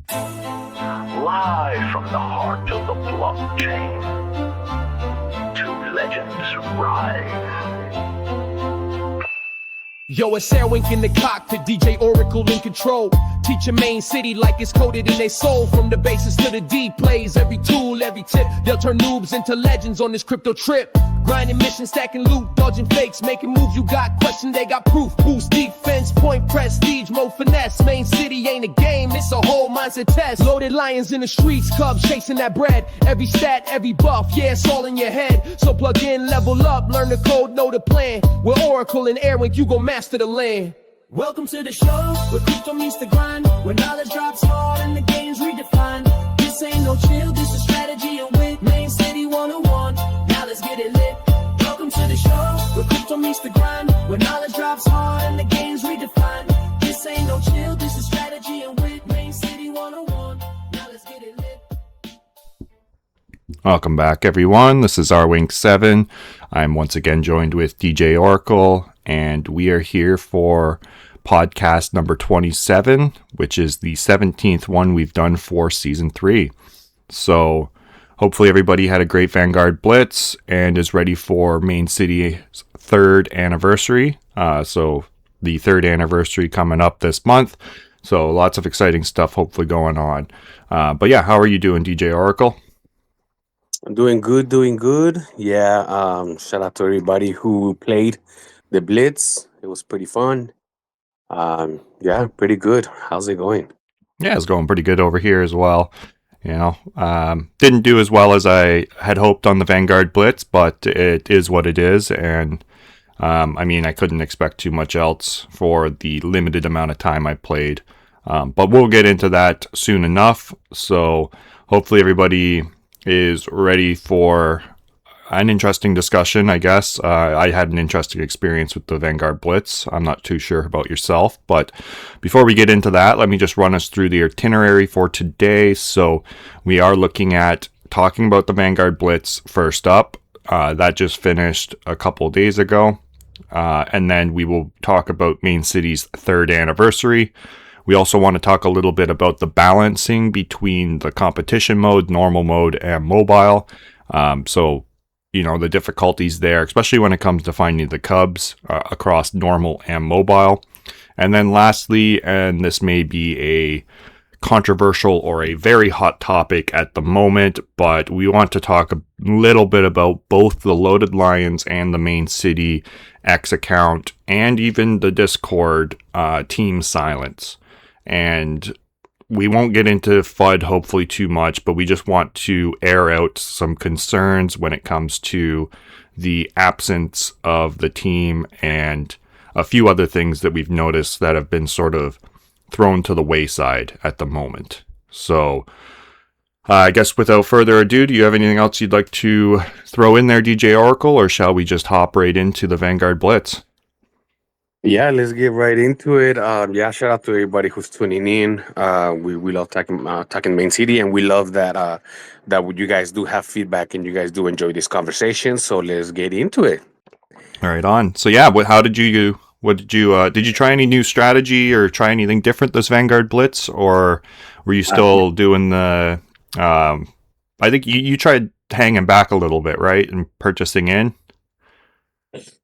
Live from the heart of the blockchain, two legends rise. Yo, it's RWINK in the cockpit, DJ Oracle in control. Teach your Mane.City like it's coded in their soul. From the basis to the D plays, every tool, every tip. They'll turn noobs into legends on this crypto trip. Grinding missions, stacking loot, dodging fakes, making moves. You got question, they got proof. Boost defense, point prestige, mo finesse. Mane.City ain't a game, it's a whole mindset test. Loaded lions in the streets, cubs chasing that bread. Every stat, every buff, yeah, it's all in your head. So plug in, level up, learn the code, know the plan. With Oracle and RWINK, you gon' master the land. Welcome to the show, where crypto meets the grind, where knowledge drops hard and the game's redefined. This ain't no chill, this is strategy and wit. Mane.City 101, now let's get it lit. Welcome to the show, where crypto meets the grind, where knowledge drops hard and the game's redefined. This ain't no chill, this is strategy and wit. Mane.City 101, now let's get it lit. Welcome back, everyone. This is RWINK7. I'm once again joined with DJ Oracle, and we are here for podcast number 27, which is the 17th one we've done for season 3. So hopefully everybody had a great Vanguard Blitz and is ready for Mane.City's 3rd anniversary. So the 3rd anniversary coming up this month. So lots of exciting stuff hopefully going on. But yeah, how are you doing, DJ Oracle? I'm doing good. Yeah, shout out to everybody who played the Blitz. It was pretty fun. Yeah, pretty good. How's it going? Yeah, it's going pretty good over here as well. You know, didn't do as well as I had hoped on the Vanguard Blitz, but it is what it is. And I mean, I couldn't expect too much else for the limited amount of time I played. But we'll get into that soon enough. So hopefully everybody is ready for an interesting discussion, I guess. I had an interesting experience with the Vanguard Blitz. I'm not too sure about yourself, but before we get into that, let me just run us through the itinerary for today. So we are looking at talking about the Vanguard Blitz first up. That just finished a couple days ago. And then we will talk about Mane.City's 3rd anniversary. We also want to talk a little bit about the balancing between the competition mode, normal mode, and mobile. So, you know, the difficulties there, especially when it comes to finding the cubs across normal and mobile. And then lastly, and this may be a controversial or a very hot topic at the moment, but we want to talk a little bit about both the Loaded Lions and the Mane.City X account, and even the Discord team silence. And we won't get into FUD hopefully too much, but we just want to air out some concerns when it comes to the absence of the team and a few other things that we've noticed that have been sort of thrown to the wayside at the moment. So I guess without further ado, do you have anything else you'd like to throw in there, DJ Oracle, or shall we just hop right into the Vanguard Blitz? Yeah, let's get right into it. Yeah, shout out to everybody who's tuning in. We love talking Mane.City, and we love that you guys do have feedback and you guys do enjoy this conversation. So let's get into it. All right, on. So yeah, did you try any new strategy or try anything different this Vanguard Blitz, or were you still doing the? I think you tried hanging back a little bit, right, and purchasing in.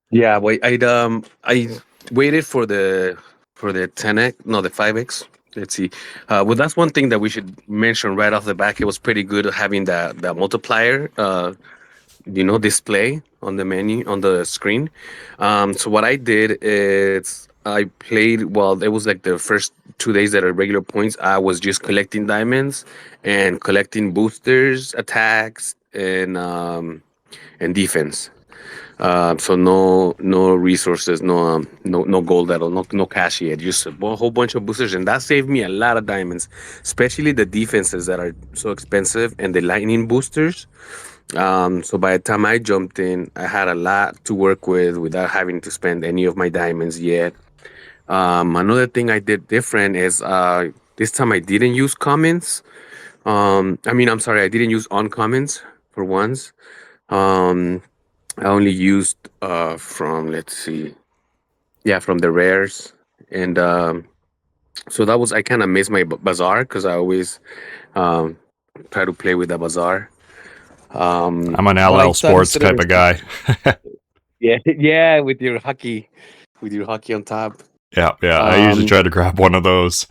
Yeah, I waited for the 10x, no, the 5x. Let's see. Well, that's one thing that we should mention right off the back. It was pretty good having that multiplier, display on the menu on the screen. So what I did is I played. Well, it was like the first 2 days that are regular points. I was just collecting diamonds and collecting boosters, attacks, and defense. So no resources, no gold at all, no cash yet. Just a whole bunch of boosters, and that saved me a lot of diamonds, especially the defenses that are so expensive and the lightning boosters. So by the time I jumped in, I had a lot to work with without having to spend any of my diamonds yet. Another thing I did different is this time I didn't use comments. I'm sorry, I didn't use uncommons for once. I only used from, let's see, from the rares, and So that was, I kind of missed my bazaar because I always um, try to play with the bazaar. I'm an But I LL thought Sports instead of type of guy. yeah, yeah, with your hockey on top. Yeah, yeah. I usually Um, try to grab one of those.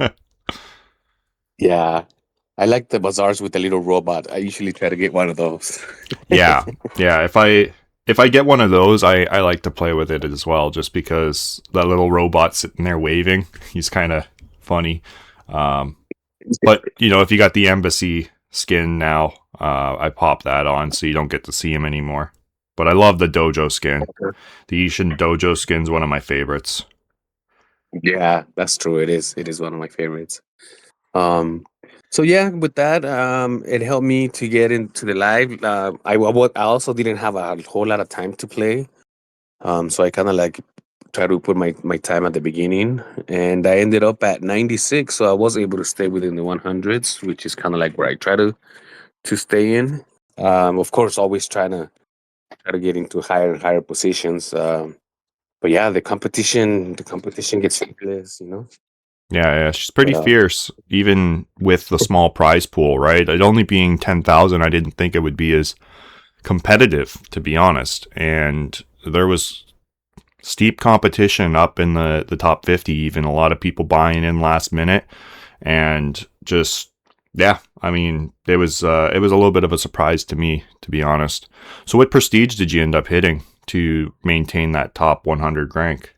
yeah, I like the bazaars with the little robot. I usually try to get one of those. Yeah, yeah. If I get one of those, I like to play with it as well, just because that little robot sitting there waving, he's kind of funny. Um, but you know, if you got the embassy skin now, I pop that on so you don't get to see him anymore. But I love the dojo skin. The Ishin dojo skin's one of my favorites. Yeah, that's true. It is. It is one of my favorites. Um, so yeah, with that, it helped me to get into the live. I also didn't have a whole lot of time to play. So I kind of like try to put my time at the beginning, and I ended up at 96. So I was able to stay within the 100s, which is kind of like where I try to stay in. Of course, always try to get into higher and higher positions. But yeah, the competition gets ridiculous, you know. Yeah, yeah, she's But pretty fierce, even with the small prize pool, right? It only being 10,000, I didn't think it would be as competitive, to be honest. And there was steep competition up in the top 50, even a lot of people buying in last minute. And just, yeah, I mean, it was a little bit of a surprise to me, to be honest. So what prestige did you end up hitting to maintain that top 100 rank?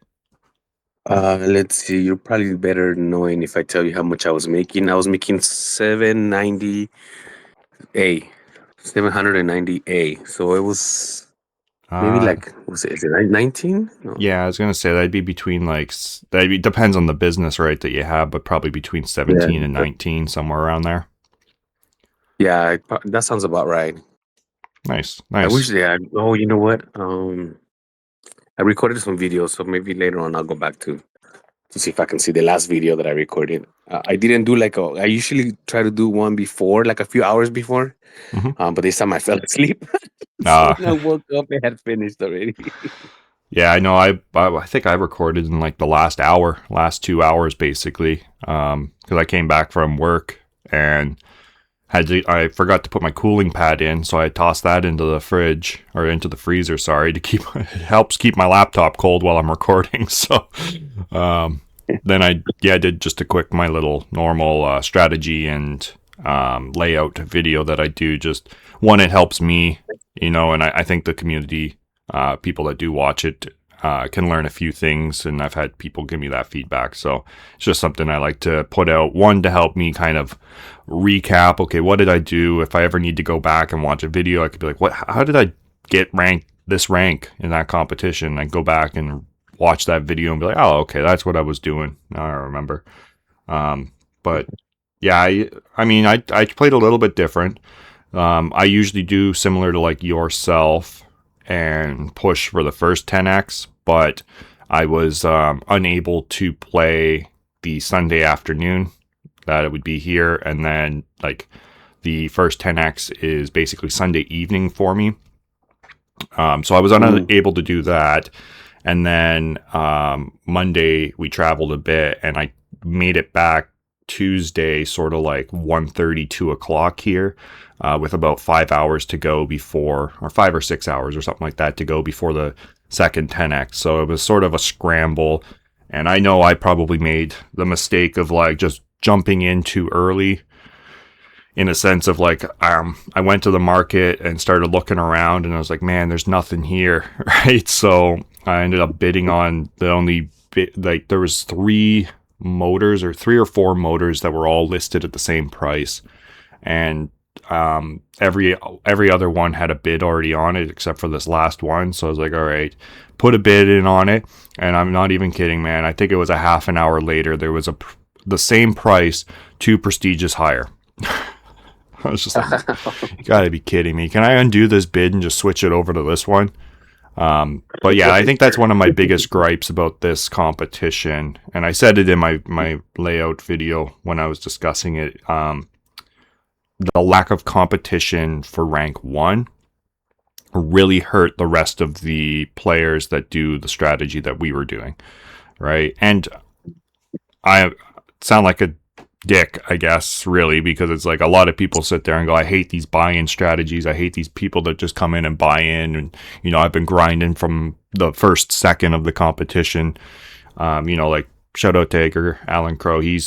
let's see. You're probably better knowing if I tell you how much I was making. I was making 790A, 790A. So it was maybe Uh, like, is it 19? No. Yeah, I was gonna say that'd be between like depends on the business rate that you have, but probably between Yeah. 17 and 19, somewhere around there. Yeah, that sounds about right. Nice, I nice. wish they had. Oh, you know what? I recorded some videos, so maybe later on I'll go back to see if I can see the last video that I recorded. I didn't do like I usually try to do one before, like a few hours before. Hmm. But this time I fell asleep. So Uh, when I woke up, it had finished already. yeah, I know. I think I recorded in like the last 2 hours basically, because I came back from work and I forgot to put my cooling pad in, so I tossed that into the fridge or into the freezer. Sorry, to keep it helps keep my laptop cold while I'm recording. So, um, then I did just a quick my little normal strategy and layout video that I do. Just one, it helps me, you know, and I think the community, people that do watch it, can learn a few things, and I've had people give me that feedback. So it's just something I like to put out. One, to help me kind of recap. Okay, what did I do? If I ever need to go back and watch a video, I could be like, what? How did I get this rank in that competition? I go back and watch that video and be like, oh, okay, that's what I was doing. Now I remember. But yeah, I mean, I played a little bit different. I usually do similar to like yourself and push for the first 10x, but I was unable to play the Sunday afternoon that it would be here, and then like the first 10x is basically Sunday evening for me. So I was unable to do that, and then Monday we traveled a bit, and I made it back Tuesday, sort of like 1:30, 2 o'clock here, with about 5 hours to go before, or 5 or 6 hours or something like that to go before the second 10x. So it was sort of a scramble, and I know I probably made the mistake of like just jumping in too early, in a sense of like, I went to the market and started looking around, and I was like, man, there's nothing here, right? So I ended up bidding on the only like there was three or four motors that were all listed at the same price, and every other one had a bid already on it except for this last one. So I was like, all right, put a bid in on it, and I'm not even kidding, man. I think it was a half an hour later, there was the same price, two prestiges higher. I was just like, you gotta be kidding me. Can I undo this bid and just switch it over to this one? But yeah, I think that's one of my biggest gripes about this competition. And I said it in my layout video when I was discussing it. The lack of competition for rank 1 really hurt the rest of the players that do the strategy that we were doing, right? And sound like a dick, I guess, really, because it's like a lot of people sit there and go, I hate these buy-in strategies. I hate these people that just come in and buy in. And, you know, I've been grinding from the first second of the competition. You know, like shout out to Edgar Allan Crow. He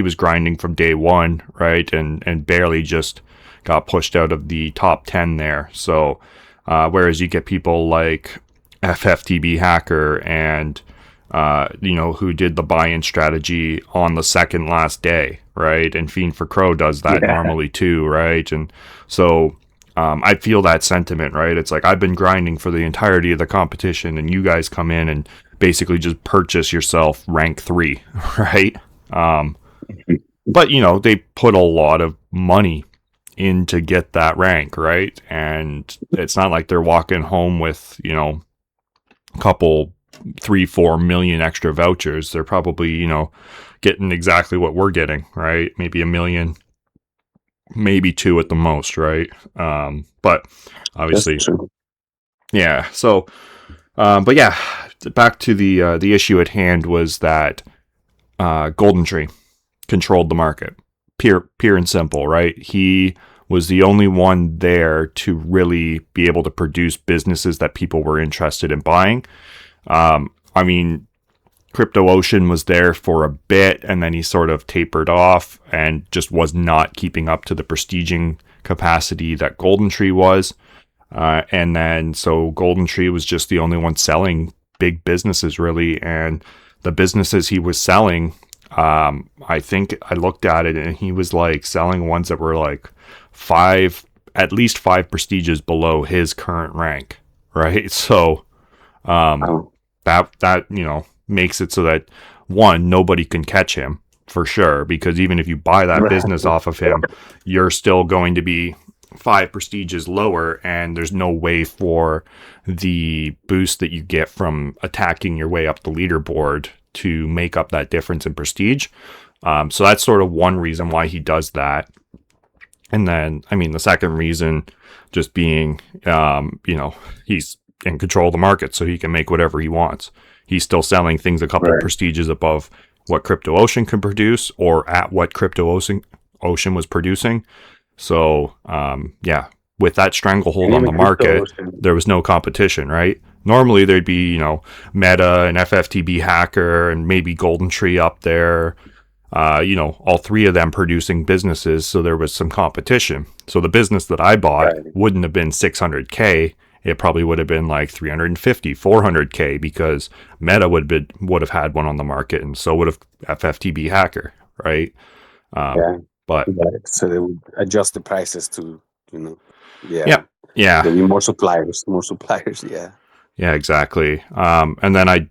was grinding from day one, right? And barely just got pushed out of the top 10 there. So, whereas you get people like FFTB Hacker and, you know, who did the buy-in strategy on the second last day, right? And Fiend for Crow does that normally too, right? And so I feel that sentiment, right? It's like I've been grinding for the entirety of the competition, and you guys come in and basically just purchase yourself rank 3, right? But, you know, they put a lot of money in to get that rank, right? And it's not like they're walking home with, you know, a couple 3-4 million extra vouchers. They're probably, you know, getting exactly what we're getting, right? Maybe 1 million, maybe 2 at the most, right? But obviously, yeah. So, but yeah, back to the issue at hand was that Golden Tree controlled the market, pure and simple, right? He was the only one there to really be able to produce businesses that people were interested in buying. I mean, Crypto Ocean was there for a bit, and then he sort of tapered off and just was not keeping up to the prestiging capacity that Golden Tree was. And then so Golden Tree was just the only one selling big businesses, really. And the businesses he was selling, I think I looked at it and he was like selling ones that were like at least 5 prestiges below his current rank, right? So, that, you know, makes it so that, one, nobody can catch him for sure, because even if you buy that business off of him, you're still going to be 5 prestiges lower, and there's no way for the boost that you get from attacking your way up the leaderboard to make up that difference in prestige. So that's sort of one reason why he does that. And then, I mean, the second reason just being, you know, he's in control of the market, so he can make whatever he wants. He's still selling things a couple of prestiges above what Crypto Ocean can produce, or at what Crypto Ocean was producing. So, yeah, with that stranglehold on the market, there was no competition, right? Normally there'd be, you know, Meta and FFTB Hacker and maybe Golden Tree up there, you know, all 3 of them producing businesses. So there was some competition. So the business that I bought wouldn't have been 600K. It probably would have been like 350, 400K, because Meta would have had one on the market, and so would have FFTB Hacker, right? But so they would adjust the prices to, you know, yeah. There be more suppliers, yeah, exactly. And then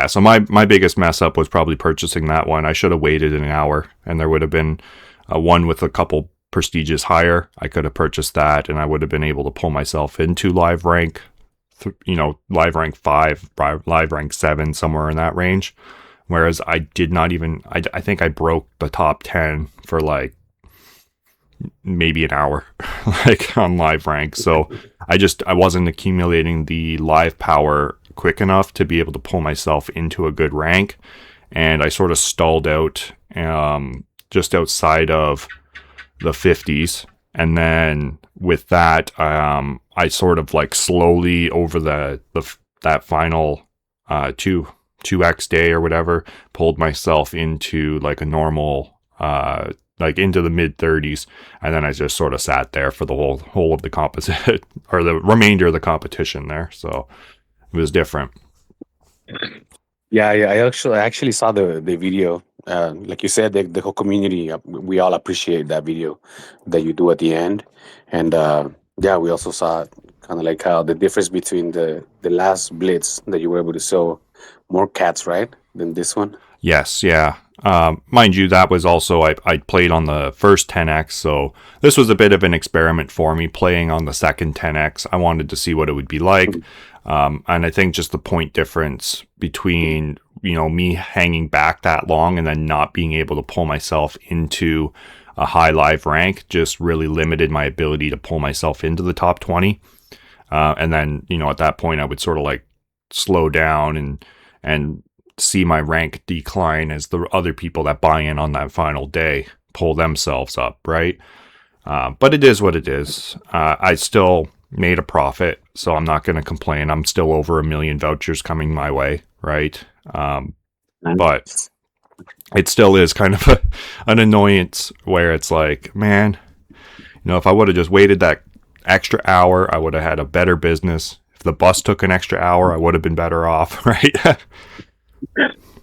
so my biggest mess up was probably purchasing that one. I should have waited an hour, and there would have been one with a couple prestiges higher. I could have purchased that, and I would have been able to pull myself into live rank, you know, live rank 5, live rank 7, somewhere in that range. Whereas I did not even, I think I broke the top 10 for like maybe an hour, like on live rank. So I wasn't accumulating the live power quick enough to be able to pull myself into a good rank. And I sort of stalled out just outside of the 50s. And then with that, I sort of like slowly over that final 2x day or whatever, pulled myself into like a normal, like into the mid 30s. And then I just sort of sat there for the whole of the composite or the remainder of the competition there. So it was different. Yeah, I actually saw the video. Like you said, the whole community, we all appreciate that video that you do at the end. And yeah, we also saw kind of like how the difference between the last blitz that you were able to sell more cats, right, than this one. Yes, yeah. Mind you, that was also, I played on the first 10x, so this was a bit of an experiment for me, playing on the second 10x. I wanted to see what it would be like. And I think just the point difference between, you know, me hanging back that long and then not being able to pull myself into a high live rank just really limited my ability to pull myself into the top 20. And then, you know, at that point I would sort of like slow down and see my rank decline as the other people that buy in on that final day pull themselves up, right? But it is what it is. I still made a profit, so I'm not going to complain. I'm still over 1 million vouchers coming my way, right? But it still is kind of an annoyance where it's like, man, if I would have just waited that extra hour, I would have had a better business. If the bus took an extra hour, I would have been better off, right?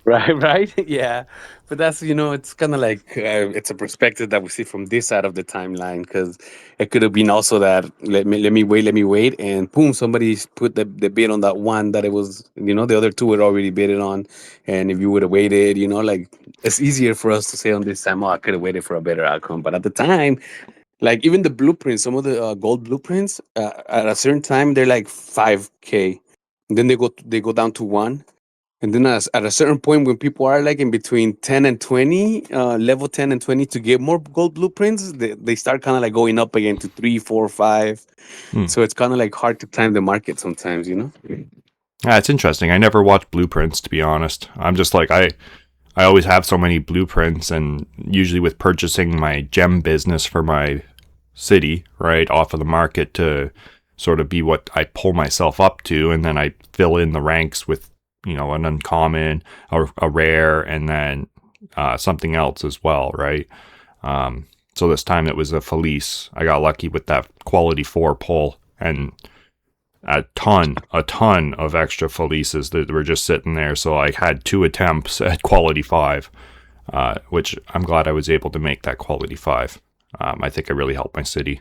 Right. Yeah. But that's, it's kind of like it's a perspective that we see from this side of the timeline, because it could have been also that let me wait, and boom, somebody's put the bid on that one that it was, the other two were already bidded on. And if you would have waited, like it's easier for us to say on this time, oh, I could have waited for a better outcome. But at the time, like even the blueprints, some of the gold blueprints, at a certain time, they're like 5K. And then they go down to 1. And then at a certain point, when people are like in between 10 and 20, level 10 and 20 to get more gold blueprints, they start kind of like going up again to 3, 4, 5. So it's kind of like hard to time the market sometimes, Yeah, it's interesting. I never watched blueprints, to be honest. I'm just like, I always have so many blueprints, and usually with purchasing my gem business for my city, right, off of the market to sort of be what I pull myself up to, and then I fill in the ranks with an uncommon, a rare, and then something else as well, right? So this time it was a Felice. I got lucky with that quality 4 pull, and a ton of extra Felices that were just sitting there. So I had 2 attempts at quality 5, which I'm glad I was able to make that quality 5. I think it really helped my city.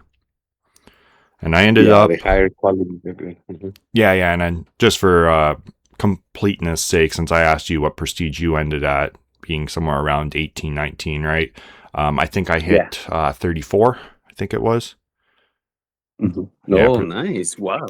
And I ended up... the higher quality. Mm-hmm. Yeah, and then just for... completeness sake, since I asked you what prestige you ended at, being somewhere around 18, 19, right? I think I hit 34, I think it was. Mm-hmm. Oh, nice. Wow.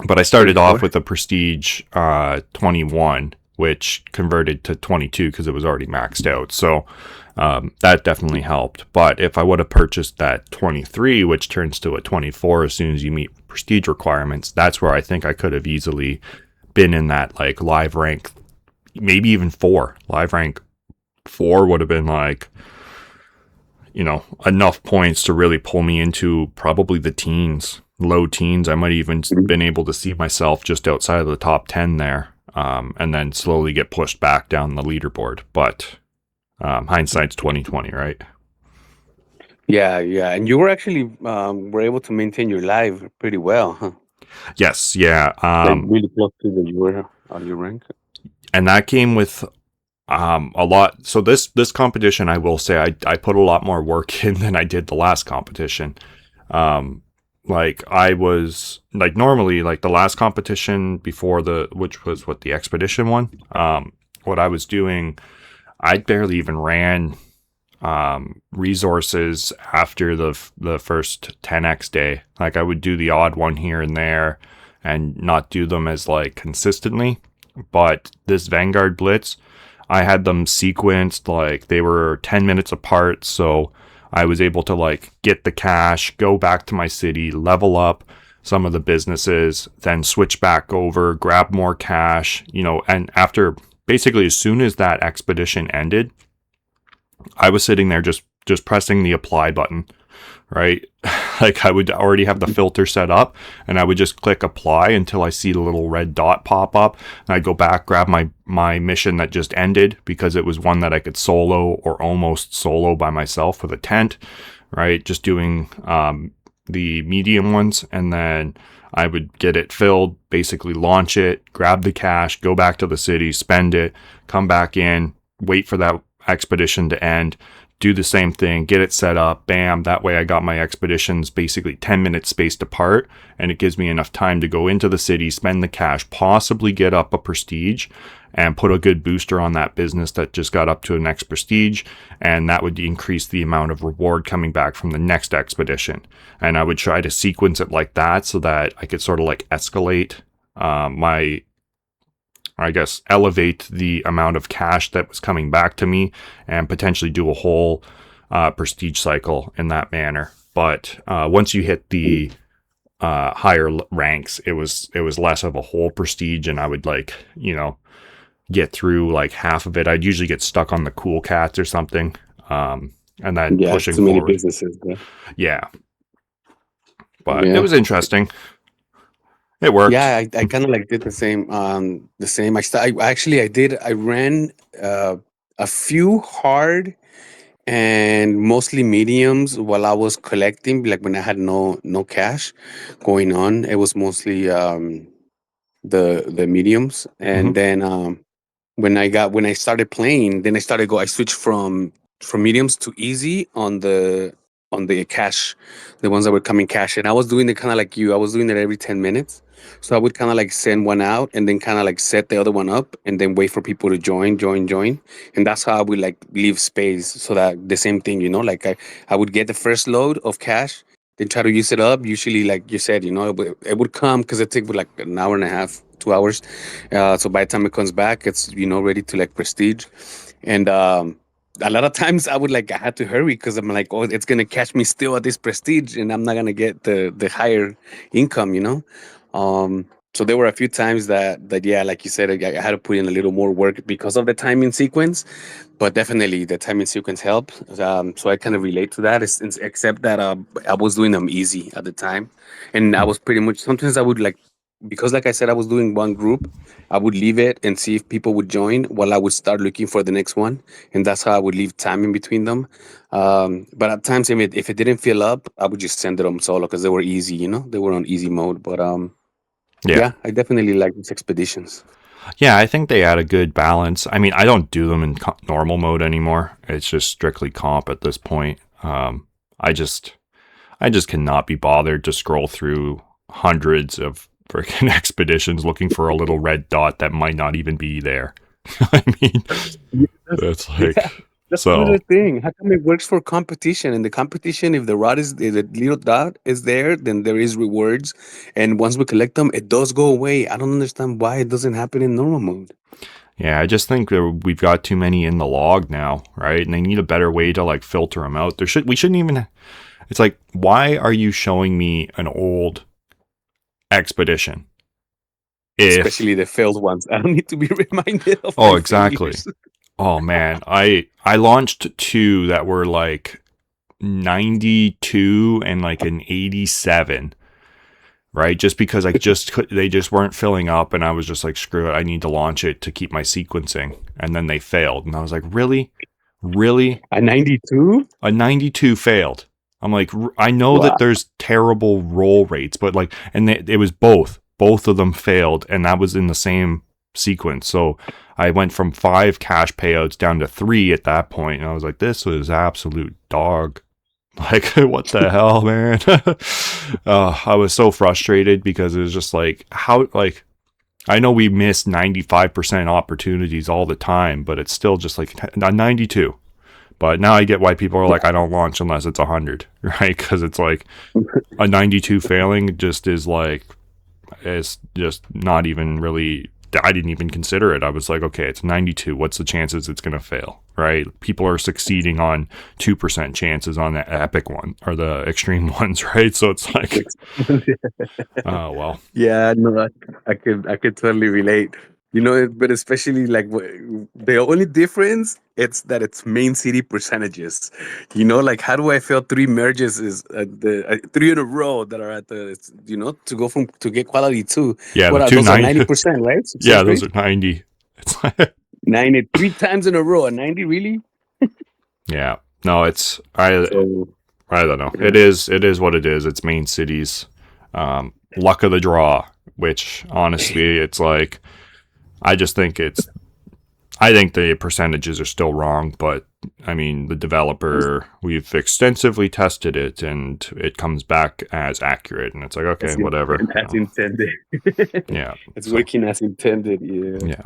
But I started 34. off with a prestige 21, which converted to 22 because it was already maxed out. So that definitely helped. But if I would have purchased that 23, which turns to a 24 as soon as you meet prestige requirements, that's where I think I could have easily been in that like live rank, maybe even 4. Live rank 4 would have been like, enough points to really pull me into probably the teens, low teens. I might even been able to see myself just outside of the top 10 there, and then slowly get pushed back down the leaderboard. But hindsight's 2020, right? Yeah. And you were actually were able to maintain your live pretty well, huh? Yes, yeah. Like really close to the you were on your rank. And that came with a lot. So this competition, I will say, I put a lot more work in than I did the last competition. Like I was like normally like the last competition before which was the expedition one. What I was doing, I barely even ran resources after the first 10x day. Like I would do the odd one here and there and not do them as like consistently. But this Vanguard Blitz, I had them sequenced, like they were 10 minutes apart. So I was able to like get the cash, go back to my city, level up some of the businesses, then switch back over, grab more cash, and after basically as soon as that expedition ended, I was sitting there just pressing the apply button, right? Like I would already have the filter set up, and I would just click apply until I see the little red dot pop up. And I'd go back, grab my mission that just ended because it was one that I could solo or almost solo by myself with a tent, right? Just doing the medium ones, and then I would get it filled, basically launch it, grab the cash, go back to the city, spend it, come back in, wait for that expedition to end, do the same thing, get it set up, bam. That way I got my expeditions basically 10 minutes spaced apart, and it gives me enough time to go into the city, spend the cash, possibly get up a prestige, and put a good booster on that business that just got up to a next prestige, and that would increase the amount of reward coming back from the next expedition. And I would try to sequence it like that so that I could sort of like escalate elevate the amount of cash that was coming back to me and potentially do a whole prestige cycle in that manner. But once you hit the higher ranks, it was less of a whole prestige, and I would get through like half of it. I'd usually get stuck on the cool cats or something. And then Yeah, pushing too many forward. businesses. Yeah. Yeah. But it Yeah. was interesting. It worked. Yeah, I kind of like did the same. The same. I ran a few hard and mostly mediums while I was collecting. Like when I had no cash going on, it was mostly the mediums, Hmm. and then when I started playing, then I switched from mediums to easy on the cash, the ones that were coming cash, and I was doing it kind of like you. I was doing it every 10 minutes, so I would kind of like send one out and then kind of like set the other one up and then wait for people to join, and that's how I would like leave space so that the same thing, like I would get the first load of cash. Then try to use it up. Usually, like you said, it would come because it takes like an hour and a half, 2 hours. So by the time it comes back, it's ready to like prestige, and a lot of times I had to hurry because I'm like, oh, it's gonna catch me still at this prestige, and I'm not gonna get the higher income. So there were a few times that yeah, like you said, I had to put in a little more work because of the timing sequence, but definitely the timing sequence helped. So I kind of relate to that, except that I was doing them easy at the time, and I was pretty much sometimes I would like because like I said I was doing one group, I would leave it and see if people would join while I would start looking for the next one, and that's how I would leave time in between them. But at times if it didn't fill up, I would just send them solo because they were easy, they were on easy mode. But Yeah. yeah, I definitely like these expeditions. Yeah, I think they had a good balance. I mean, I don't do them in normal mode anymore. It's just strictly comp at this point. I just cannot be bothered to scroll through hundreds of freaking expeditions looking for a little red dot that might not even be there. I mean, that's like Yeah, that's so. another thing. How come it works for competition? In the competition, if the little dot is there, then there is rewards. And once we collect them, it does go away. I don't understand why it doesn't happen in normal mode. Yeah, I just think that we've got too many in the log now, right? And they need a better way to like filter them out. We shouldn't even. It's like, why are you showing me an old expedition? Especially the failed ones. I don't need to be reminded of Oh, my exactly. failures. Oh man, I launched two that were like 92 and like an 87, right? Just because they just weren't filling up, and I was just like, screw it, I need to launch it to keep my sequencing, and then they failed, and I was like, really, A 92? a 92 failed. I'm like, I know Wow. that there's terrible roll rates, but like, and it was both of them failed, and that was in the same sequence. So I went from 5 cash payouts down to 3 at that point, and I was like, this was absolute dog. Like, what the hell, man? I was so frustrated because it was just like, how, like, I know we miss 95% opportunities all the time, but it's still just like a 92. But now I get why people are like, I don't launch unless it's 100, right? Because it's like a 92 failing just is like, it's just not even really, I didn't even consider it. I was like, okay, it's 92. What's the chances it's going to fail, right? People are succeeding on 2% chances on the epic one or the extreme ones, right? So it's like, oh, well. Yeah, no, I could totally relate. But especially like the only difference it's that it's main city percentages. Like how do I fail 3 merges is the 3 in a row that are at the to go from to get quality 2. Yeah, What the are those? Are 290. 90%, right? Yeah, Success those rate? are 90. It's like, 93 times in a row. A 90 really? yeah, no, it's, So I don't know. yeah. It is what it is. It's main cities, luck of the draw, which honestly, it's like, I think the percentages are still wrong, but I mean, the developer, we've extensively tested it and it comes back as accurate, and it's like, okay, whatever. As intended. Yeah. It's working as intended. Yeah. Yeah.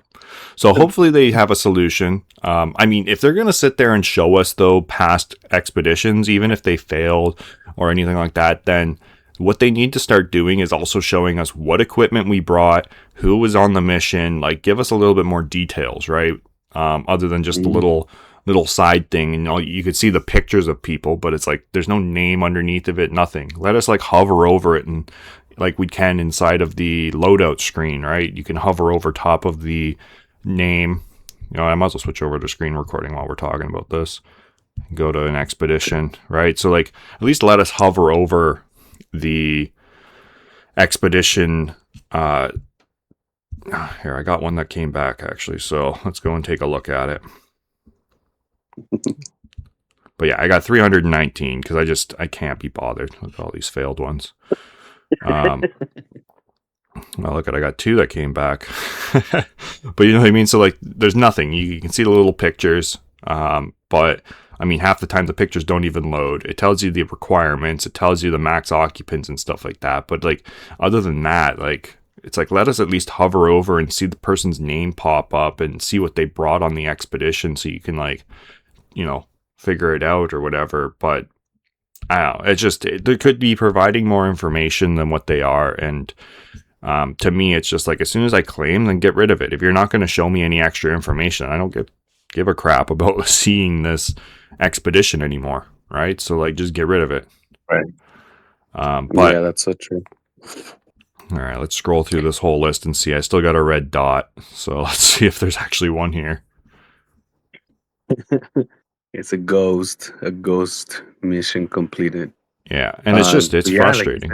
So hopefully they have a solution. I mean, if they're going to sit there and show us, though, past expeditions, even if they failed or anything like that, then what they need to start doing is also showing us what equipment we brought, who was on the mission, like give us a little bit more details, right? Other than just the little side thing. And you could see the pictures of people, but it's like there's no name underneath of it, nothing. Let us like hover over it, and like we can inside of the loadout screen, right? You can hover over top of the name. I might as well switch over to screen recording while we're talking about this. Go to an expedition, right? So like, at least let us hover over the expedition. Here, I got one that came back actually. So let's go and take a look at it. But yeah, I got 319 because I can't be bothered with all these failed ones. Well, look, I got 2 that came back. But you know what I mean? So like, there's nothing. You can see the little pictures. But I mean, half the time the pictures don't even load. It tells you the requirements. It tells you the max occupants and stuff like that. But like, other than that, like, it's like, let us at least hover over and see the person's name pop up and see what they brought on the expedition, so you can like, figure it out or whatever. But I don't know. It's just, they could be providing more information than what they are. And to me, it's just like, as soon as I claim, then get rid of it. If you're not going to show me any extra information, I don't give a crap about seeing this expedition anymore, right? So like, just get rid of it. Right. But yeah, that's so true. All right, let's scroll through this whole list and see. I still got a red dot, so let's see if there's actually one here. It's a ghost mission completed. Yeah, and it's frustrating.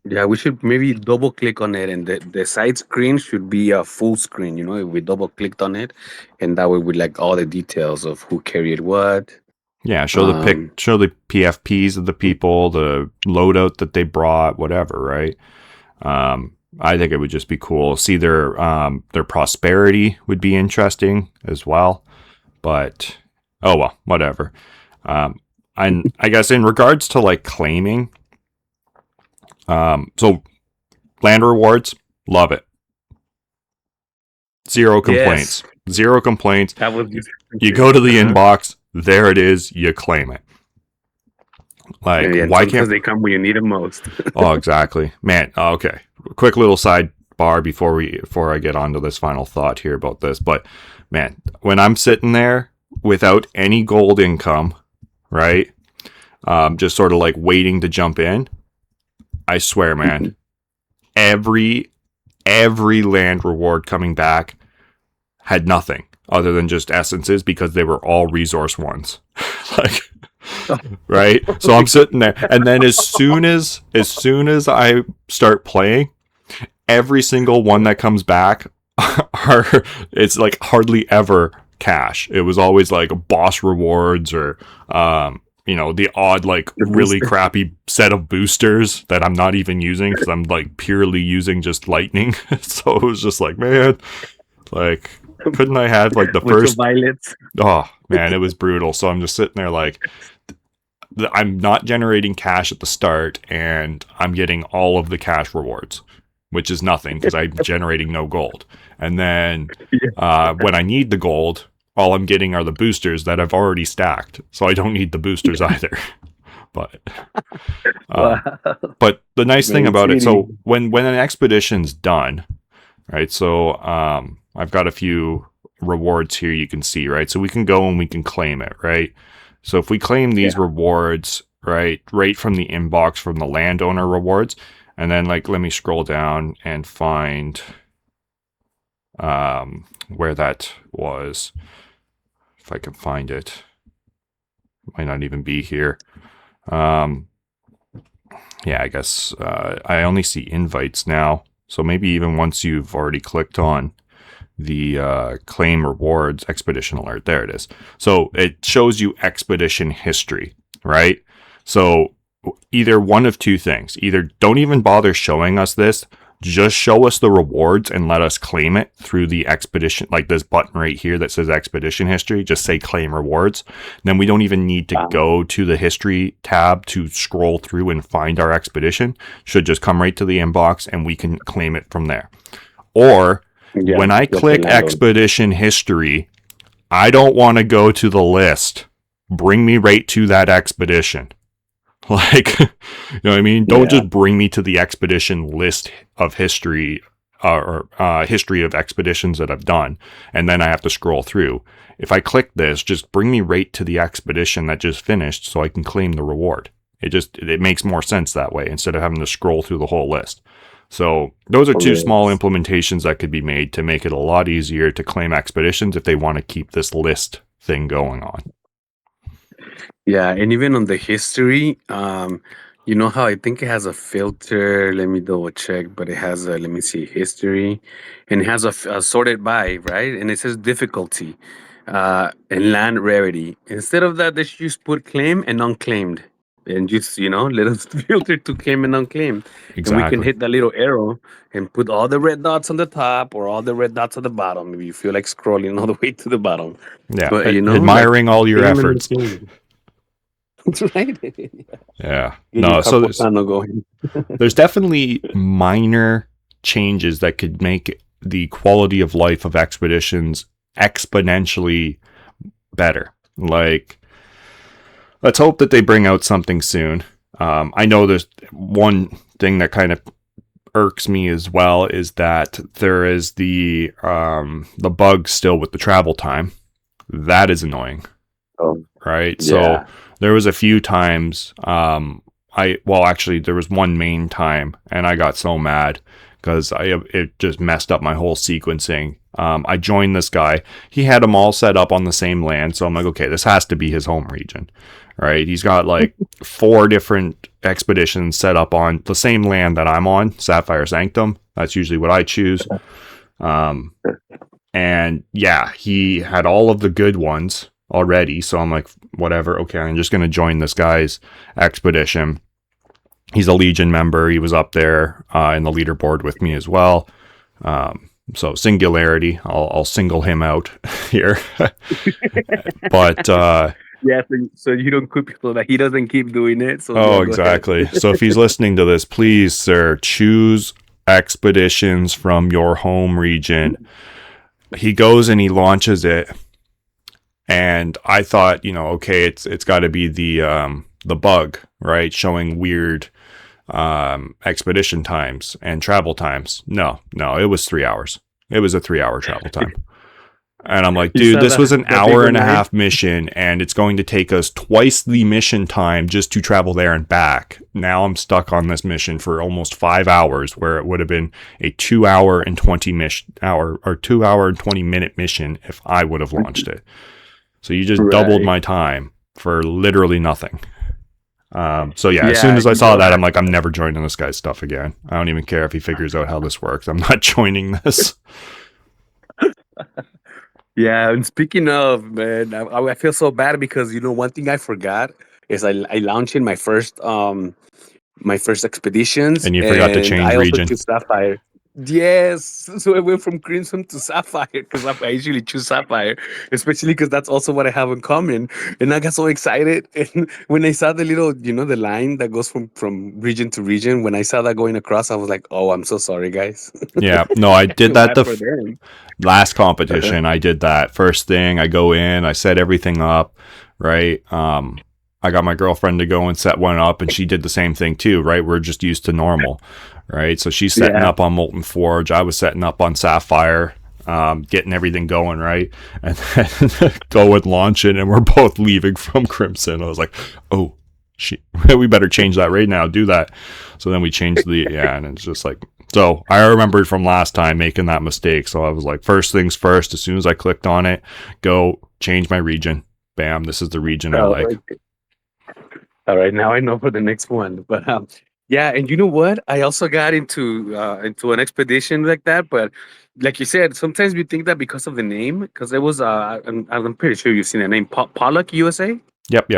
Yeah, we should maybe double click on it, and the side screen should be a full screen. If we double clicked on it, and that way with like all the details of who carried what. Yeah, show the PFPs of the people, the loadout that they brought, whatever, right? I think it would just be cool. See their prosperity would be interesting as well. But oh well, whatever. And I guess in regards to like claiming, so land rewards, love it. Zero complaints. Yes. Zero complaints. That was you go to the inbox, there it is, you claim it. Like, yeah, why can't they come when you need them most? Oh, exactly, man. Okay, quick little sidebar before I get onto this final thought here about this. But man, when I'm sitting there without any gold income, right, just sort of like waiting to jump in, I swear, man, every land reward coming back had nothing other than just essences, because they were all resource ones. Like, right? So I'm sitting there, and then as soon as I start playing, every single one that comes back it's like hardly ever cash. It was always like boss rewards or the odd like really crappy set of boosters that I'm not even using because I'm like purely using just lightning. So it was just like, man, like, couldn't I have like the first violets? Oh man, it was brutal. So I'm just sitting there like, I'm not generating cash at the start, and I'm getting all of the cash rewards, which is nothing because I'm generating no gold. And then when I need the gold, all I'm getting are the boosters that I've already stacked, so I don't need the boosters either. But but the nice thing about it, so when an expedition's done, right? So I've got a few rewards here you can see, right? So we can go and we can claim it, right? So if we claim these rewards, right from the inbox from the landowner rewards, and then like, let me scroll down and find where that was. If I can find it. It might not even be here. Yeah, I guess I only see invites now. So maybe even once you've already clicked on the claim rewards expedition alert, there it is. So it shows you expedition history, right? So either one of two things. Either don't even bother showing us this, just show us the rewards and let us claim it through the expedition, like this button right here that says expedition history, just say claim rewards. Then we don't even need to go to the history tab to scroll through and find our expedition. Should just come right to the inbox and we can claim it from there. Or when I click expedition history, I don't want to go to the list. Bring me right to that expedition. Like, you know what I mean? Don't just bring me to the expedition list of history or history of expeditions that I've done, and then I have to scroll through. If I click this, just bring me right to the expedition that just finished so I can claim the reward. It makes more sense that way instead of having to scroll through the whole list. So those are two Yes. small implementations that could be made to make it a lot easier to claim expeditions if they want to keep this list thing going on. Yeah, and even on the history, you know how I think it has a filter. Let me double check, but it has a, let me see, history, and it has a sorted by, right? And it says difficulty, and land rarity. Instead of that, they should just put claim and unclaimed, and just let us filter to claim and unclaimed, and we can Exactly. hit that little arrow and put all the red dots on the top or all the red dots at the bottom if you feel like scrolling all the way to the bottom. Yeah. But like Admiring all your claim and efforts. unclaimed. That's right. Yeah. Get your No, so Capocano going. there's definitely minor changes that could make the quality of life of expeditions exponentially better. Like, let's hope that they bring out something soon. I know there's one thing that kind of irks me as well is that there is the bug still with the travel time. That is annoying. Oh, Right? yeah. So there was a few times actually there was one main time and I got so mad because it just messed up my whole sequencing. I joined this guy. He had them all set up on the same land, so I'm like, okay, this has to be his home region. Right? He's got like 4 different expeditions set up on the same land that I'm on, Sapphire Sanctum. That's usually what I choose. And yeah, he had all of the good ones already. So I'm like, whatever. Okay, I'm just going to join this guy's expedition. He's a Legion member. He was up there in the leaderboard with me as well. So singularity, I'll single him out here. But Yeah, so you don't quit people that he doesn't keep doing it. So oh, yeah, go ahead. exactly. So if he's listening to this, please, sir, choose expeditions from your home region. He goes and he launches it. And I thought, okay, it's got to be the bug, right? Showing weird expedition times and travel times. No, it was 3 hours. It was a 3-hour travel time. And I'm like, You dude, saw this was an that hour big and a one, half mission, and it's going to take us twice the mission time just to travel there and back. Now I'm stuck on this mission for almost 5 hours, where it would have been a 2 hour and 20 minute mission if I would have launched it. So you just doubled Right. my time for literally nothing. So yeah, as Yeah, soon as I you saw know that, that. I'm like, I'm never joining this guy's stuff again. I don't even care if he figures out how this works. I'm not joining this. Yeah, and speaking of, man, I feel so bad because one thing I forgot is I launched in my first expeditions, And you forgot to and change I also region. choose Sapphire. Yes, so I went from Crimson to Sapphire because I usually choose Sapphire, especially because that's also what I have in common. And I got so excited, and when I saw the little, the line that goes from region to region, when I saw that going across, I was like, "Oh, I'm so sorry, guys." Yeah, no, I did Feel that bad for them. last competition. I did that first thing. I go in, I set everything up, right? I got my girlfriend to go and set one up, and she did the same thing too, right? We're just used to normal, right? So she's setting Yeah. up on Molten Forge. I was setting up on Sapphire, getting everything going, right? And then go and launch it, and we're both leaving from Crimson. I was like, oh, shit, we better change that right now. Do that. So then we changed and it's just like, so I remembered from last time making that mistake. So I was like, first things first, as soon as I clicked on it, go change my region. Bam, this is the region I like. All right, now I know for the next one. But yeah, and you know what? I also got into an expedition like that. But like you said, sometimes we think that because of the name, because it was I'm pretty sure you've seen the name Pollock USA. Yep.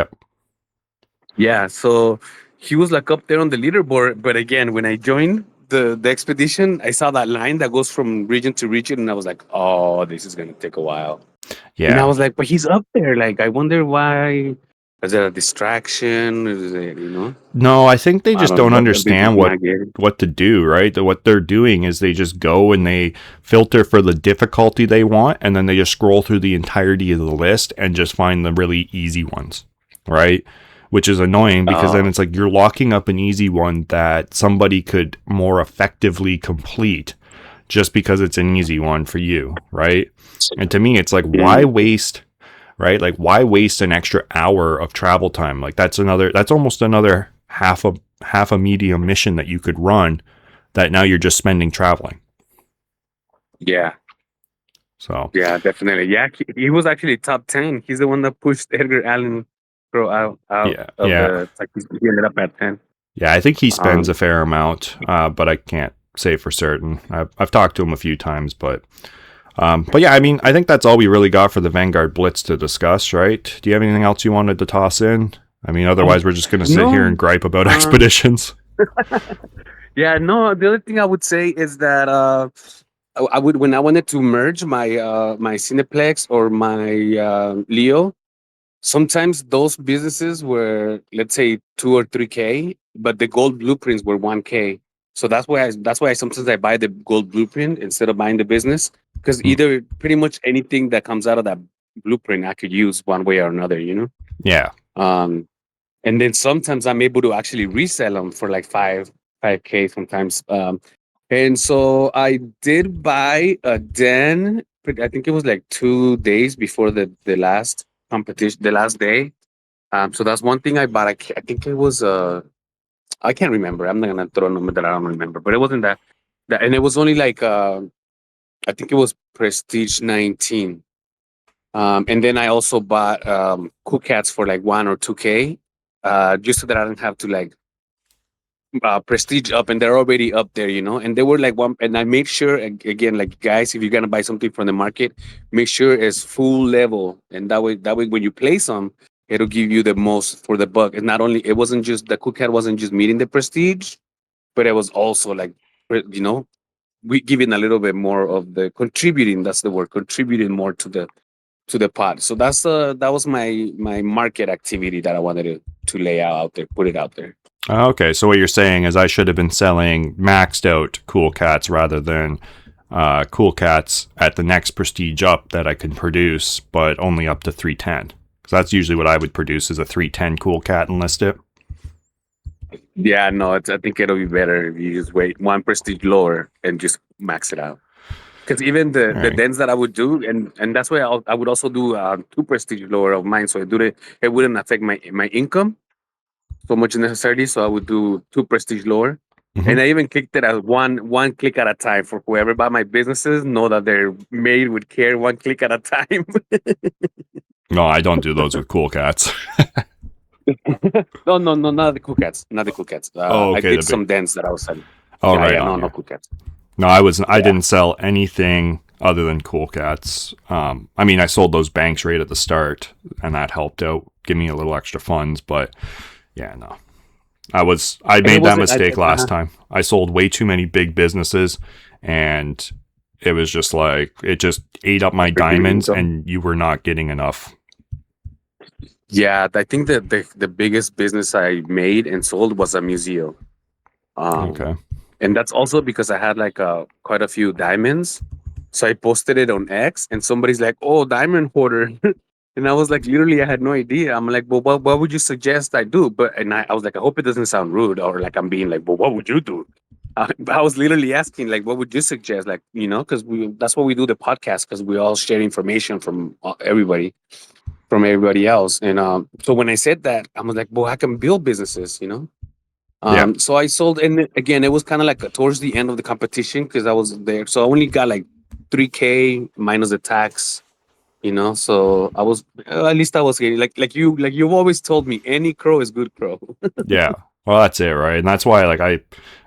Yeah, so he was like up there on the leaderboard. But again, when I joined the expedition, I saw that line that goes from region to region, and I was like, oh, this is gonna take a while. And I Yeah. was like, but he's up there. Like, I wonder why. Is there a distraction? Is it, No, I think they just don't know, understand what to do, right? What they're doing is they just go and they filter for the difficulty they want, and then they just scroll through the entirety of the list and just find the really easy ones, right? Which is annoying because then it's like you're locking up an easy one that somebody could more effectively complete just because it's an easy one for you, right? And to me, it's like, why waste, right? Like, why waste an extra hour of travel time? Like, that's almost another half a medium mission that you could run that now you're just spending traveling. Yeah. So Yeah, definitely. Yeah, he was actually top 10. He's the one that pushed Edgar Allan Poe out yeah, of yeah, the. Like he ended up at 10. yeah. I think he spends a Um, fair amount, but I can't say for certain. I've talked to him a few times, but yeah, I mean, I think that's all we really got for the Vanguard Blitz to discuss, right? Do you have anything else you wanted to toss in? I mean, otherwise we're just going to sit here no. and gripe about expeditions. Yeah, no. The other thing I would say is that I would when I wanted to merge my Cineplex or my Leo. Sometimes those businesses were, let's say, 2 or 3K, but the gold blueprints were 1K. So that's why sometimes I buy the gold blueprint instead of buying the business, because Hmm. either pretty much anything that comes out of that blueprint I could use one way or another, you know. Yeah. Um, and then sometimes I'm able to actually resell them for like 5K sometimes. And so I did buy a den. I think it was like 2 days before the last competition, the last day. So that's one thing I bought. I think it was I can't remember. I'm not gonna throw a number that I don't remember, but it wasn't that, and it was only like I think it was Prestige 19. And then I also bought Cool Cats for like 1 or 2K, just so that I don't have to like prestige up, and they're already up there, you know. And they were like one, and I made sure again, like guys, if you're gonna buy something from the market, make sure it's full level, and that way when you play some, it'll give you the most for the buck. And not only it wasn't just the Cool Cat wasn't just meeting the prestige, but it was also like you know we giving a little bit more of the contributing. That's the word, contributing more to the pot. So that was my market activity that I wanted to lay out there, put it out there. Okay, so what you're saying is I should have been selling maxed out Cool Cats rather than Cool Cats at the next prestige up that I can produce, but only up to 310. Because that's usually what I would produce is a 310 Cool Cat and list it. Yeah, no, I think it'll be better if you just wait one prestige lower and just max it out. Because even All the right. dens that I would do, and that's why I would also do two prestige lower of mine, so it wouldn't affect my income so much necessarily. So I would do two prestige lower, Mm-hmm. and I even clicked it as one click at a time for whoever buy my businesses know that they're made with care, one click at a time. No, I don't do those with Cool Cats. No, not the cool cats, not the cool cats. Oh, I okay, did the big. some dens that I was selling. Oh, Yeah, right yeah, on. no Yeah. cool cats. No, I wasn't. I Yeah. didn't sell anything other than Cool Cats. I mean, I sold those banks right at the start, and that helped out, give me a little extra funds. But yeah, no, I And it made that wasn't. mistake last time. I sold way too many big businesses, and it was just like it just ate up my diamonds, and you were not getting enough. Yeah, I think that the biggest business I made and sold was a museum. Okay. And that's also because I had like quite a few diamonds. So I posted it on X, and somebody's like, "Oh, diamond hoarder," and I was like, literally, I had no idea. I'm like, "Well, what would you suggest I do?" But I was like, I hope it doesn't sound rude or like I'm being like, "Well, what would you do?" I was literally asking, like, what would you suggest? Like, you know, because that's what we do the podcast, because we all share information from everybody, from everybody else. And so when I said that, I was like, well, I can build businesses, you know. Yeah. So I sold, and again, it was kind of like towards the end of the competition because I was there. So I only got like 3K minus the tax, you know. So I was at least I was getting like you've always told me, any crow is good crow. Yeah. Well, that's it, right? And that's why, like,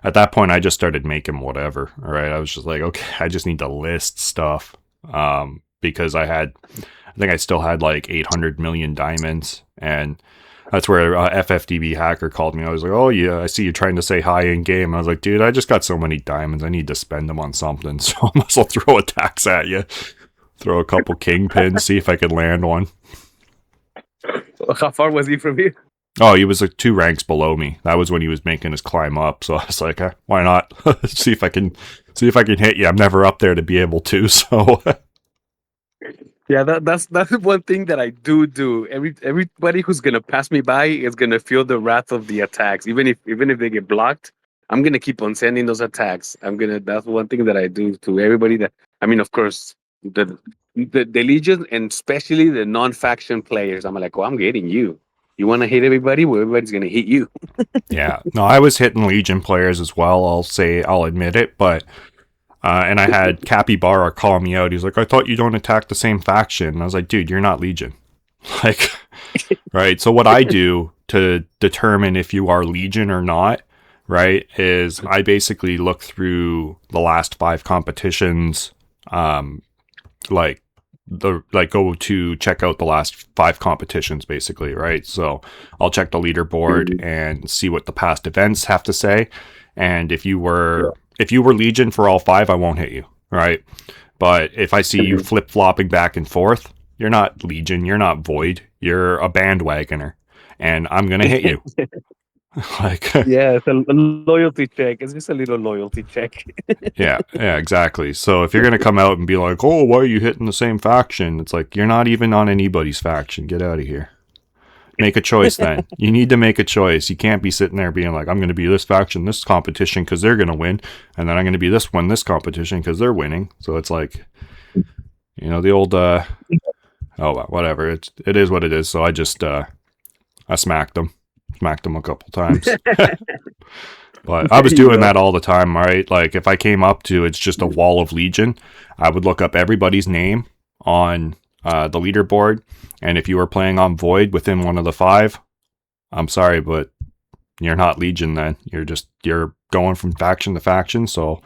at that point, I just started making whatever. All right. I was just like, okay, I just need to list stuff. Because I think I still had like 800 million diamonds. And that's where FFDB hacker called me. I was like, oh, yeah, I see you trying to say hi in game. I was like, dude, I just got so many diamonds. I need to spend them on something. So I must well throw a tax at you. Throw a couple kingpins, see if I could land one. How far was he from you? Oh, he was like 2 ranks below me. That was when he was making his climb up. So I was like, why not? see if I can hit you. I'm never up there to be able to. So Yeah, that's one thing that I do. Everybody who's gonna pass me by is gonna feel the wrath of the attacks, even if they get blocked. I'm gonna keep on sending those attacks. That's one thing that I do to everybody. That I mean, of course, the legion, and especially the non-faction players. I'm like, oh, I'm getting you. You want to hit everybody, well, everybody's gonna hit you. Yeah. No, I was hitting Legion players as well. I'll admit it, but and I had Capybara call me out. He's like, I thought you don't attack the same faction. And I was like, dude, you're not Legion. Like, right. So what I do to determine if you are Legion or not, right, is I basically look through the last 5 competitions, go to check out the last 5 competitions, basically, right? So I'll check the leaderboard and see what the past events have to say. And if you were Legion for all 5, I won't hit you, right? But if I see you flip flopping back and forth, you're not Legion, you're not Void, you're a bandwagoner, and I'm gonna hit you. Like, Yeah, it's a loyalty check. It's just a little loyalty check. yeah, exactly. So if you're gonna come out and be like, oh, why are you hitting the same faction? It's like, you're not even on anybody's faction. Get out of here. Make a choice then. You need to make a choice. You can't be sitting there being like, I'm going to be this faction, this competition because they're going to win. And then I'm going to be this one, this competition because they're winning. So it's like, the old, whatever. It is what it is. So I just, I smacked them a couple times. But I was doing that all the time, right? Like if I came up to, it's just a wall of Legion, I would look up everybody's name on the leaderboard. And if you were playing on Void within one of the 5, I'm sorry, but you're not Legion then. You're going from faction to faction, so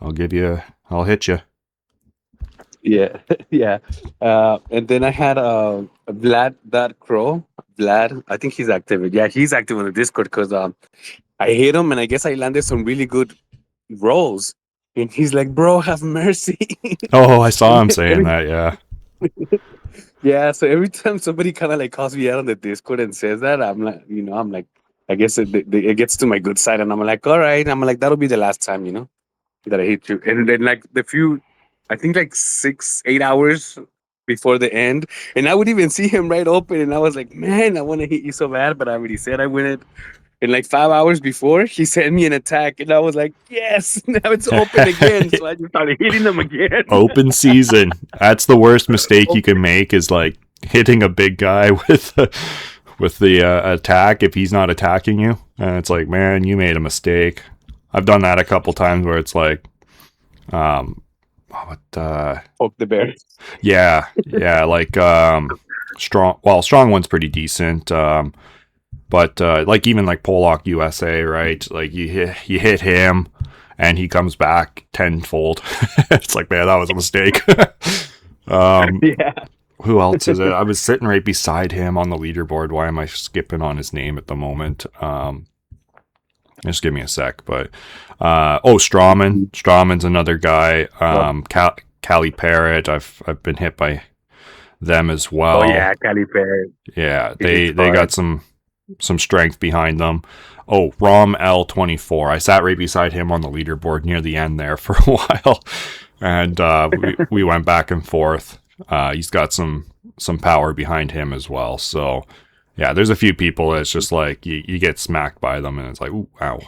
I'll hit you. Yeah, yeah. And then I had Vlad.Crow. Vlad, I think he's active. Yeah, he's active on the Discord because I hit him and I guess I landed some really good rolls. And he's like, bro, have mercy. Oh, I saw him saying that, yeah. Yeah, so every time somebody kind of like calls me out on the Discord and says that, I'm like, I guess it gets to my good side, and I'm like, all right, I'm like, that'll be the last time, that I hit you. And then like I think like 6-8 hours before the end, and I would even see him right open, and I was like, man, I want to hit you so bad, but I already said I win it. And like 5 hours before, he sent me an attack, and I was like, yes, now it's open again. So I just started hitting them again. Open season. That's the worst mistake you can make, is like hitting a big guy with the attack if he's not attacking you. And it's like, man, you made a mistake. I've done that a couple times where it's like, Poke the bear. Yeah, like strong one's pretty decent. But like even like Pollock USA, right? Like you hit him and he comes back tenfold. It's like, man, that was a mistake. Yeah. Who else is it? I was sitting right beside him on the leaderboard. Why am I skipping on his name at the moment? Just give me a sec. But Strawman. Strawman's another guy. Cali Parrot. I've been hit by them as well. Oh yeah, Cali Parrot. Yeah, they got some strength behind them. Oh, Rom L24. I sat right beside him on the leaderboard near the end there for a while, and we went back and forth. He's got some power behind him as well. So yeah, there's a few people that's just like you get smacked by them, and it's like, ooh, wow,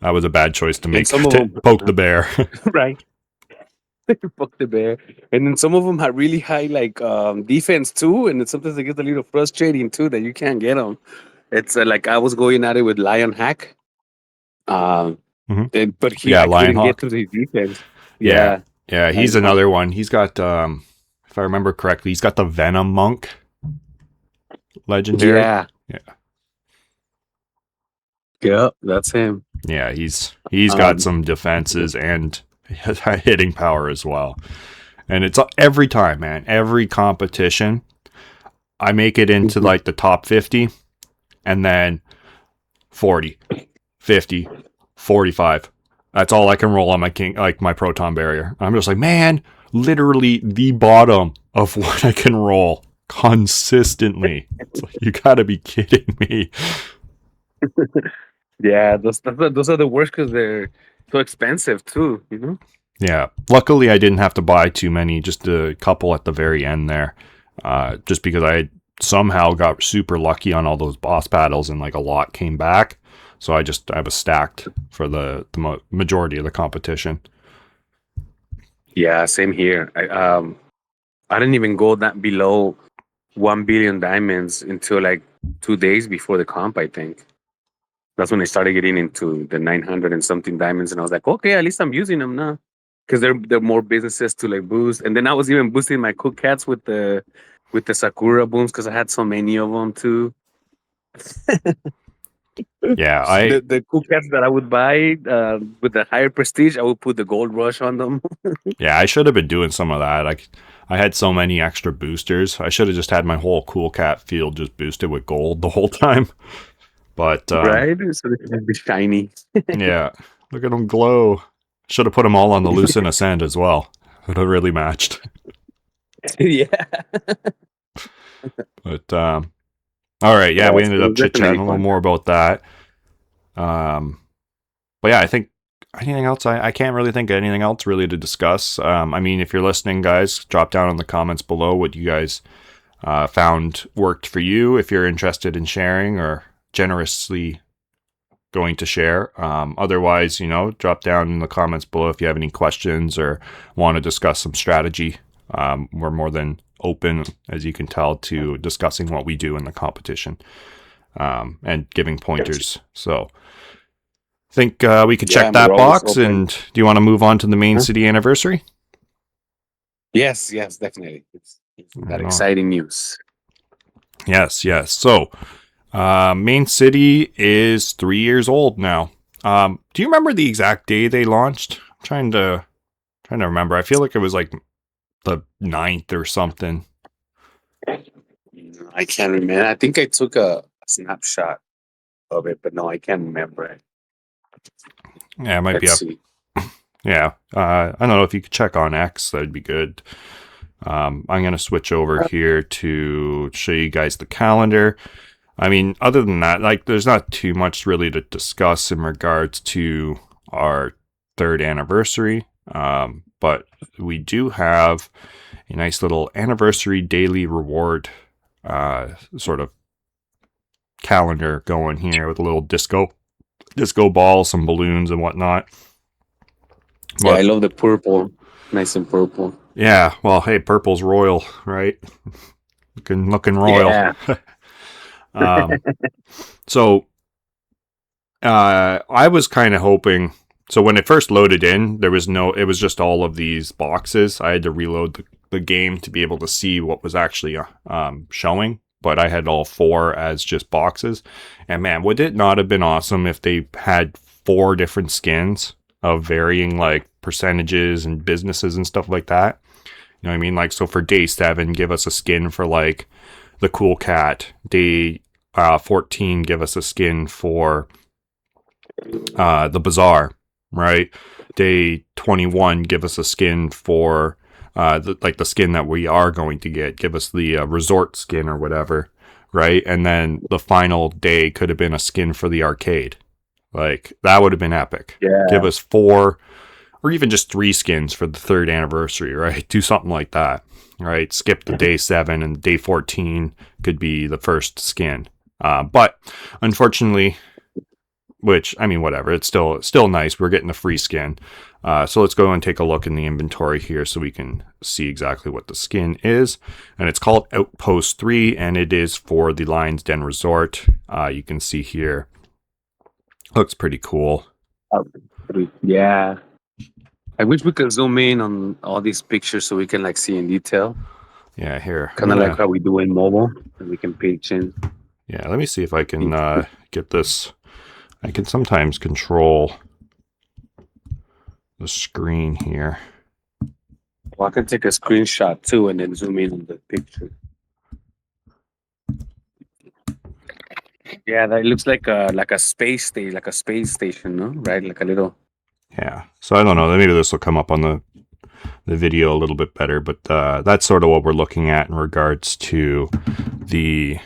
that was a bad choice to make. Poke the bear, right? Poke the bear, and then some of them have really high like defense too, and sometimes it gets a little frustrating too that you can't get them. It's like I was going at it with Lion Hack, but I couldn't get to the defense. Yeah, he's another one. He's got, if I remember correctly, he's got the Venom Monk legendary. Yeah, that's him. Yeah, he's got some defenses and hitting power as well. And it's every time, man, every competition, I make it into like the top 50, and then 40, 50, 45. That's all I can roll on my proton barrier. I'm just like, man, literally the bottom of what I can roll consistently. It's like, you gotta be kidding me. Yeah, those are the worst because they're so expensive too, Yeah, luckily I didn't have to buy too many, just a couple at the very end there, just because I somehow got super lucky on all those boss battles and like a lot came back. So I was stacked for the majority of the competition. Yeah, same here. I didn't even go that below 1 billion diamonds until like 2 days before the comp, I think. That's when I started getting into the 900 and something diamonds, and I was like, okay, at least I'm using them now, because they're more businesses to like boost. And then I was even boosting my cool cats with the sakura booms because I had so many of them too. Yeah, I The cool cats that I would buy with the higher prestige, I would put the gold rush on them. yeah, I should have been doing some of that. I had so many extra boosters. I should have just had my whole cool cat field just boosted with gold the whole time. But Right? So they can be shiny. yeah, look at them glow. Should have put them all on the Lucent Ascend as well. Would have really matched. Yeah. But all right, yeah, we ended It up was chit definitely chatting a little fun. more about that. But yeah, I think anything else? I can't really think of anything else really to discuss. I mean, if you're listening, guys, drop down in the comments below what you guys found worked for you. If you're interested in sharing or generously going to share. Otherwise, drop down in the comments below if you have any questions or want to discuss some strategy. We're more than open, as you can tell, to discussing what we do in the competition and giving pointers. So I think we could check that we're always box. open. And do you want to move on to the Mane.City anniversary? Yes, definitely. It's Right that on. exciting news. Yes. So Mane.City is 3 years old now. Do you remember the exact day they launched? I'm trying to remember. I feel like it was like the 9th or something. I can't remember. I think I took a snapshot of it, but no, I can't remember it. Yeah, it might be Let's up. see. Yeah, I don't know if you could check on X. That'd be good. I'm gonna switch over here to show you guys the calendar. I mean, other than that, like, there's not too much really to discuss in regards to our 3rd anniversary. But we do have a nice little anniversary daily reward sort of calendar going here with a little disco ball, some balloons and whatnot. Yeah, But, I love the purple. Nice and purple. yeah, well, hey, purple's royal, right? Looking royal. Yeah. So I was kind of hoping. So when it first loaded in, it was just all of these boxes. I had to reload the game to be able to see what was actually showing. But I had all 4 as just boxes. And man, would it not have been awesome if they had 4 different skins of varying like percentages and businesses and stuff like that? You know what I mean? Like, so for day 7, give us a skin for like the cool cat. Day 14, give us a skin for the bazaar, right? Day 21, give us a skin for the skin that we are going to get. Give us the resort skin or whatever, right? And then the final day could have been a skin for the arcade. Like, that would have been epic. Yeah. Give us 4 or even just 3 skins for the 3rd anniversary, right? Do something like that, right? Skip the day 7 and day 14 could be the first skin. But unfortunately, which, I mean, whatever, it's still nice. We're getting a free skin. So let's go and take a look in the inventory here so we can see exactly what the skin is. And it's called Outpost 3, and it is for the Lion's Den Resort. You can see here. Looks pretty cool. Yeah. I wish we could zoom in on all these pictures so we can like see in detail. Yeah, here. Kind of like how we do in mobile, and we can pitch in. Yeah, let me see if I can get this. I can sometimes control the screen here. Well, I can take a screenshot too and then zoom in on the picture. Yeah, that looks like a space station, no? Right? Like a little. Yeah. So I don't know. Maybe this will come up on the video a little bit better, but that's sort of what we're looking at in regards to the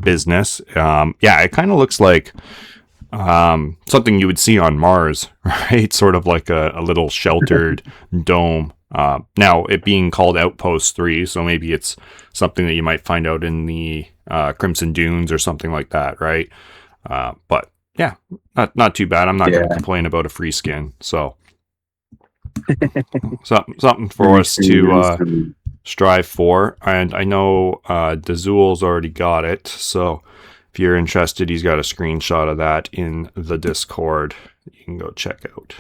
business. Yeah, it kind of looks like something you would see on Mars, right? Sort of like a little sheltered dome. Now, it being called Outpost 3, so maybe it's something that you might find out in the Crimson Dunes or something like that, right? But yeah, not too bad. I'm not going to complain about a free skin. So something for us to Strive 4, and I know Dazul's already got it, so if you're interested, he's got a screenshot of that in the Discord. You can go check out.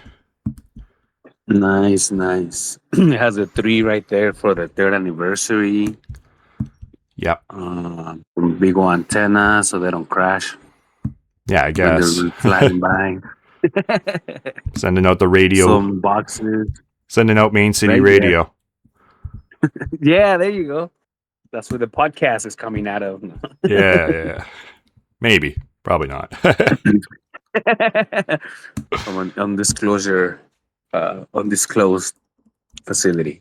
Nice. It has a 3 right there for the 3rd anniversary. Yep. Big antenna so they don't crash. Yeah, I guess. When they're flying by. Sending out the radio. Some boxes. Sending out Mane.City Right, radio. Yeah, there you go. That's where the podcast is coming out of. Yeah. Maybe. Probably not. From an undisclosed facility.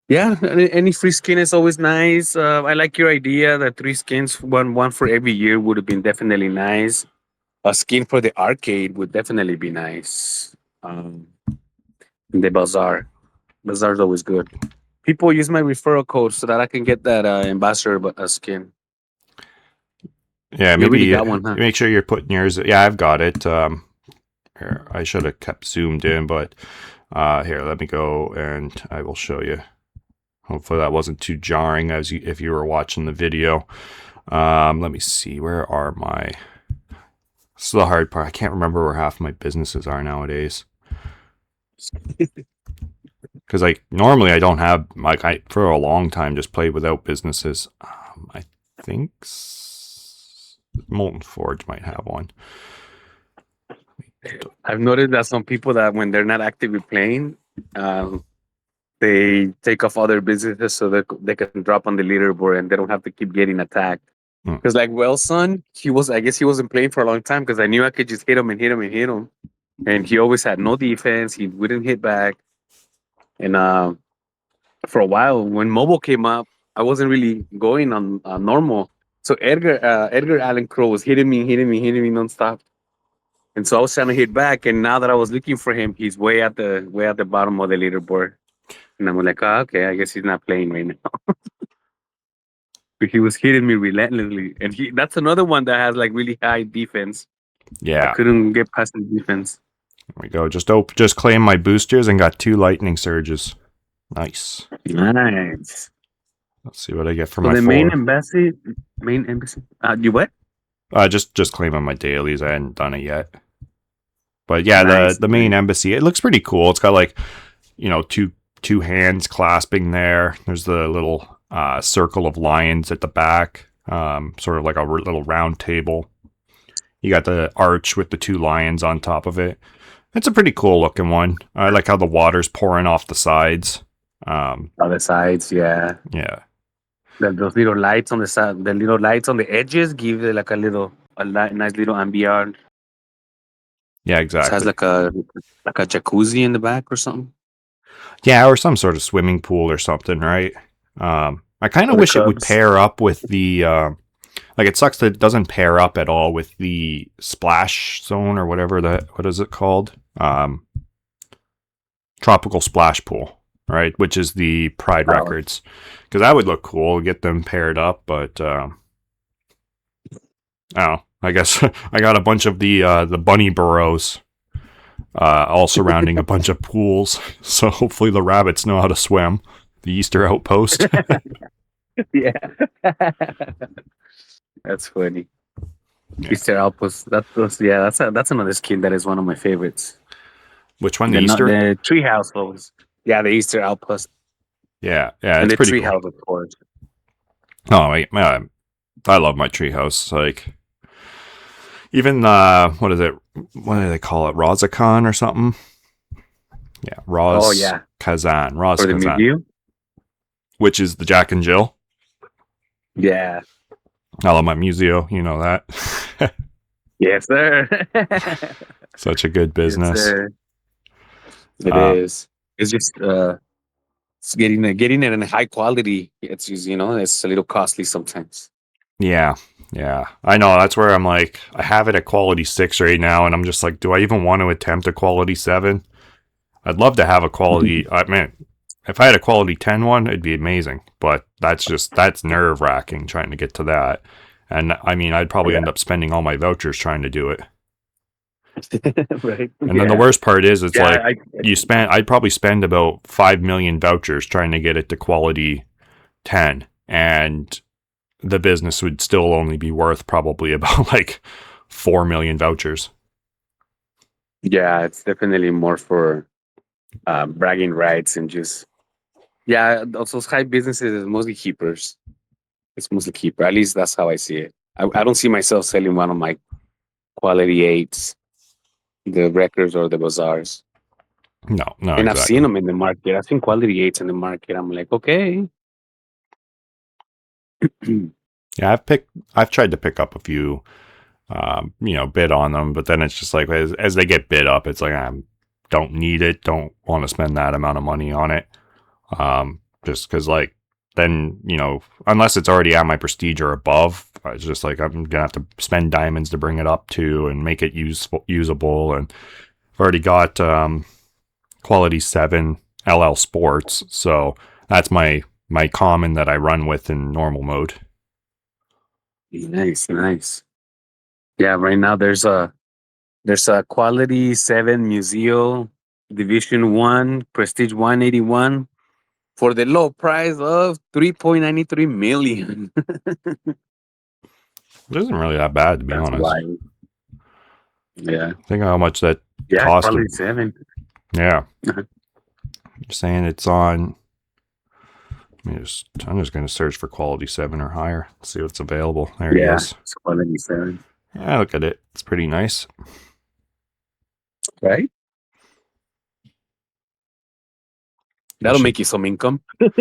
Yeah, any free skin is always nice. I like your idea that 3 skins, one for every year would have been definitely nice. A skin for the arcade would definitely be nice. The bazaar. Bazaar's always good. People use my referral code so that I can get that ambassador skin. Yeah, You maybe already got one, huh? make sure you're putting yours. Yeah, I've got it. Here, I should have kept zoomed in, but here, let me go and I will show you. Hopefully that wasn't too jarring if you were watching the video. Let me see. Where are my... This is the hard part. I can't remember where half my businesses are nowadays. Because normally I don't have, for a long time just played without businesses. I think Molten Forge might have one. I've noticed that some people that when they're not actively playing, they take off other businesses so that they can drop on the leaderboard and they don't have to keep getting attacked. Because Wilson, I guess he wasn't playing for a long time because I knew I could just hit him. And he always had no defense. He wouldn't hit back. And for a while, when mobile came up, I wasn't really going on normal. So Edgar Allan Crow was hitting me nonstop. And so I was trying to hit back. And now that I was looking for him, he's way at the bottom of the leaderboard. And I'm like, okay, I guess he's not playing right now. But he was hitting me relentlessly. And that's another one that has really high defense. Yeah. I couldn't get past the defense. There we go. Just claim my boosters and got 2 lightning surges. Nice. Nice. Let's see what I get for So my the 4. main embassy. You what? Just claim on my dailies. I hadn't done it yet. But yeah, Nice. the main embassy, it looks pretty cool. It's got two hands clasping there. There's the little circle of lions at the back, sort of like a little round table. You got the arch with the 2 lions on top of it. It's a pretty cool looking one. I like how the water's pouring off the sides. On the sides, yeah. Yeah. Those little lights on the side, the little lights on the edges give it a nice little ambient. Yeah, It exactly. has like a jacuzzi in the back or something. Yeah, or some sort of swimming pool or something, right? I kind of For the wish it would Cubs. pair up with the it sucks that it doesn't pair up at all with the splash zone or whatever what is it called? Tropical Splash Pool, right? Which is the Pride Oh. Records. Because that would look cool, get them paired up, but I guess I got a bunch of the bunny burrows all surrounding a bunch of pools. So hopefully the rabbits know how to swim. The Easter outpost. Yeah. That's funny. Yeah. Easter Outpost. That's another skin that is one of my favorites. Which one? The Easter? The treehouse ones. Yeah, the Easter Outpost. Yeah, And it's the pretty cool. treehouse, of course. Oh, man, I love my treehouse. Even what is it? What do they call it? Rozakon or something? Yeah, Roz. Oh, yeah. Kazan. Roz For the Kazan. museum? Which is the Jack and Jill. Yeah. I love my museo. You know that. Yes, sir. Such a good business. Yes, sir. It is. It's just it's getting it in a high quality. It's just, it's a little costly sometimes. Yeah. I know. That's where I'm like, I have it at quality 6 right now, and I'm just like, do I even want to attempt a quality 7? I'd love to have a quality. I mean, if I had a quality 10 one, it'd be amazing. But that's nerve wracking trying to get to that. And I mean, I'd probably end up spending all my vouchers trying to do it. Right. And then the worst part is, Yeah, I'd probably spend about 5 million vouchers trying to get it to quality 10, and the business would still only be worth probably about like 4 million vouchers. Yeah, it's definitely more for bragging rights and just also high businesses is mostly keepers. It's mostly keeper. At least that's how I see it. I don't see myself selling one of my quality eights, the records or the bazaars. No, And I've seen exactly. them in the market. I've seen quality eights in the market. I'm like, okay. Yeah, I've tried to pick up a few, bid on them, but then it's just like as they get bid up, it's like I don't need it, don't want to spend that amount of money on it. Just because like then unless it's already at my prestige or above, it's just like I'm gonna have to spend diamonds to bring it up to and make it usable. And I've already got quality 7 LL Sports, so that's my common that I run with in normal mode. Nice. Yeah, right now there's a quality 7 Museo Division 1 Prestige 181 for the low price of 3.93 million. It isn't really that bad, to be That's honest. why. Yeah. Think of how much that Yeah, cost. quality 7. Yeah. Uh-huh. You're saying it's on. I'm just going to search for quality 7 or higher. See what's available. There he is. It's quality 7. Yeah, look at it. It's pretty nice. Right? That'll make you some income. But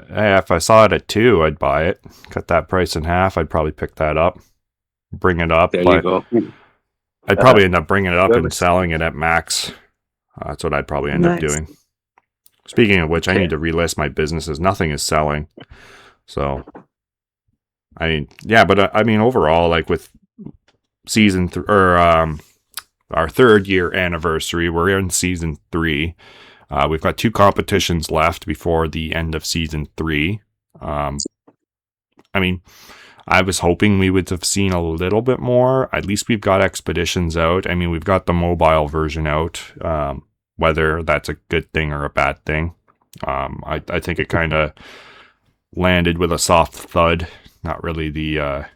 hey, if I saw it at 2, I'd buy it. Cut that price in half. I'd probably pick that up, bring it up. There but you go. I'd probably end up bringing it up and Service. selling it at max. That's what I'd probably end up doing. Speaking of which, I need to relist my businesses. Nothing is selling. So, I mean, yeah, but I mean, overall, like with season our 3rd year anniversary, we're in season 3. We've got 2 competitions left before the end of season 3. I mean, I was hoping we would have seen a little bit more. At least we've got expeditions out. I mean, we've got the mobile version out. Whether that's a good thing or a bad thing. I think it kind of landed with a soft thud. Not really, I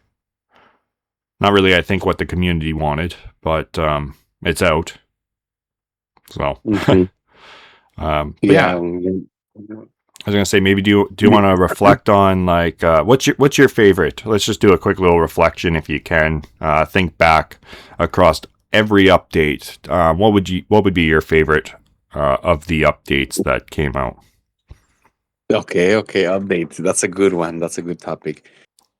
think, what the community wanted, but it's out. So, Mm-hmm. yeah. I was gonna say, maybe do you want to reflect on like what's your favorite? Let's just do a quick little reflection if you can. Think back across every update. What would be your favorite of the updates that came out? Okay, updates. That's a good one. That's a good topic.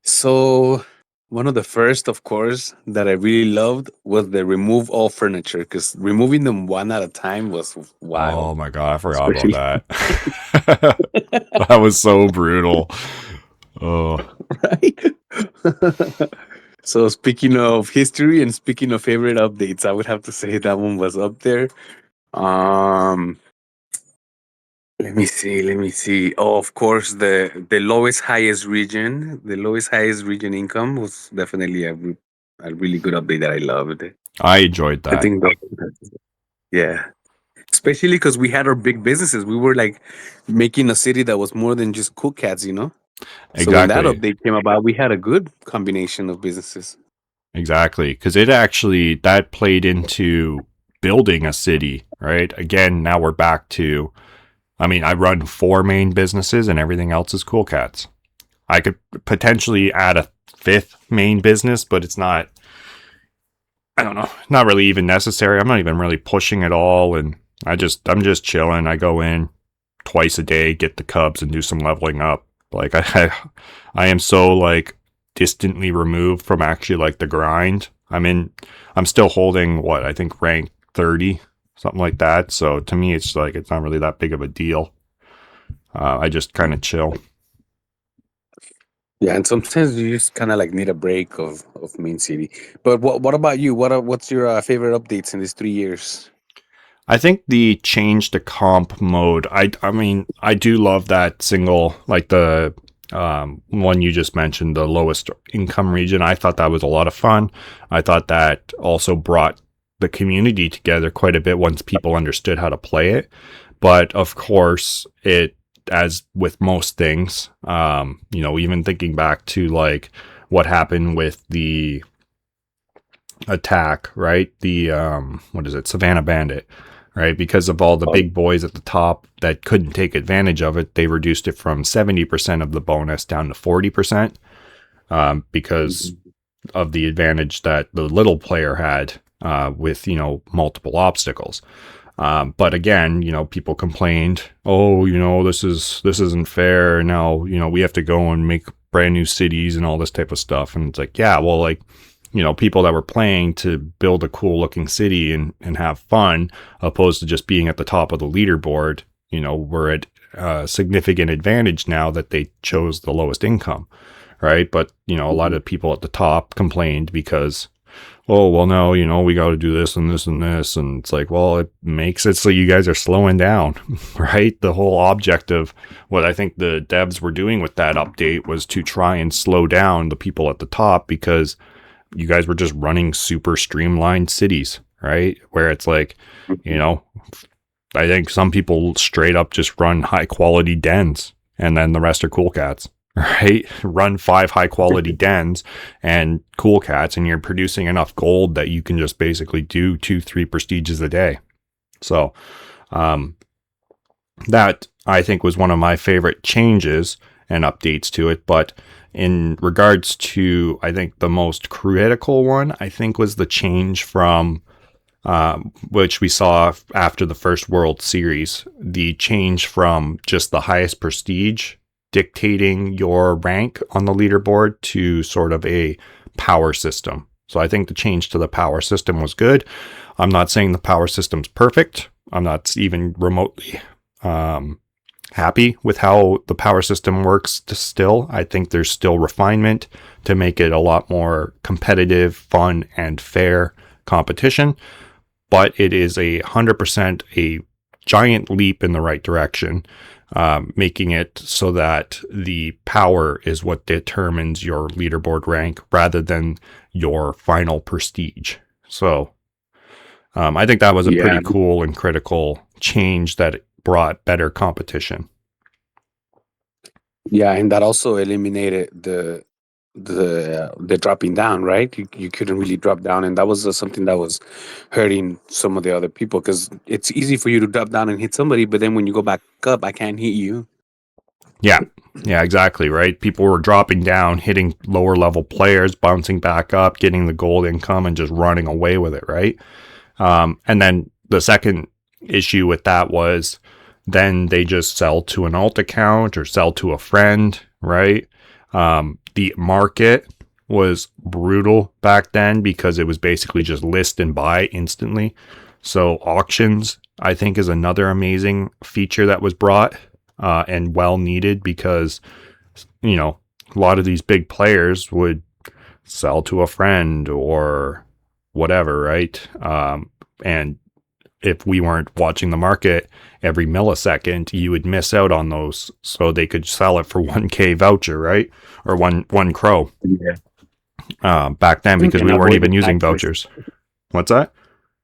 So one of the first, of course, that I really loved was the remove all furniture, because removing them one at a time was wild. Oh my god, I forgot about that. That was so brutal. Oh, Right. So speaking of history and speaking of favorite updates, I would have to say that one was up there. Let me see. Oh, of course, the lowest highest region income was definitely a really good update that I loved. I enjoyed I that. think yeah, especially because we had our big businesses. We were like making a city that was more than just cool cats, So when that Exactly. update came about, we had a good combination of businesses. Exactly, because that played into building a city, right? Again, now we're back to, I mean, I run 4 main businesses and everything else is cool cats. I could potentially add a 5th main business, but it's not, I don't know, not really even necessary. I'm not even really pushing at all, and I'm just chilling. I go in twice a day, get the cubs, and do some leveling up. Like I am so like distantly removed from actually like the grind. I'm still holding what I think rank 30, something like that. So to me, it's like it's not really that big of a deal. I just kind of chill. Yeah, and sometimes you just kind of like need a break of Mane.City. But what about you? What's your favorite updates in these 3 years? I think the change to comp mode. I mean, I do love that single, like the one you just mentioned, the lowest income region. I thought that was a lot of fun. I thought that also brought the community together quite a bit once people understood how to play it. But of course, it as with most things, even thinking back to like what happened with the attack, right? The what is it, Savannah Bandit, right? Because of all the big boys at the top that couldn't take advantage of it, they reduced it from 70% of the bonus down to 40%, because of the advantage that the little player had with multiple obstacles. But again, people complained, oh, this isn't fair. Now, we have to go and make brand new cities and all this type of stuff. And it's like, yeah, well, like, people that were playing to build a cool looking city and have fun, opposed to just being at the top of the leaderboard, were at a significant advantage now that they chose the lowest income, right? But, a lot of people at the top complained because, oh, well, no, we got to do this and this and this. And it's like, well, it makes it so you guys are slowing down, right? The whole object of what I think the devs were doing with that update was to try and slow down the people at the top, because you guys were just running super streamlined cities, right? Where it's like, I think some people straight up just run high quality dens and then the rest are cool cats, right? Run 5 high quality dens and cool cats, and you're producing enough gold that you can just basically do 2-3 prestiges a day. So, that I think was one of my favorite changes and updates to it. But in regards to, I think the most critical one, I think was the change from, which we saw after the first World Series, the change from just the highest prestige dictating your rank on the leaderboard to sort of a power system. So I think the change to the power system was good. I'm not saying the power system's perfect. I'm not even remotely happy with how the power system works still. I think there's still refinement to make it a lot more competitive, fun, and fair competition. But it is 100% a giant leap in the right direction, making it so that the power is what determines your leaderboard rank rather than your final prestige. So I think that was a pretty cool and critical change that brought better competition. Yeah, and that also eliminated the dropping down, right? You couldn't really drop down, and that was something that was hurting some of the other people, because it's easy for you to drop down and hit somebody, but then when you go back up, I can't hit you. Yeah, exactly, right? People were dropping down, hitting lower level players, bouncing back up, getting the gold income, and just running away with it, right? And then the second issue with that was then they just sell to an alt account or sell to a friend, right? The market was brutal back then because it was basically just list and buy instantly. So auctions, I think, is another amazing feature that was brought and well needed, because, a lot of these big players would sell to a friend or whatever, right? And if we weren't watching the market every millisecond, you would miss out on those. So they could sell it for 1K voucher, right? Or one crow. Yeah. Back then, because we weren't even using vouchers. What's that?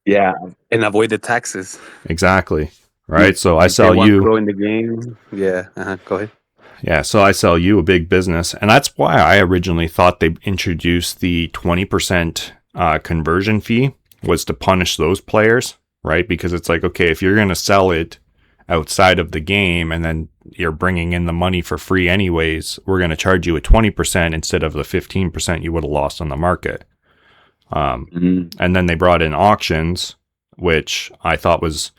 Yeah, and avoid the taxes. Exactly. Right. So I sell you. Crow in the game. Yeah. Go ahead. Yeah. So I sell you a big business, and that's why I originally thought they introduced the 20% conversion fee, was to punish those players. Right? Because it's like, okay, if you're going to sell it outside of the game and then you're bringing in the money for free anyways, we're going to charge you a 20% instead of the 15% you would have lost on the market. And then they brought in auctions, which I thought was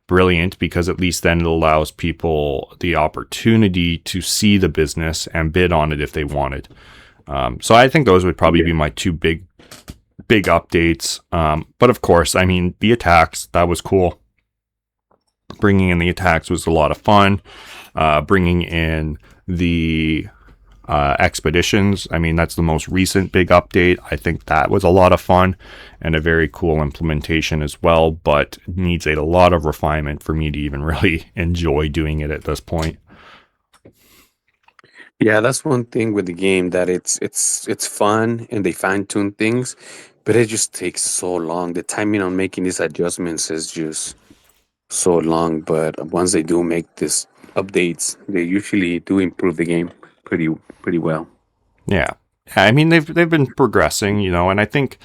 brilliant, because at least then it allows people the opportunity to see the business and bid on it if they wanted. So I think those would probably be my two big updates. But of course, I mean, the attacks, that was cool. Bringing in the attacks was a lot of fun. Bringing in the expeditions, I mean, that's the most recent big update. I think that was a lot of fun and a very cool implementation as well, but needs a lot of refinement for me to even really enjoy doing it at this point. Yeah, that's one thing with the game, that it's fun and they fine tune things, but it just takes so long. The timing on making these adjustments is just so long. But once they do make this updates, they usually do improve the game pretty well. Yeah. I mean, they've been progressing, you know, and I think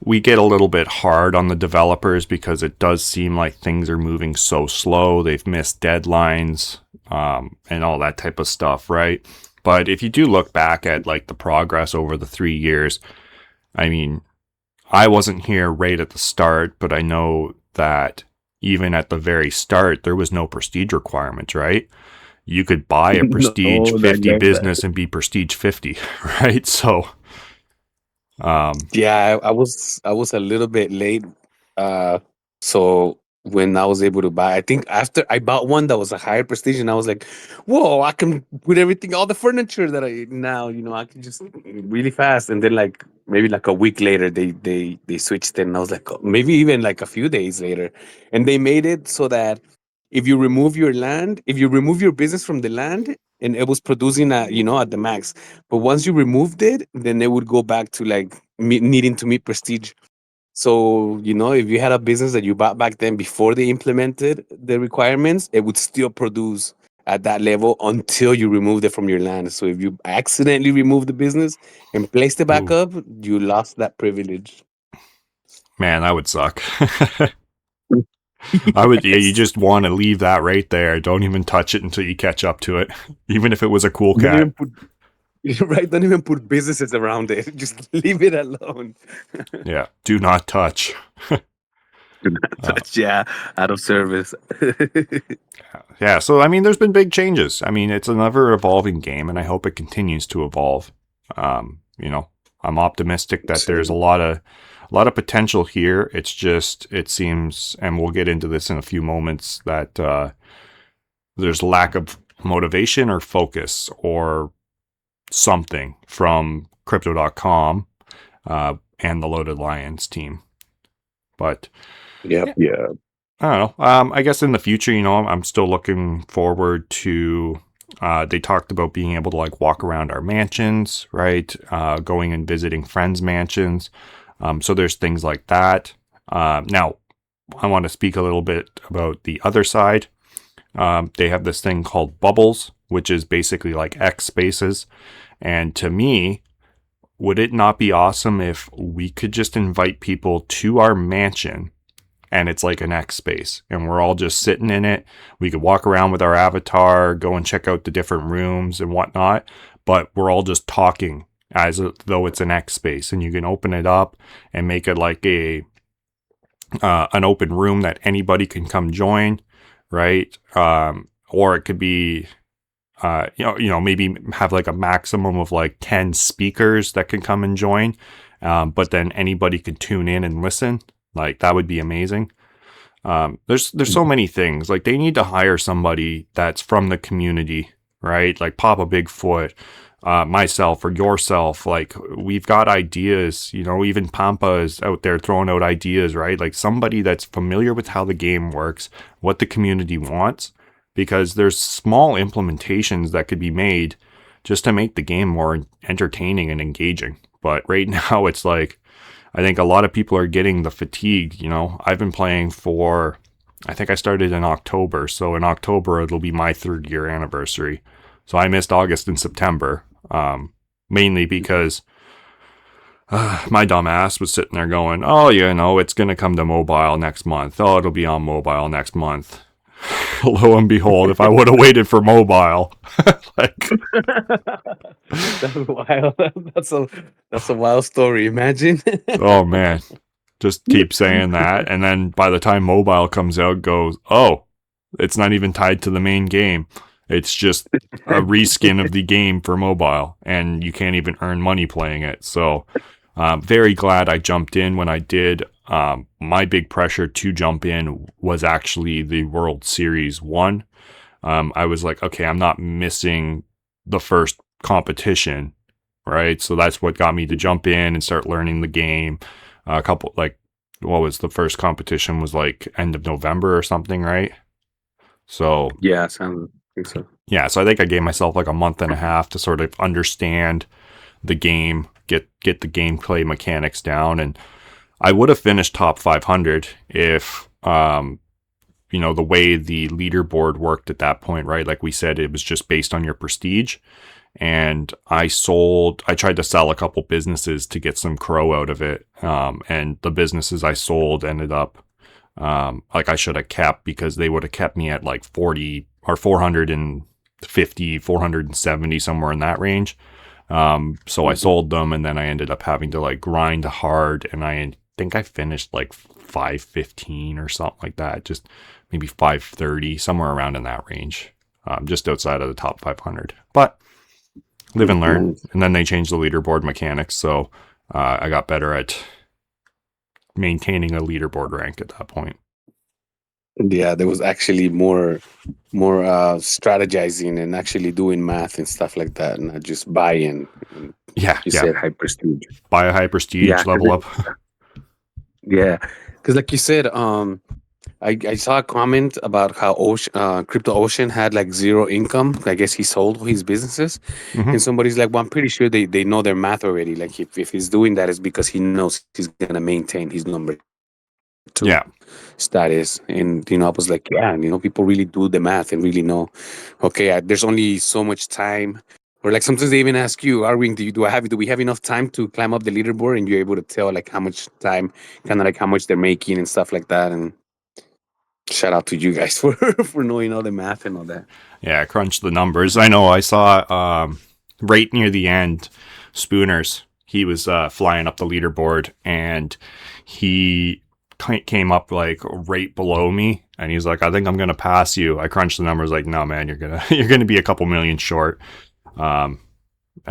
we get a little bit hard on the developers because it does seem like things are moving so slow. They've missed deadlines, and all that type of stuff, right? But if you do look back at like the progress over the 3 years, I mean, I wasn't here right at the start, but I know that even at the very start, there was no prestige requirements, right? You could buy a prestige No, I 50 love that. business and be prestige 50, right? So, Yeah, I was a little bit late. So when I was able to buy, I think after I bought one that was a higher prestige, and I was like, "Whoa! I can put everything, all the furniture that I now, I can just really fast." And then like maybe like a week later, they switched it, and I was like, oh, maybe even like a few days later, and they made it so that if you remove your business from the land, and it was producing at at the max, but once you removed it, then it would go back to like needing to meet prestige. So, if you had a business that you bought back then before they implemented the requirements, it would still produce at that level until you removed it from your land. So if you accidentally removed the business and placed it back ooh, up, you lost that privilege. man, that would suck. I would, yeah, you Yes. just want to leave that right there. Don't even touch it until you catch up to it, even if it was a cool Don't cat. even put right, don't even put businesses around it. Just leave it alone. Yeah, do not touch. Do not Uh, touch, yeah, out of service. yeah, so I mean, there's been big changes. I mean, it's an ever evolving game, and I hope it continues to evolve. You know, I'm optimistic that there's a lot of potential here. It's just it seems, and we'll get into this in a few moments, that there's lack of motivation or focus or something from Crypto.com and the Loaded Lions team. But Yep, yeah. I don't know. I guess in the future, you know, I'm still looking forward to. They talked about being able to like walk around our mansions, right? Going and visiting friends' mansions. So there's things like that. Now, I want to speak a little bit about the other side. They have this thing called bubbles, which is basically like X spaces. And to me, would it not be awesome if we could just invite people to our mansion and it's like an X space and we're all just sitting in it? We could walk around with our avatar, go and check out the different rooms and whatnot, but we're all just talking as though it's an X space, and you can open it up and make it like an open room that anybody can come join, right? Or it could be maybe have like a maximum of like 10 speakers that can come and join. But then anybody could tune in and listen. Like that would be amazing. There's so many things. Like they need to hire somebody that's from the community, right? Like Papa Bigfoot, myself or yourself. Like we've got ideas, even Pampa is out there throwing out ideas, right? Like somebody that's familiar with how the game works, what the community wants, because there's small implementations that could be made just to make the game more entertaining and engaging. But right now it's like, I think a lot of people are getting the fatigue. I've been playing I think I started in October. So in October, it'll be my 3rd year anniversary. So I missed August and September, mainly because my dumb ass was sitting there going, oh, it's going to come to mobile next month. Oh, it'll be on mobile next month. Lo and behold, if I would have waited for mobile, like, That's wild. That's a wild story. Imagine. oh man, just keep saying that. And then by the time mobile comes out, goes, oh, it's not even tied to the main game. It's just a reskin of the game for mobile, and you can't even earn money playing it. So very glad I jumped in when I did. My big pressure to jump in was actually the World Series 1. I was like, okay, I'm not missing the first competition, right? So that's what got me to jump in and start learning the game. What was the first competition was like end of November or something, right? So Yeah, I think so. yeah, so I think I gave myself like a month and a half to sort of understand the game, get the gameplay mechanics down, and I would have finished top 500 if the way the leaderboard worked at that point, right? Like we said, it was just based on your prestige. And I tried to sell a couple businesses to get some crow out of it. And the businesses I sold ended up, like I should have kept, because they would have kept me at like 40 or 450, 470, somewhere in that range. So I sold them, and then I ended up having to like grind hard, and I think I finished like 515 or something like that, just maybe 530, somewhere around in that range, just outside of the top 500. But live and learn. And then they changed the leaderboard mechanics, so I got better at maintaining a leaderboard rank at that point. Yeah, there was actually more strategizing and actually doing math and stuff like that, not just buying. You said high prestige. Buy a high prestige, level up. Yeah, because like you said, I saw a comment about how Crypto Ocean had like zero income. I guess he sold his businesses, and somebody's like, "Well, I'm pretty sure they know their math already. Like if he's doing that, it's because he knows he's gonna maintain his number two status." And I was like, "Yeah, people really do the math and really know. Okay, there's only so much time." Or like sometimes they even ask you, "RWINK, do we have enough time to climb up the leaderboard?" And you're able to tell like how much time, kind of like how much they're making and stuff like that. And shout out to you guys for knowing all the math and all that. Yeah, crunch the numbers. I know I saw right near the end, Spooners, he was flying up the leaderboard, and he came up like right below me, and he's like, "I think I'm gonna pass you." I crunched the numbers, like, "No, man, you're gonna be a couple million short." And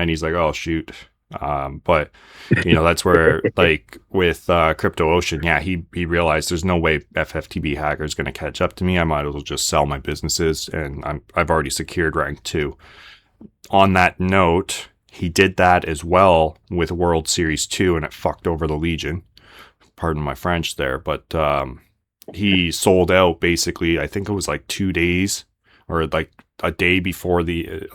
he's like, "Oh shoot." But that's where, like with Crypto Ocean, he realized there's no way FFTB hacker is going to catch up to me. I might as well just sell my businesses, and I've already secured rank 2. On that note, he did that as well with World Series 2, and it fucked over the Legion. Pardon my French there, but he sold out basically. I think it was like 2 days or like a day before the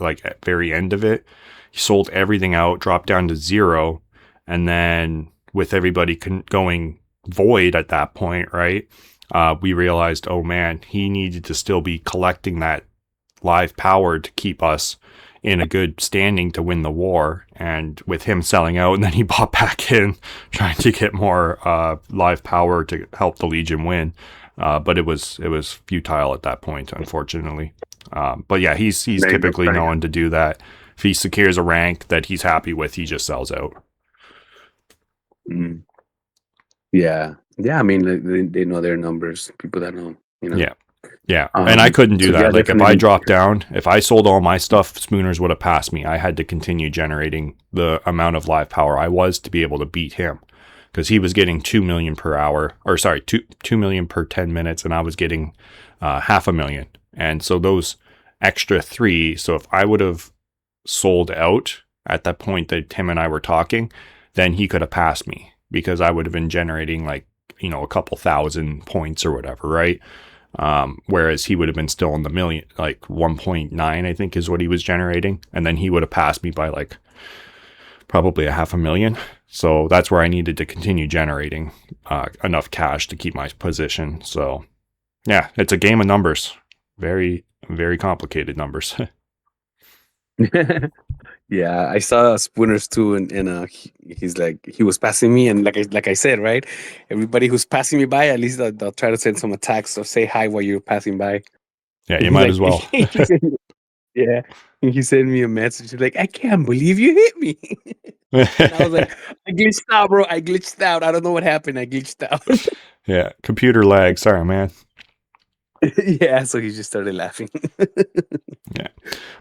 very end of it. He sold everything out, dropped down to 0, and then with everybody going void at that point, right? We realized, oh man, he needed to still be collecting that live power to keep us in a good standing to win the war. And with him selling out, and then he bought back in, trying to get more live power to help the Legion win. But it was futile at that point, unfortunately. But yeah, he's typically known to do that. If he secures a rank that he's happy with, he just sells out. Yeah. I mean, they know their numbers. People that know, Yeah. And I couldn't do that. Like if I dropped down, if I sold all my stuff, Spooners would have passed me. I had to continue generating the amount of live power I was to be able to beat him, because he was getting 2 million per hour, or sorry, 2 million per 10 minutes, and I was getting 500,000. And so those extra 3. So if I would have sold out at that point that him and I were talking, then he could have passed me, because I would have been generating like, a couple thousand points or whatever, right? Whereas he would have been still in the million, like 1.9, I think is what he was generating. And then he would have passed me by like probably 500,000. So that's where I needed to continue generating enough cash to keep my position. So yeah, it's a game of numbers. Very, very complicated numbers. Yeah, I saw Spooners too, and he's like, he was passing me, and like I said, right, everybody who's passing me by, at least I'll try to send some attacks or say hi while you're passing by. Yeah, you might as well. Yeah, and he sent me a message like, "I can't believe you hit me." And I was like, "I glitched out, bro. I glitched out. I don't know what happened. I glitched out." Yeah, computer lag. Sorry, man. Yeah, so he just started laughing.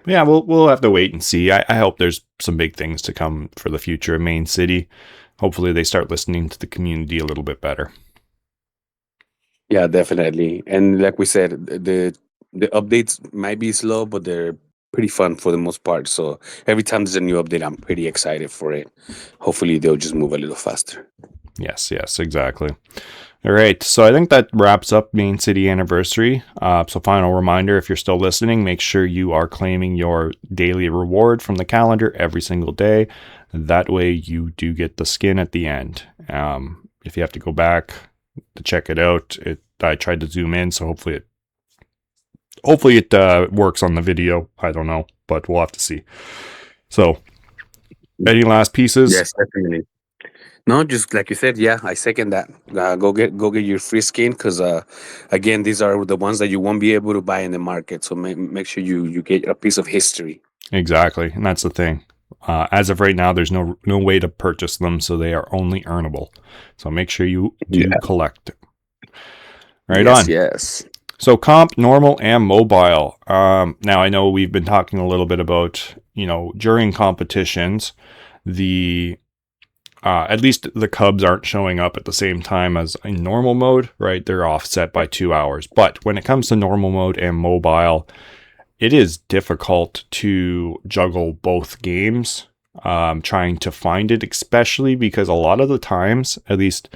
Yeah, we'll have to wait and see. I hope there's some big things to come for the future of Mane.City. Hopefully they start listening to the community a little bit better. Yeah, definitely. And like we said, the updates might be slow, but they're pretty fun for the most part. So every time there's a new update, I'm pretty excited for it. Hopefully they'll just move a little faster. Yes, exactly. All right, so I think that wraps up Mane.City anniversary. So final reminder, if you're still listening, make sure you are claiming your daily reward from the calendar every single day. That way you do get the skin at the end. If you have to go back to check it out, I tried to zoom in, so hopefully it hopefully it works on the video. I don't know, but we'll have to see. So, any last pieces? Yes, definitely. No, just like you said, yeah, I second that. Go get your free skin because again, these are the ones that you won't be able to buy in the market. So make sure you get a piece of history. Exactly, and that's the thing. As of right now, there's no way to purchase them, so they are only earnable. So make sure you do collect. Right yes, on. Yes. So comp, normal, and mobile. Now I know we've been talking a little bit about, during competitions, the at least the Cubs aren't showing up at the same time as in normal mode, right? They're offset by 2 hours. But when it comes to normal mode and mobile, it is difficult to juggle both games, trying to find it, especially because a lot of the times, at least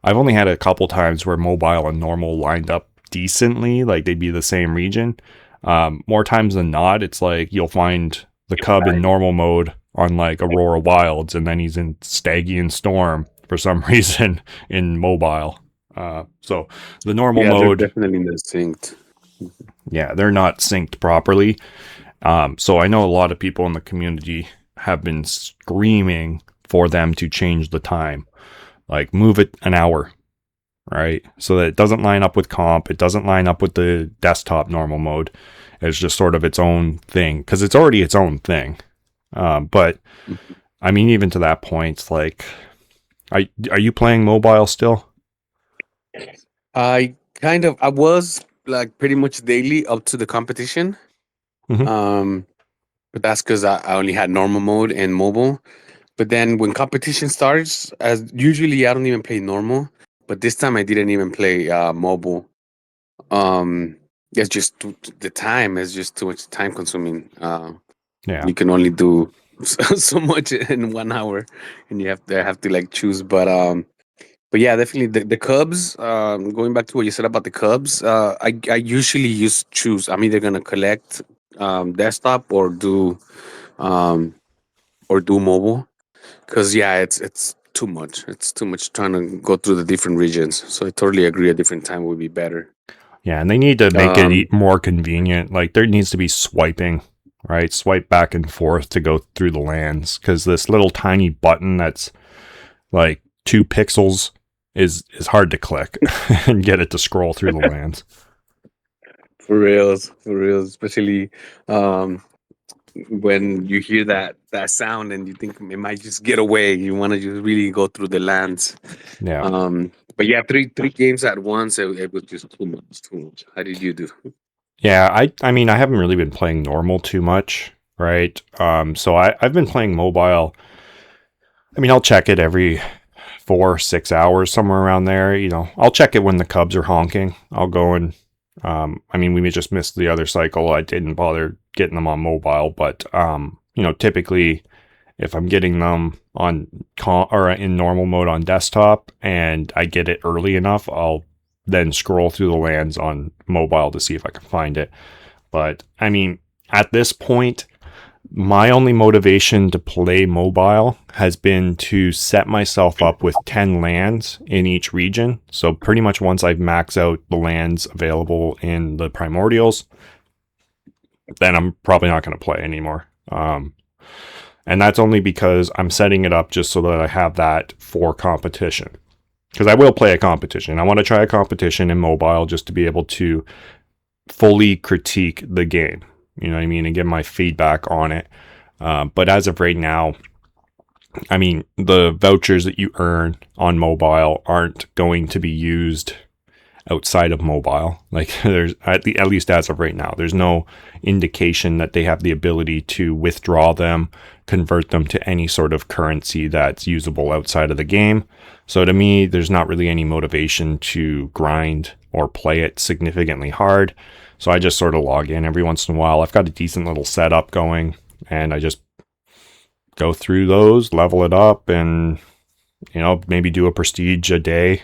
I've only had a couple times where mobile and normal lined up decently, like they'd be the same region. More times than not, it's like you'll find the Cub in normal mode on like Aurora Wilds, and then he's in Stygian Storm for some reason in mobile. So the normal mode, they're definitely not synced. yeah, they're not synced properly. So I know a lot of people in the community have been screaming for them to change the time, like move it an hour, right? So that it doesn't line up with comp, it doesn't line up with the desktop normal mode. It's just sort of its own thing because it's already its own thing. But I mean, even to that point, like, are you playing mobile still? I was like pretty much daily up to the competition. Mhm. But that's because I only had normal mode and mobile. But then when competition starts, as usually I don't even play normal. But this time I didn't even play mobile. It's just the time is just too much time consuming. Yeah. You can only do so much in 1 hour, and you have to like choose. But yeah, definitely the Cubs. Going back to what you said about the Cubs, I usually choose. I'm either gonna collect desktop um, or do mobile. Because yeah, it's too much. It's too much trying to go through the different regions. So I totally agree. A different time would be better. Yeah, and they need to make it Um, more convenient. Like there needs to be swiping, right? Swipe back and forth to go through the lands because this little tiny button that's like 2 pixels is hard to click and get it to scroll through the lands. for reals, especially um, when you hear that sound and you think it might just get away. You want to just really go through the lands. Yeah. But yeah, three games at once. It was just too much. Too much. How did you do? Yeah, I mean I haven't really been playing normal too much, right? So I've been playing mobile. I mean, I'll check it every 4-6 hours, somewhere around there. I'll check it when the Cubs are honking. I'll go and I mean, we just missed the other cycle. I didn't bother getting them on mobile, but typically if I'm getting them on or in normal mode on desktop and I get it early enough, I'll then scroll through the lands on mobile to see if I can find it. But I mean, at this point, my only motivation to play mobile has been to set myself up with 10 lands in each region. So pretty much once I've maxed out the lands available in the primordials, then I'm probably not going to play anymore. And that's only because I'm setting it up just so that I have that for competition. Because I will play a competition. I want to try a competition in mobile just to be able to fully critique the game. You know what I mean? And give my feedback on it. But as of right now, I mean, the vouchers that you earn on mobile aren't going to be used outside of mobile. Like there's at least as of right now, there's no indication that they have the ability to withdraw them, convert them to any sort of currency that's usable outside of the game. So to me, there's not really any motivation to grind or play it significantly hard. So I just sort of log in every once in a while. I've got a decent little setup going and I just go through those, level it up, and maybe do a prestige a day,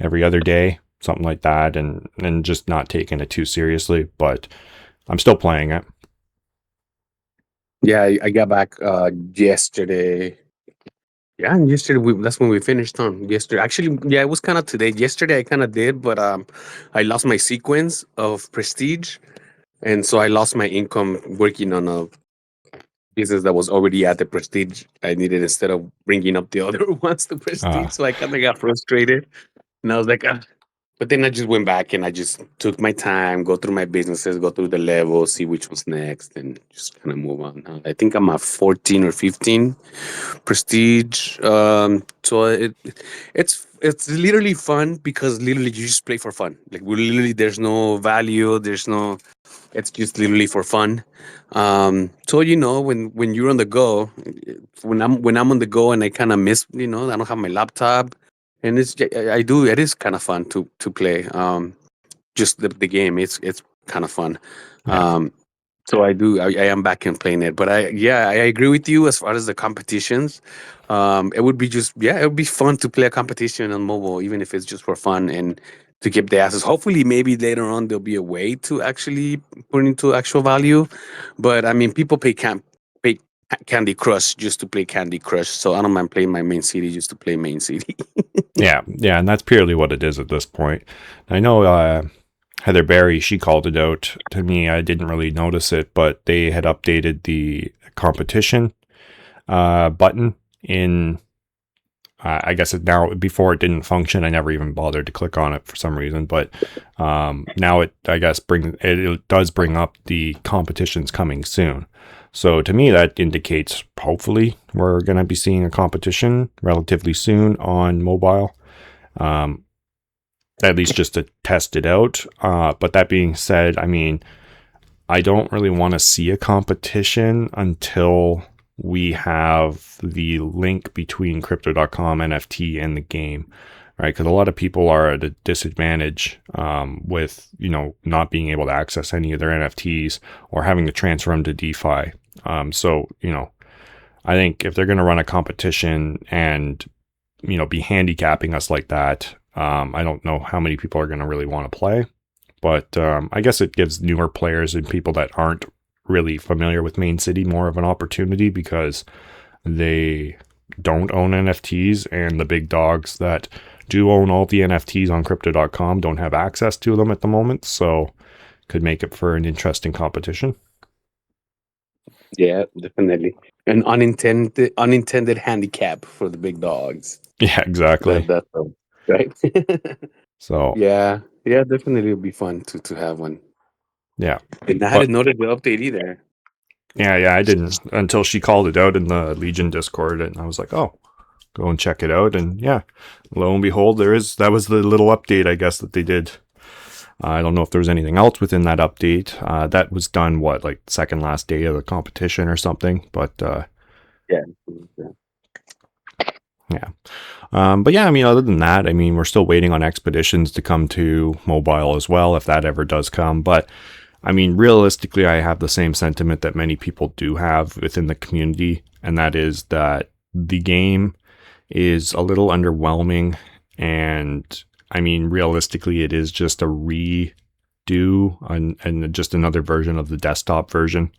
every other day, something like that, and just not taking it too seriously, but I'm still playing it. Yeah, I got back yesterday. Yeah, and yesterday that's when we finished on yesterday. Actually, yeah, it was kind of today. Yesterday I kind of did, but I lost my sequence of prestige. And so I lost my income working on a business that was already at the prestige I needed instead of bringing up the other ones to prestige. Ah, So I kind of got frustrated, and I was like, ah. But then I just went back and I just took my time, go through my businesses, go through the levels, see which was next, and just kind of move on. I think I'm at 14 or 15 prestige. So it's literally fun because literally you just play for fun. Like we literally there's no value, there's no. It's just literally for fun. So when you're on the go, when I'm on the go and I kind of miss, I don't have my laptop, and I do. It is kind of fun to play. Just the game. It's kind of fun. yeah. Um, so I do. I am back and playing it, but I agree with you as far as the competitions. It would be it would be fun to play a competition on mobile, even if it's just for fun and to keep the asses. Hopefully, maybe later on there'll be a way to actually put into actual value. But I mean, people pay Candy Crush just to play Candy Crush, so I don't mind playing my main city just to play main city. Yeah, yeah, and that's purely what it is at this point. I know Heather Berry, she called it out to me. I didn't really notice it, but they had updated the competition button in, I guess it now, before it didn't function. I never even bothered to click on it for some reason, but now it, I guess, it does bring up the competitions coming soon. So to me, that indicates hopefully we're going to be seeing a competition relatively soon on mobile, at least just to test it out. But that being said, I mean, I don't really want to see a competition until we have the link between crypto.com NFT and the game, right? Because a lot of people are at a disadvantage with, not being able to access any of their NFTs or having to transfer them to DeFi. So, I think if they're going to run a competition and, be handicapping us like that, I don't know how many people are going to really want to play, but I guess it gives newer players and people that aren't really familiar with Mane.City more of an opportunity because they don't own NFTs, and the big dogs that do own all the NFTs on crypto.com don't have access to them at the moment. So could make it for an interesting competition. Yeah, definitely. An unintended handicap for the big dogs. Yeah, exactly. That's right. So Yeah, yeah, definitely would be fun to have one. yeah, And I but hadn't noted the update either. yeah, I didn't until she called it out in the Legion Discord, and I was like, oh, go and check it out. And yeah, lo and behold, that was the little update, I guess, that they did. I don't know if there was anything else within that update. That was done, like second last day of the competition or something. But Yeah. yeah. But yeah, I mean, other than that, I mean, we're still waiting on expeditions to come to mobile as well, if that ever does come. But I mean, realistically, I have the same sentiment that many people do have within the community, and that is that the game is a little underwhelming. And I mean, realistically, it is just a redo and just another version of the desktop version.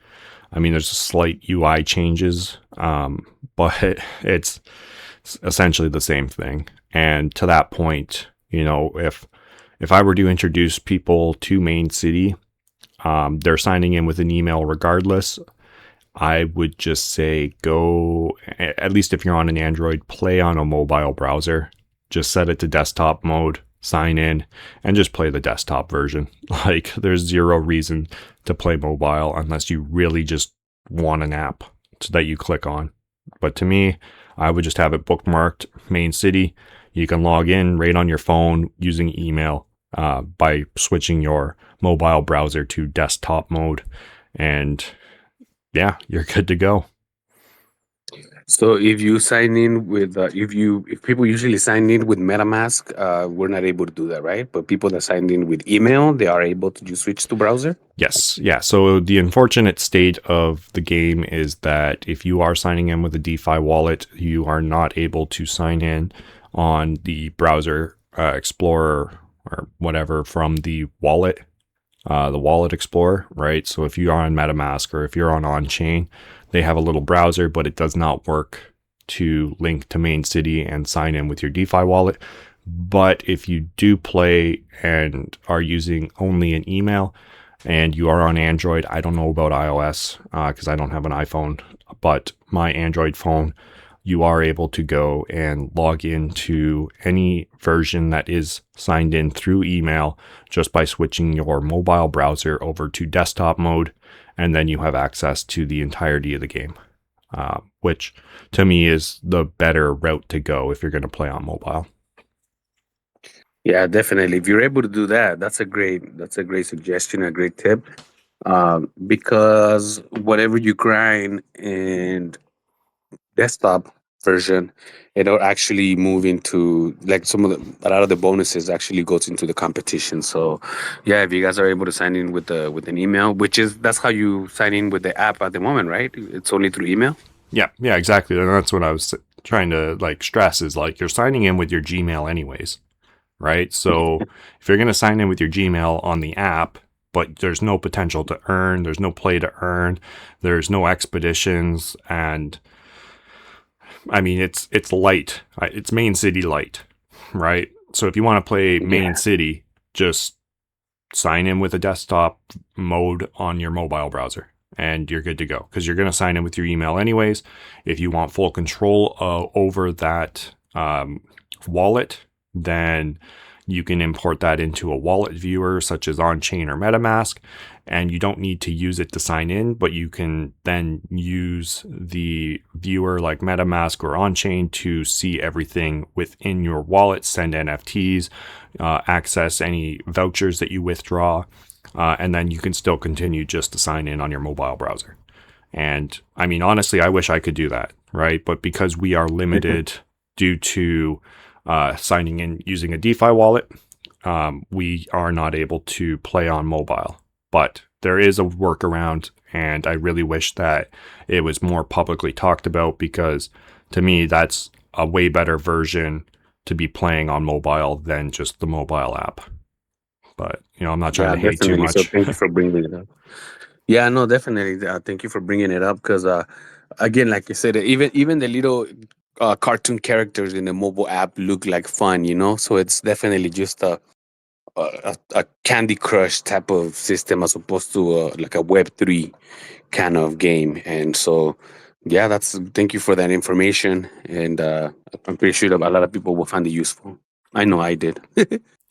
I mean, there's slight UI changes, but it's essentially the same thing. And to that point, if I were to introduce people to Mane.City, they're signing in with an email regardless. I would just say go, at least if you're on an Android, play on a mobile browser. Just set it to desktop mode, sign in, and just play the desktop version. Like, there's zero reason to play mobile unless you really just want an app that you click on. But to me, I would just have it bookmarked, Mane.City. You can log in right on your phone using email by switching your mobile browser to desktop mode. And yeah, you're good to go. So if you sign in with if people usually sign in with MetaMask, we're not able to do that, right? But people that signed in with email, they are able to just switch to browser. Yes. Yeah. So the unfortunate state of the game is that if you are signing in with a DeFi wallet, you are not able to sign in on the browser Explorer or whatever from the wallet Explorer, right? So if you are on MetaMask or if you're on-chain, they have a little browser, but it does not work to link to Mane.City and sign in with your DeFi wallet. But if you do play and are using only an email, and you are on Android, I don't know about iOS because I don't have an iPhone, but my Android phone, you are able to go and log into any version that is signed in through email just by switching your mobile browser over to desktop mode, and then you have access to the entirety of the game, which to me is the better route to go if you're going to play on mobile. Yeah, definitely. If you're able to do that, that's a great suggestion, a great tip. Because whatever you grind in desktop version, it'll actually move into like a lot of the bonuses actually goes into the competition. So yeah, if you guys are able to sign in with an email, that's how you sign in with the app at the moment, right? It's only through email. Yeah, exactly. And that's what I was trying to like stress is like you're signing in with your Gmail anyways, right? So if you're going to sign in with your Gmail on the app, but there's no potential to earn, there's no play to earn, there's no expeditions, and I mean, it's light. It's Mane.City light, right? So if you want to play Mane.City, just sign in with a desktop mode on your mobile browser, and you're good to go because you're going to sign in with your email anyways. If you want full control over that wallet, then you can import that into a wallet viewer such as on-chain or MetaMask, and you don't need to use it to sign in, but you can then use the viewer like MetaMask or on-chain to see everything within your wallet, send NFTs, access any vouchers that you withdraw, and then you can still continue just to sign in on your mobile browser. And I mean, honestly, I wish I could do that, right? But because we are limited due to signing in using a DeFi wallet, we are not able to play on mobile. But there is a workaround, and I really wish that it was more publicly talked about because to me, that's a way better version to be playing on mobile than just the mobile app. But, I'm not trying to hate too much. So thank you for bringing it up. Yeah, no, definitely. Thank you for bringing it up because, again, like you said, even the little cartoon characters in the mobile app look like fun, So it's definitely just a Candy Crush type of system as opposed to like a Web3 kind of game. And so, yeah, thank you for that information. And I'm pretty sure that a lot of people will find it useful. I know I did.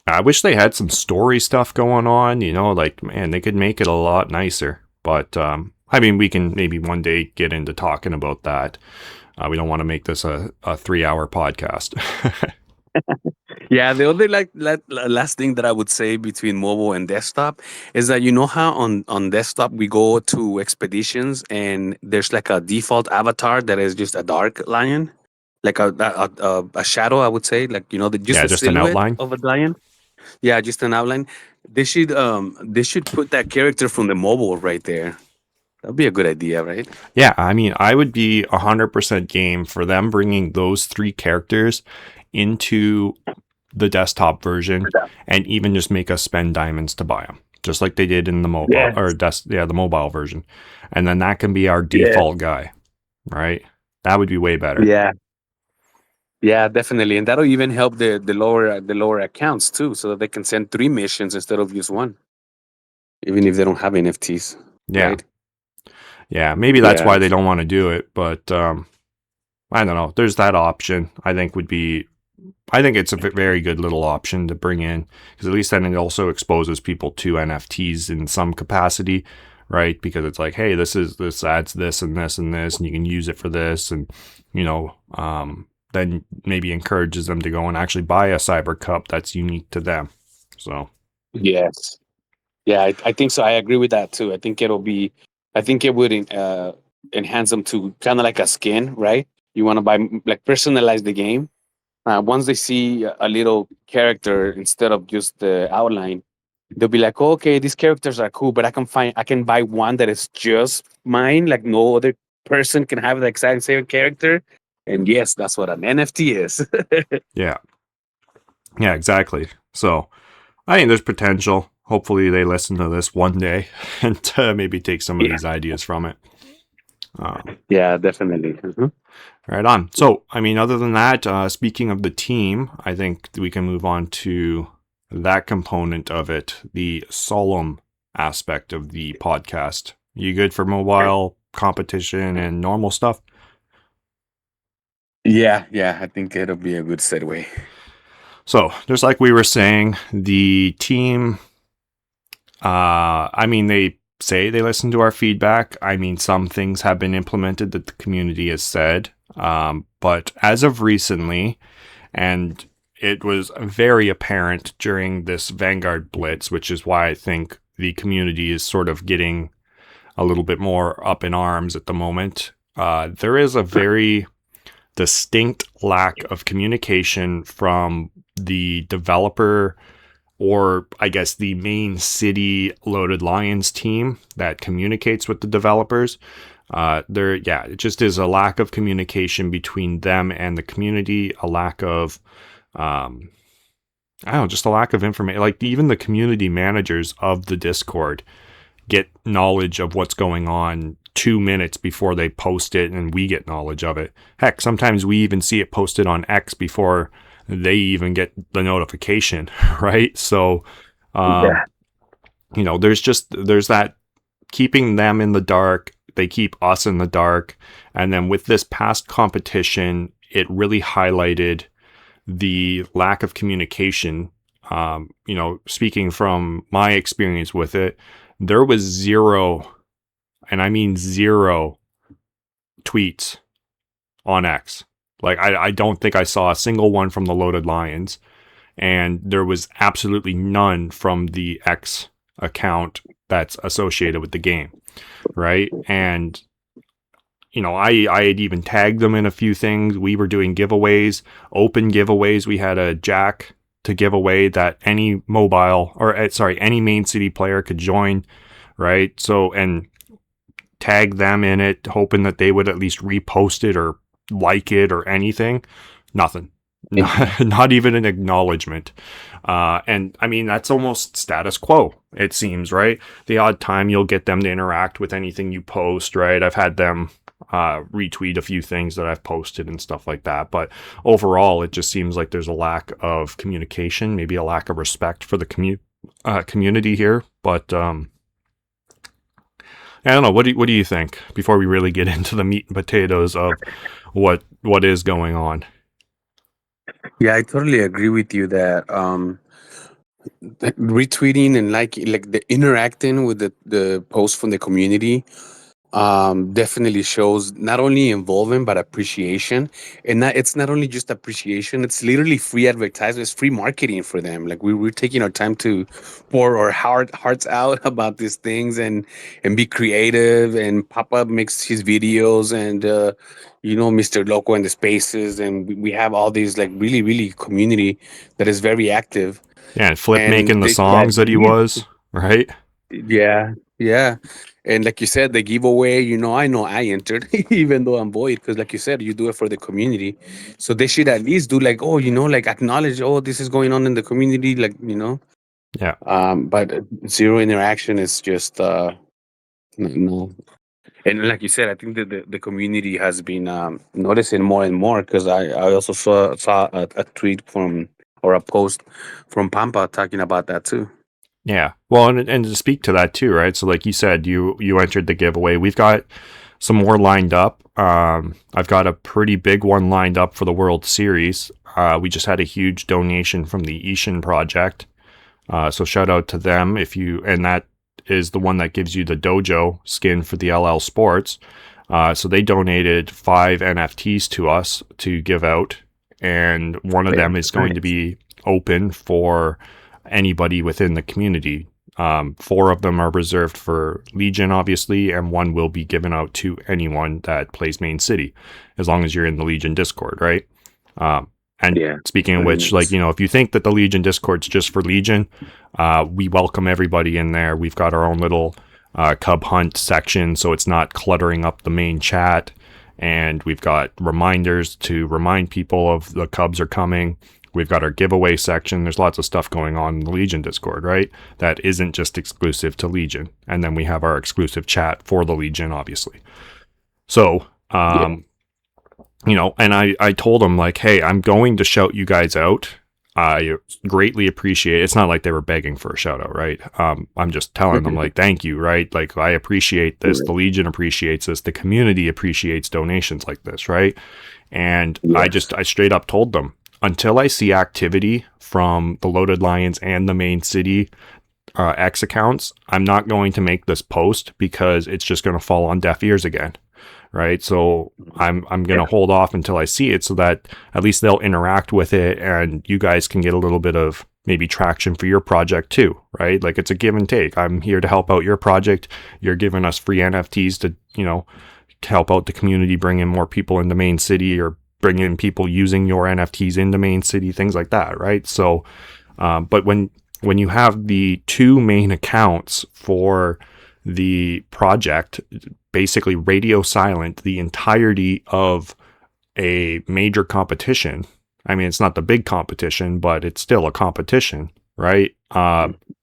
I wish they had some story stuff going on, like, man, they could make it a lot nicer. But, I mean, we can maybe one day get into talking about that. We don't want to make this a 3-hour podcast. Yeah, the other last thing that I would say between mobile and desktop is that how on desktop we go to expeditions and there's like a default avatar that is just a dark lion, like a shadow, I would say, like just an outline of a lion. Yeah, just an outline. They should put that character from the mobile right there. That'd be a good idea, right? Yeah, I mean, I would be 100% game for them bringing those 3 characters into the desktop version and even just make us spend diamonds to buy them, just like they did in the mobile the mobile version. And then that can be our default guy, right? That would be way better. Yeah, definitely. And that'll even help the lower accounts too, so that they can send 3 missions instead of just 1. Even if they don't have NFTs. Yeah. Right? Yeah, maybe that's why they don't want to do it, but I don't know. There's that option. I think it's a very good little option to bring in because at least then it also exposes people to NFTs in some capacity, right? Because it's like, hey, this adds this and this and this, and you can use it for this, and then maybe encourages them to go and actually buy a Cyber Cup that's unique to them. So yes, yeah, I think so. I agree with that too. I think it would enhance them to kind of like a skin, right? You want to personalize the game. Once they see a little character instead of just the outline, they'll be like, oh, okay, these characters are cool, but I can buy one that is just mine, like no other person can have the exact same character. And yes, that's what an NFT is. Yeah, exactly. So I think there's potential. Hopefully they listen to this one day and maybe take some of these ideas from it. Yeah, definitely. Mm-hmm. Right on. So, I mean, other than that, speaking of the team, I think we can move on to that component of it, the solemn aspect of the podcast. You good for mobile competition and normal stuff? Yeah, I think it'll be a good segue. So, just like we were saying, the team, I mean, they say they listen to our feedback. I mean, some things have been implemented that the community has said. But as of recently, and it was very apparent during this Vanguard Blitz, which is why I think the community is sort of getting a little bit more up in arms at the moment. There is a very distinct lack of communication from the developer, or I guess the Mane.City Loaded Lions team that communicates with the developers. It just is a lack of communication between them and the community, a lack of, just a lack of information. Like even the community managers of the Discord get knowledge of what's going on 2 minutes before they post it, and we get knowledge of it. Heck, sometimes we even see it posted on X before they even get the notification, right? So, there's that keeping them in the dark. They keep us in the dark. And then with this past competition, it really highlighted the lack of communication. Speaking from my experience with it, there was zero, and I mean zero, tweets on X. Like, I don't think I saw a single one from the Loaded Lions, and there was absolutely none from the X account that's associated with the game, right? And, I had even tagged them in a few things. We were doing giveaways, open giveaways. We had a jack to give away that any any Mane.City player could join, right? So, and tag them in it, hoping that they would at least repost it or like it or anything. Nothing. Not even an acknowledgement. And I mean, that's almost status quo, it seems, right? The odd time you'll get them to interact with anything you post, right? I've had them retweet a few things that I've posted and stuff like that. But overall, it just seems like there's a lack of communication, maybe a lack of respect for the community here. But I don't know. What do you think before we really get into the meat and potatoes of what is going on? Yeah, I totally agree with you that retweeting and like the interacting with the post from the community definitely shows not only involvement but appreciation. And it's not only just appreciation, it's literally free advertising, it's free marketing for them. Like we're taking our time to pour our hearts out about these things and be creative. And Papa makes his videos, and Mr. Loco and the spaces, and we have all these like really community that is very active. Yeah, and Flip And making the songs that he was, right? Yeah. And like you said, the giveaway, I know I entered, even though I'm void, because like you said, you do it for the community. So they should at least do like, like acknowledge, this is going on in the community, like, Yeah. But zero interaction is just, no. And like you said, I think that the community has been noticing more and more, because I also saw a tweet or a post from Pampa talking about that too. Yeah. Well, and to speak to that too, right? So like you said, you entered the giveaway. We've got some more lined up. I've got a pretty big one lined up for the World Series. We just had a huge donation from the Ishin Project. So shout out to them and that is the one that gives you the dojo skin for the LL Sports. So they donated 5 NFTs to us to give out. And one of them is going to be open for anybody within the community. 4 of them are reserved for Legion, obviously, and 1 will be given out to anyone that plays Mane.City, as long as you're in the Legion Discord, right? Speaking of which, like, if you think that the Legion Discord's just for Legion, we welcome everybody in there. We've got our own little Cub Hunt section, so it's not cluttering up the main chat. And we've got reminders to remind people of the Cubs are coming. We've got our giveaway section. There's lots of stuff going on in the Legion Discord, right? That isn't just exclusive to Legion. And then we have our exclusive chat for the Legion, obviously. So, and I told him, like, hey, I'm going to shout you guys out. I greatly appreciate it. It's not like they were begging for a shout out, right? I'm just telling them like, thank you, right? Like, I appreciate this. The Legion appreciates this. The community appreciates donations like this, right? And I straight up told them, until I see activity from the Loaded Lions and the Mane.City X accounts, I'm not going to make this post because it's just going to fall on deaf ears again. Right. So I'm going to hold off until I see it so that at least they'll interact with it and you guys can get a little bit of maybe traction for your project too. Right. Like, it's a give and take. I'm here to help out your project. You're giving us free NFTs to, to help out the community, bring in more people into Mane.City or bring in people using your NFTs into Mane.City, things like that. Right. So, but when you have the two main accounts for the project basically radio silent the entirety of a major competition. I mean, it's not the big competition, but it's still a competition, right?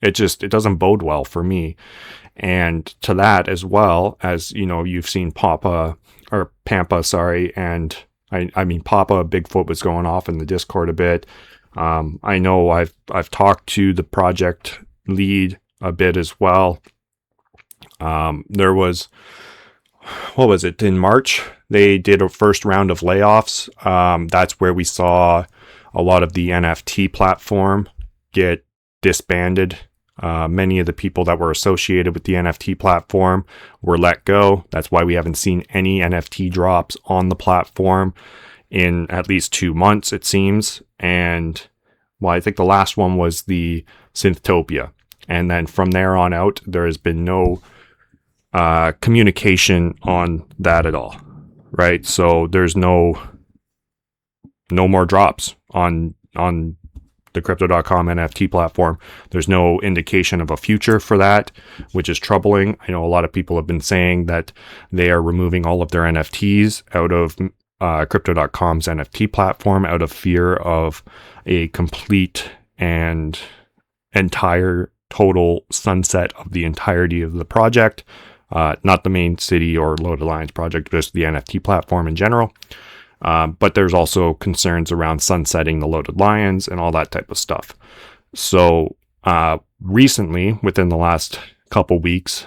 It doesn't bode well for me. And to that, as well as, you've seen Pampa, and I mean, Papa Bigfoot was going off in the Discord a bit. I know I've talked to the project lead a bit as well. There was, what was it, in March, they did a first round of layoffs. That's where we saw a lot of the NFT platform get disbanded. Many of the people that were associated with the NFT platform were let go. That's why we haven't seen any NFT drops on the platform in at least 2 months, it seems. And well, I think the last one was the Synthtopia. And then from there on out, there has been no communication on that at all, right? So there's no more drops on the Crypto.com NFT platform. There's no indication of a future for that, which is troubling. I know a lot of people have been saying that they are removing all of their NFTs out of Crypto.com's NFT platform out of fear of a complete and entire total sunset of the entirety of the project. Not the Mane.City or Loaded Lions project, just the NFT platform in general. But there's also concerns around sunsetting the Loaded Lions and all that type of stuff. So recently, within the last couple weeks,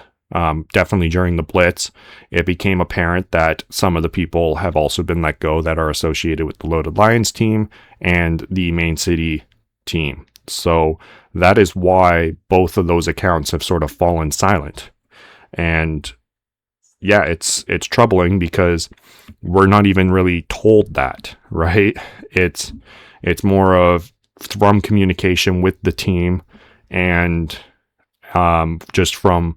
definitely during the Blitz, it became apparent that some of the people have also been let go that are associated with the Loaded Lions team and the Mane.City team. So that is why both of those accounts have sort of fallen silent. And yeah, it's troubling because we're not even really told that, right? It's more of from communication with the team and just from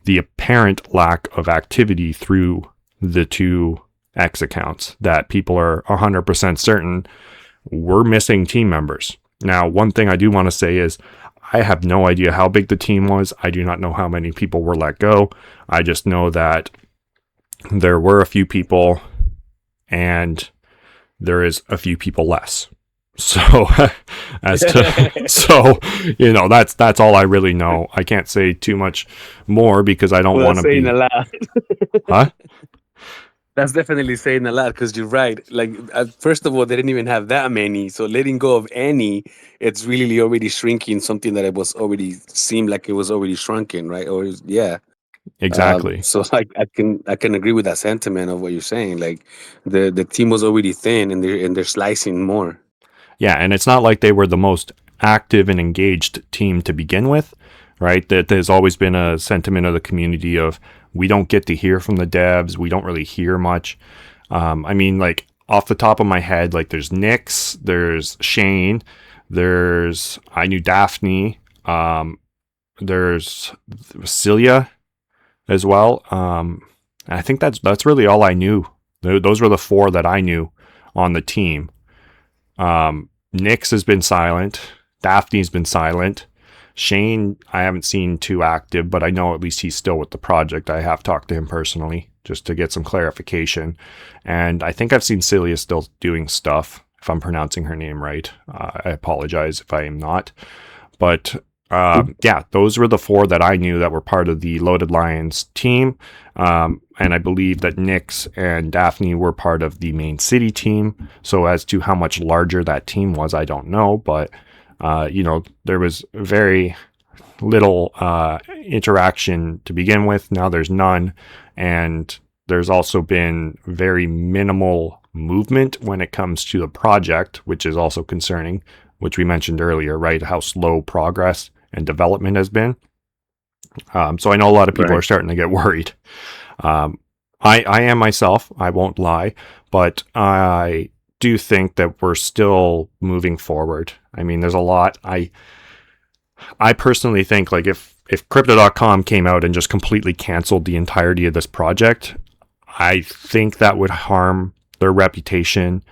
the apparent lack of activity through the two X accounts that people are 100% certain we're missing team members. Now, one thing I do want to say is I have no idea how big the team was. I do not know how many people were let go. I just know that there were a few people and there is a few people less. So that's all I really know. I can't say too much more because I don't want to be saying a lot. Huh? That's definitely saying a lot because you're right. Like, first of all, they didn't even have that many. So letting go of any, it's really already shrinking something that it was already seemed like it was already shrunken, right? Or yeah, exactly. So like I can agree with that sentiment of what you're saying. Like the team was already thin and they're slicing more. Yeah, and it's not like they were the most active and engaged team to begin with, right? That there's always been a sentiment of the community of we don't get to hear from the devs. We don't really hear much. I mean, like off the top of my head, like there's Nix, there's Shane, I knew Daphne, there's Celia as well. I think that's really all I knew. Those were the four that I knew on the team. Nix has been silent. Daphne's been silent. Shane, I haven't seen too active, but I know at least he's still with the project. I have talked to him personally just to get some clarification. And I think I've seen Celia still doing stuff, if I'm pronouncing her name right. I apologize if I am not. But yeah, those were the four that I knew that were part of the Loaded Lions team. And I believe that Nix and Daphne were part of the Mane.City team. So as to how much larger that team was, I don't know. But there was very little interaction to begin with. Now there's none. And there's also been very minimal movement when it comes to the project, which is also concerning, which we mentioned earlier, right? How slow progress and development has been. So I know a lot of people are starting to get worried. I am myself, I won't lie, but I do think that we're still moving forward. I mean, there's a lot. I personally think, like, if crypto.com came out and just completely canceled the entirety of this project, I think that would harm their reputation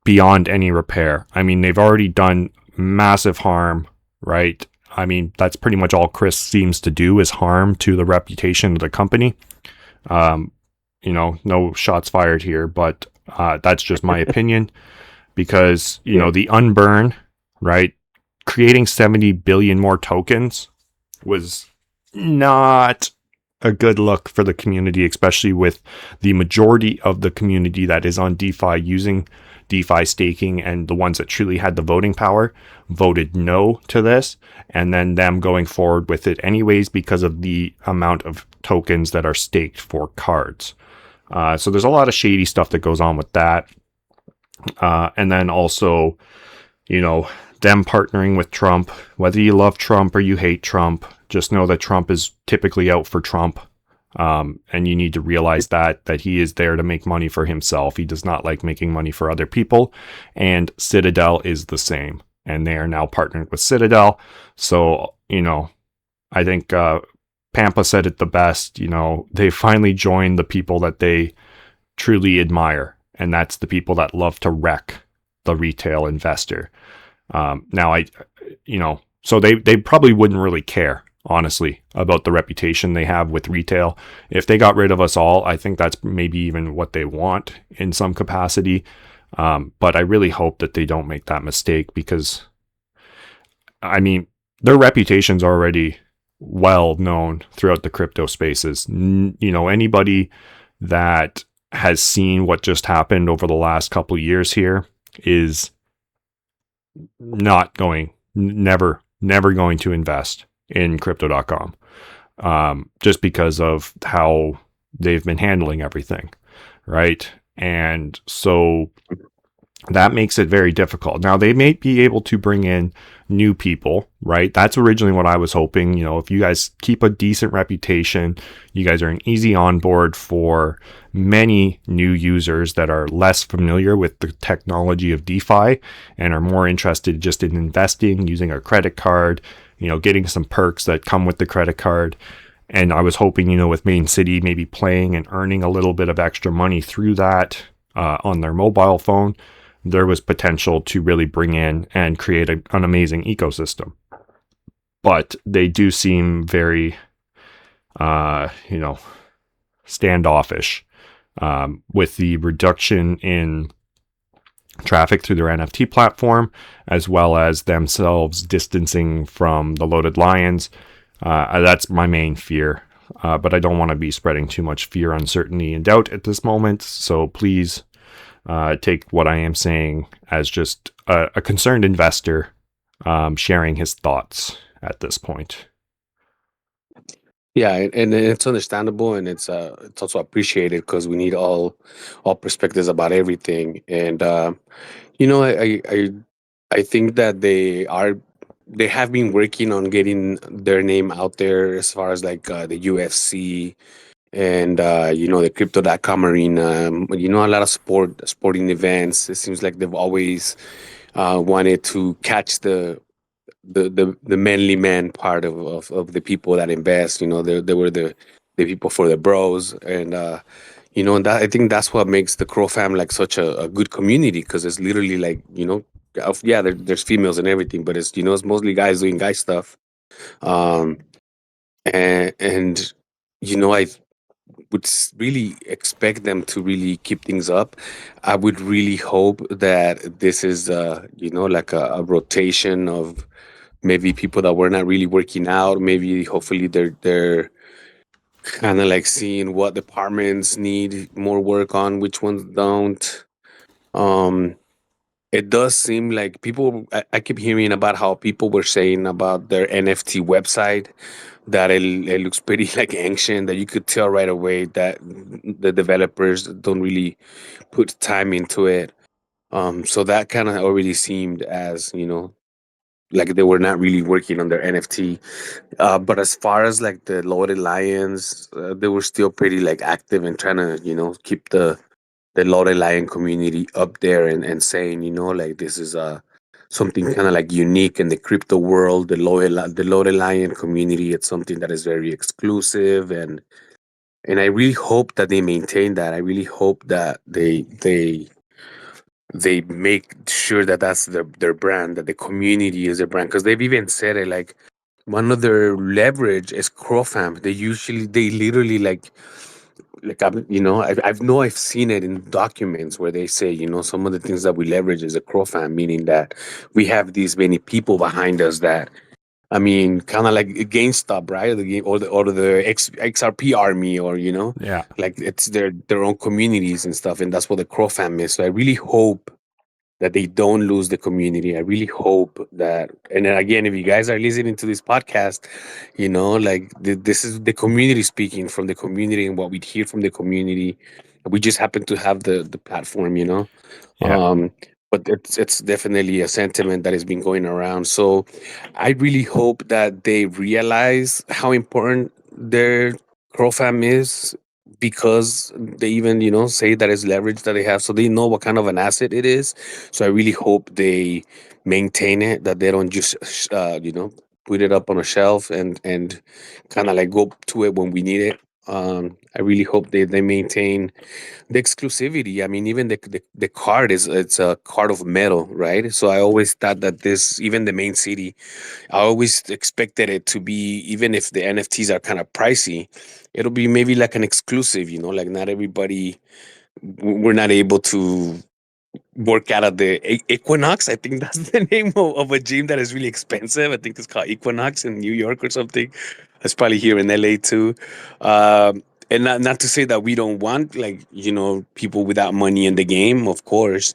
beyond any repair. I mean, they've already done massive harm, right? I mean, that's pretty much all Chris seems to do, is harm to the reputation of the company. No shots fired here, but that's just my opinion, because, the unburn, right? Creating 70 billion more tokens was not a good look for the community, especially with the majority of the community that is on DeFi using DeFi staking, and the ones that truly had the voting power voted no to this, and then them going forward with it anyways because of the amount of tokens that are staked for cards. So there's a lot of shady stuff that goes on with that. And then also, them partnering with Trump. Whether you love Trump or you hate Trump, just know that Trump is typically out for Trump. And you need to realize that he is there to make money for himself. He does not like making money for other people. And Citadel is the same. And they are now partnered with Citadel. So, I think Pampa said it the best. They finally joined the people that they truly admire. And that's the people that love to wreck the retail investor. So they probably wouldn't really care, honestly, about the reputation they have with retail. If they got rid of us all, I think that's maybe even what they want in some capacity. But I really hope that they don't make that mistake, because, I mean, their reputation's already well known throughout the crypto spaces. Anybody that has seen what just happened over the last couple of years here is never going to invest in crypto.com, just because of how they've been handling everything, right? And so that makes it very difficult. Now, they may be able to bring in new people, right? That's originally what I was hoping. If you guys keep a decent reputation, you guys are an easy onboard for many new users that are less familiar with the technology of DeFi and are more interested just in investing, using a credit card, getting some perks that come with the credit card. And I was hoping, with Mane.City maybe playing and earning a little bit of extra money through that on their mobile phone, there was potential to really bring in and create an amazing ecosystem. But they do seem very, standoffish with the reduction in traffic through their NFT platform, as well as themselves distancing from the loaded lions. That's my main fear. But I don't want to be spreading too much fear, uncertainty, and doubt at this moment. So please take what I am saying as just a concerned investor sharing his thoughts at this point. Yeah, and it's understandable, and it's also appreciated, because we need all perspectives about everything. And I think that they have been working on getting their name out there, as far as like the UFC and the crypto.com arena. A lot of sporting events. It seems like they've always wanted to catch the manly man part of the people that invest. They were the people for the bros. And and that, I think that's what makes the Crow fam like such a good community, because it's literally like, there's females and everything, but it's mostly guys doing guy stuff. um and I would really expect them to really keep things up. I would really hope that this is like a rotation of maybe people that were not really working out. Maybe hopefully they're kind of like seeing what departments need more work on, which ones don't. Um it does seem like people. I keep hearing about how people were saying about their NFT website that it looks pretty like ancient. That you could tell right away that the developers don't really put time into it. So that kind of already seemed as like they were not really working on their NFT. But as far as like the Loaded Lions, they were still pretty like active and trying to keep the Loaded Lion community up there and saying like this is something kind of like unique in the crypto world. The Loaded Lion community, it's something that is very exclusive, and I really hope that they maintain that. I really hope that they make sure that that's their brand, that the community is their brand, because they've even said it like one of their leverage is crowfam. They literally I've seen it in documents where they say some of the things that we leverage is a crowfam, meaning that we have these many people behind us that, I mean, kind of like GameStop, right? Or the XRP army, or Yeah. like it's their own communities and stuff, and that's what the crowfam is. So I really hope that they don't lose the community. I really hope that, and then again, if you guys are listening to this podcast, like this is the community speaking from the community and what we hear from the community. We just happen to have the platform, Yeah. um, but it's definitely a sentiment that has been going around. So I really hope that they realize how important their crowfam is, because they even say that it's leverage that they have, so they know what kind of an asset it is. So I really hope they maintain it, that they don't just put it up on a shelf and kind of like go to it when we need it. I really hope they maintain the exclusivity. I mean, even the card it's a card of metal, right? So I always thought that this, even the main city, I always expected it to be, even if the NFTs are kind of pricey, it'll be maybe like an exclusive, like not everybody, we're not able to work out of the Equinox. I think that's the name of a gym that is really expensive. I think it's called Equinox in New York or something. It's probably here in LA too. And not to say that we don't want, like, people without money in the game, of course.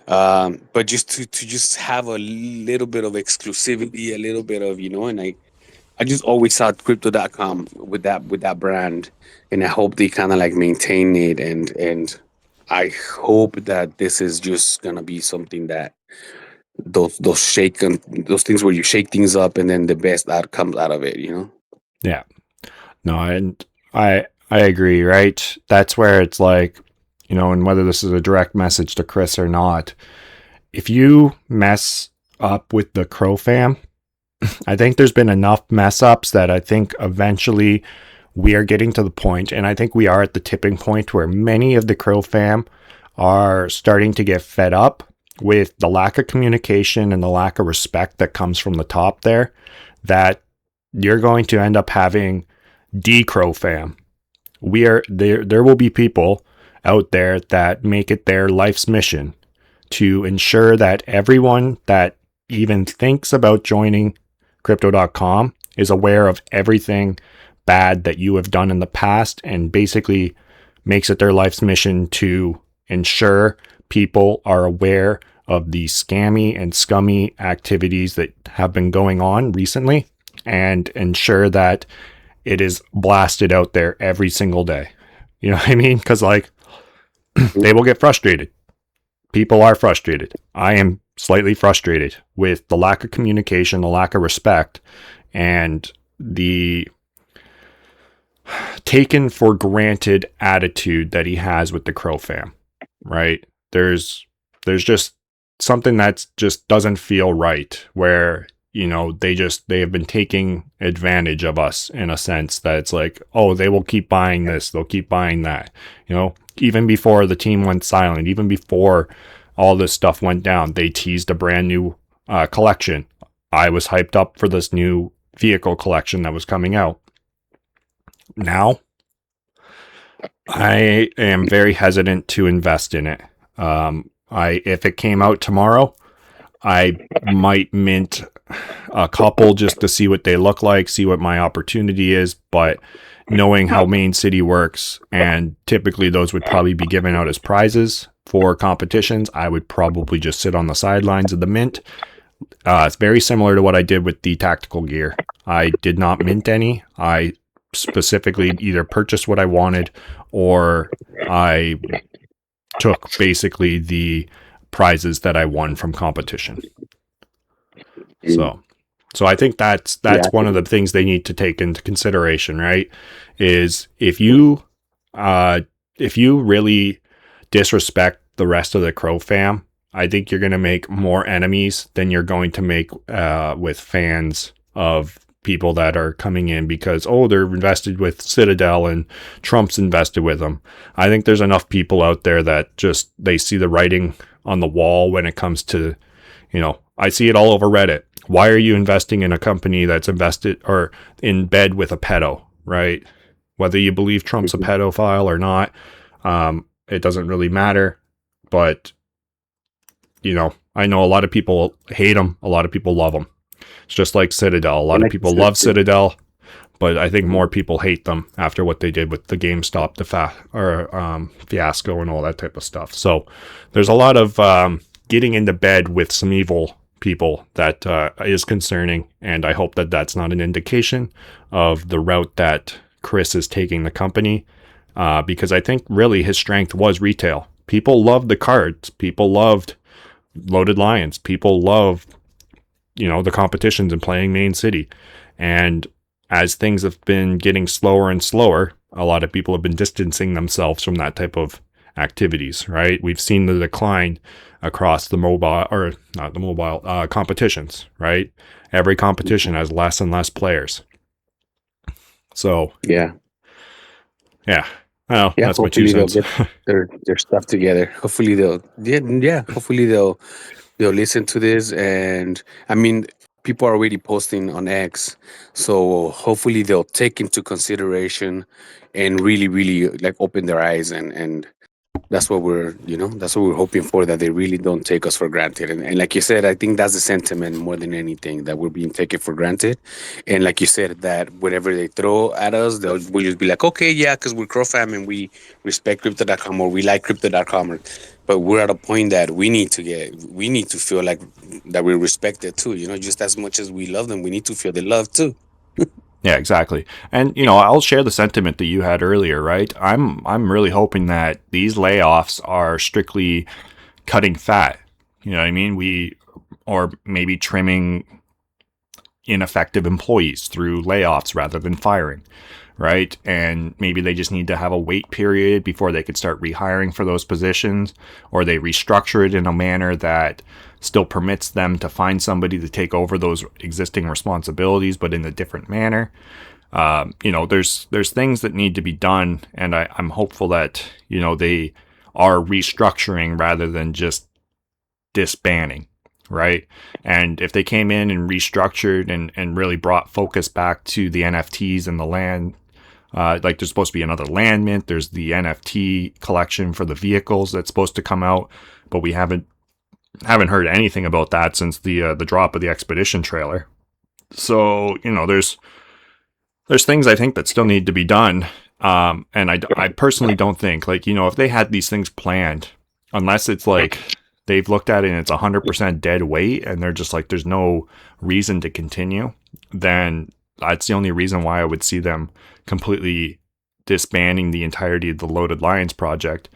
But just to just have a little bit of exclusivity, a little bit of, and I just always saw crypto.com with that brand, and I hope they kind of like maintain it, and I hope that this is just gonna be something that those things where you shake things up and then the best that comes out of it. Yeah. No, and I agree, right? That's where it's like, and whether this is a direct message to Chris or not, if you mess up with the Crow fam, I think there's been enough mess ups that I think eventually we are getting to the point, and I think we are at the tipping point where many of the Crow fam are starting to get fed up with the lack of communication and the lack of respect that comes from the top there, that you're going to end up having D-Crow fam. There will be people out there that make it their life's mission to ensure that everyone that even thinks about joining crypto.com is aware of everything bad that you have done in the past, and basically makes it their life's mission to ensure people are aware of the scammy and scummy activities that have been going on recently, and ensure that it is blasted out there every single day. You know what I mean? Because like they will get frustrated. People are frustrated. I am slightly frustrated with the lack of communication, the lack of respect, and the taken for granted attitude that he has with the Crow fam, right? There's just something that just doesn't feel right, where they have been taking advantage of us in a sense that it's like, oh, they will keep buying this, they'll keep buying that. Even before the team went silent, even before all this stuff went down, they teased a brand new collection. I was hyped up for this new vehicle collection that was coming out. Now, I am very hesitant to invest in it. If it came out tomorrow, I might mint a couple just to see what they look like, see what my opportunity is. But knowing how Mane.City works, and typically those would probably be given out as prizes, for competitions, I would probably just sit on the sidelines of the mint. It's very similar to what I did with the tactical gear. I did not mint any. I specifically either purchased what I wanted, or I took basically the prizes that I won from competition. So I think that's one of the things they need to take into consideration, right? Is if you really disrespect the rest of the Crow fam, I think you're going to make more enemies than you're going to make with fans of people that are coming in because, they're invested with Citadel and Trump's invested with them. I think there's enough people out there that just, they see the writing on the wall when it comes to, I see it all over Reddit. Why are you investing in a company that's invested or in bed with a pedo, right? Whether you believe Trump's a pedophile or not, it doesn't really matter. But, I know a lot of people hate him. A lot of people love him. It's just like Citadel. A lot of people love Citadel, but I think more people hate them after what they did with the GameStop fiasco and all that type of stuff. So there's a lot of getting into bed with some evil people that is concerning, and I hope that that's not an indication of the route that Chris is taking the company, because I think really his strength was retail. People loved the cards. People loved Loaded Lions. People loved, the competitions and playing Mane.City. And as things have been getting slower and slower, a lot of people have been distancing themselves from that type of activities, right? We've seen the decline across the competitions, right? Every competition has less and less players. So, yeah. Well, that's my 2 cents. Get their stuff together. Hopefully they'll listen to this. And I mean, people are already posting on X, so hopefully they'll take into consideration and really, really like open their eyes, and that's what we're hoping for, that they really don't take us for granted. And like you said, I think that's the sentiment more than anything, that we're being taken for granted. And like you said, that whatever they throw at us, we'll just be like, okay, yeah, because we're Crow fam and we respect Crypto.com, or we like Crypto.com. But we're at a point that we need to feel like that we're respected too. Just as much as we love them, we need to feel the love too. Yeah, exactly. And, I'll share the sentiment that you had earlier, right? I'm really hoping that these layoffs are strictly cutting fat. You know what I mean? Or maybe trimming ineffective employees through layoffs rather than firing, right? And maybe they just need to have a wait period before they could start rehiring for those positions, or they restructure it in a manner that still permits them to find somebody to take over those existing responsibilities, but in a different manner. There's things that need to be done, and I'm hopeful that, they are restructuring rather than just disbanding, right? And if they came in and restructured and really brought focus back to the NFTs and the land, like there's supposed to be another land mint, there's the NFT collection for the vehicles that's supposed to come out, but we haven't heard anything about that since the drop of the Expedition trailer. So, there's things I think that still need to be done. And I personally don't think, like, if they had these things planned, unless it's like they've looked at it and it's 100% dead weight and they're just like, there's no reason to continue, then that's the only reason why I would see them completely disbanding the entirety of the Loaded Lions project.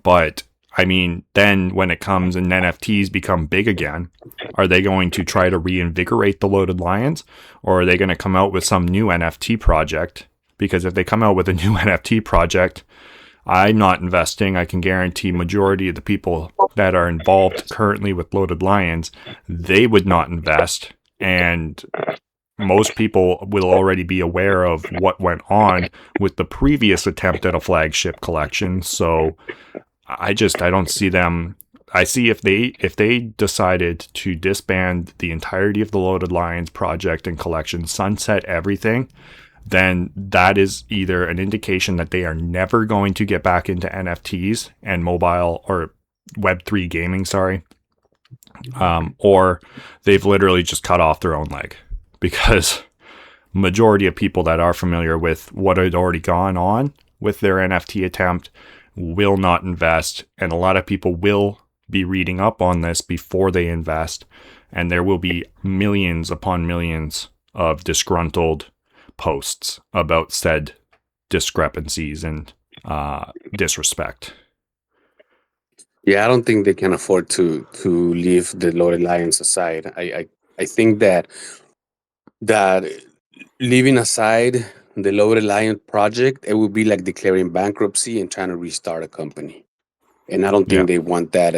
But I mean, then when it comes and NFTs become big again, are they going to try to reinvigorate the Loaded Lions, or are they going to come out with some new NFT project? Because if they come out with a new NFT project, I'm not investing. I can guarantee majority of the people that are involved currently with Loaded Lions, they would not invest. And most people will already be aware of what went on with the previous attempt at a flagship collection. So I don't see them. I see if they decided to disband the entirety of the Loaded Lions project and collection, sunset everything, then that is either an indication that they are never going to get back into NFTs and mobile or Web3 gaming, or they've literally just cut off their own leg, because majority of people that are familiar with what had already gone on with their NFT attempt will not invest, and a lot of people will be reading up on this before they invest, and there will be millions upon millions of disgruntled posts about said discrepancies and disrespect. Yeah, I don't think they can afford to leave the loaded lions aside. I think that leaving aside the loaded lion project, it would be like declaring bankruptcy and trying to restart a company. And I don't Yeah. think they want that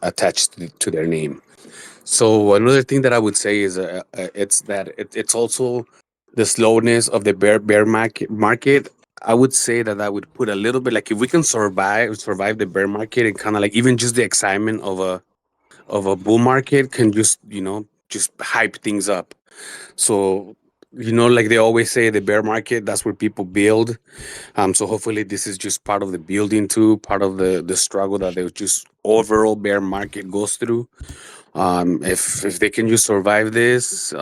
attached to their name. So another thing that I would say is it's that it's also the slowness of the bear market. I would say that I would put a little bit, like, if we can survive the bear market, and kind of like even just the excitement of a bull market can just, just hype things up. So, like they always say, the bear market, that's where people build. So hopefully this is just part of the building too, part of the struggle that the just overall bear market goes through. If they can just survive this,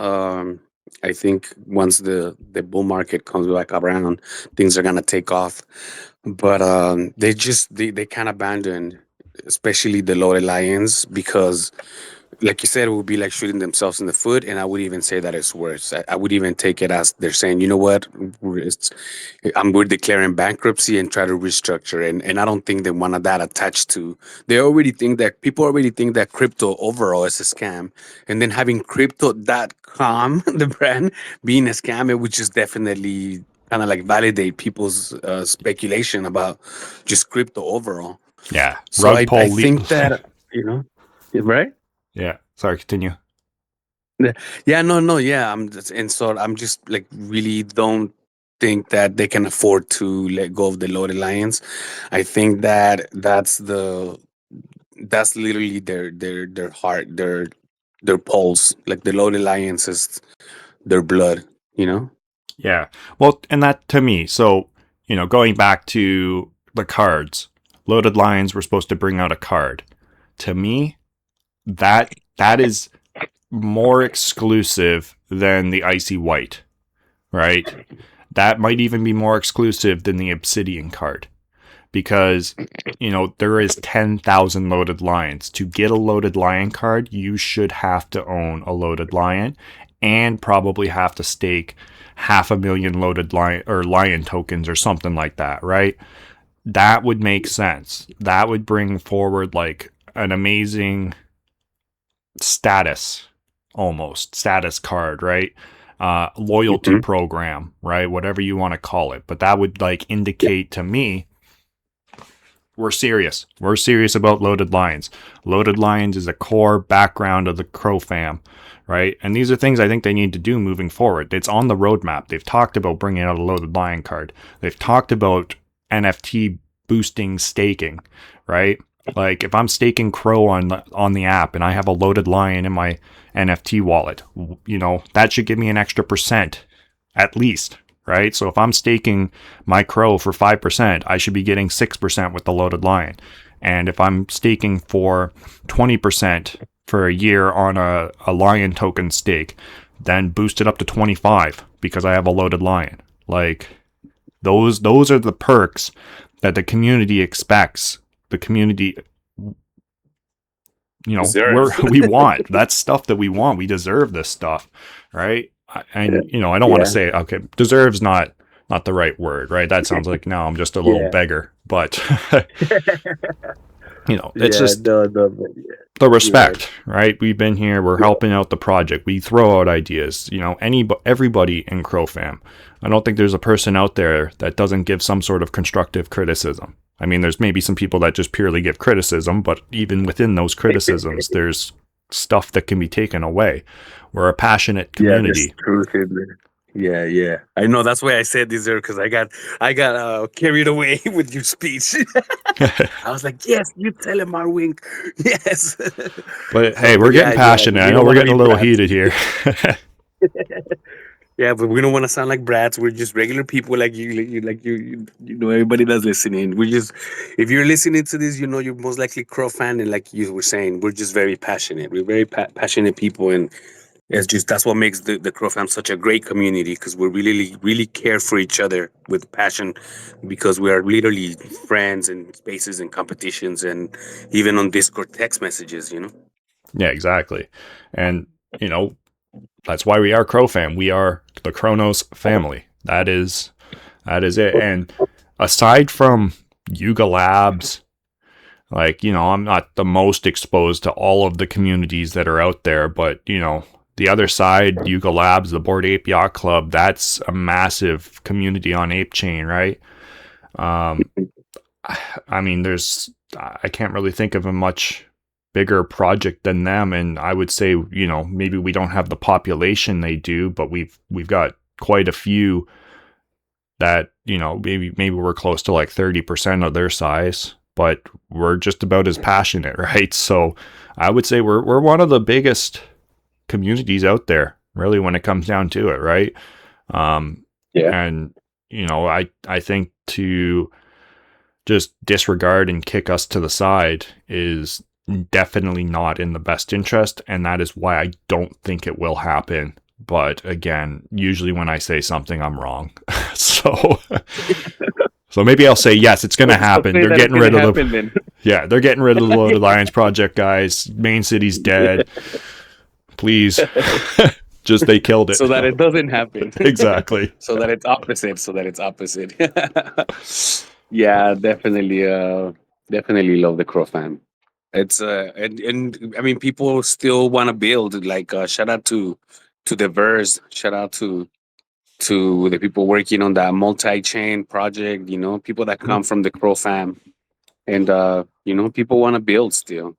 I think once the bull market comes back around, things are gonna take off. But they kind of abandoned, especially the loaded lions, because, like you said, it would be like shooting themselves in the foot. And I would even say that it's worse. I would even take it as they're saying, you know what, we're declaring bankruptcy and try to restructure. And I don't think they want that attached to. People already think that crypto overall is a scam, and then having crypto.com, the brand, being a scam, it would just definitely kind of like validate people's speculation about just crypto overall. Yeah. So Rug I pull. think that, right? Yeah. Sorry, continue. Yeah, no, yeah. I'm just like really don't think that they can afford to let go of the loaded lions. I think that that's literally their heart, their pulse. Like the loaded lions is their blood, you know? Yeah. Well, and that to me, so, going back to the cards, Loaded Lions were supposed to bring out a card. To me, that is more exclusive than the Icy White, right? That might even be more exclusive than the Obsidian card, because, there is 10,000 Loaded Lions. To get a Loaded Lion card, you should have to own a Loaded Lion and probably have to stake 500,000 Loaded Lion or Lion tokens or something like that, right? That would make sense. That would bring forward like an amazing status card, right? Loyalty program, right? Whatever you want to call it. But that would like indicate to me we're serious. We're serious about Loaded Lions. Loaded Lions is a core background of the Crow fam, right? And these are things I think they need to do moving forward. It's on the roadmap. They've talked about bringing out a Loaded Lion card. They've talked about NFT boosting staking, right? Like if I'm staking Crow on the app and I have a Loaded Lion in my NFT wallet, that should give me an extra percent at least, right? So if I'm staking my Crow for 5%, I should be getting 6% with the Loaded Lion. And if I'm staking for 20% for a year on a Lion token stake, then boost it up to 25 because I have a Loaded Lion. Like those are the perks that the community expects. The community, we want. That's stuff that we want. We deserve this stuff, right? And I don't want to say, okay, deserves not the right word, right? That sounds like now I'm just a little beggar, but it's just the respect, right? We've been here, we're helping out the project, we throw out ideas, everybody in Crow fam. I don't think there's a person out there that doesn't give some sort of constructive criticism. I mean, there's maybe some people that just purely give criticism, but even within those criticisms, there's stuff that can be taken away. We're a passionate community. Yeah. I know, that's why I said this there, because I got carried away with your speech. I was like, yes, you tell him, our wink. Yes. But hey, we're getting passionate. I know we're getting a little heated here. Yeah, but we don't want to sound like brats. We're just regular people like you, everybody that's listening. If you're listening to this, you're most likely Crow fan, and like you were saying, we're just very passionate. We're very passionate people, and It's just that's what makes the Crow fam such a great community, because we really care for each other with passion, because we are literally friends in spaces and competitions and even on Discord text messages, you know. Yeah, exactly. And, that's why we are Crow fam. We are the Kronos family. That is it. And aside from Yuga Labs, like, I'm not the most exposed to all of the communities that are out there, but, the other side, Yuga Labs, the Bored Ape Yacht Club, that's a massive community on Ape Chain, right? I mean, I can't really think of a much bigger project than them, and I would say, maybe we don't have the population they do, but we've got quite a few that, maybe we're close to like 30% of their size, but we're just about as passionate, right? So I would say we're one of the biggest communities out there, really, when it comes down to it, right? And I think to just disregard and kick us to the side is definitely not in the best interest, and that is why I don't think it will happen. But again, usually when I say something, I'm wrong. so maybe I'll say yes, it's going to happen. They're getting rid of they're getting rid of the Loaded Lions project, guys. Mane.City's dead. Please, just they killed it So that it doesn't happen. Exactly. So that it's opposite. Yeah, definitely love the Crow fam. It's and I mean, people still want to build. Like, shout out to the Verse. Shout out to the people working on that multi-chain project. People that come from the Crow fam, and people want to build still.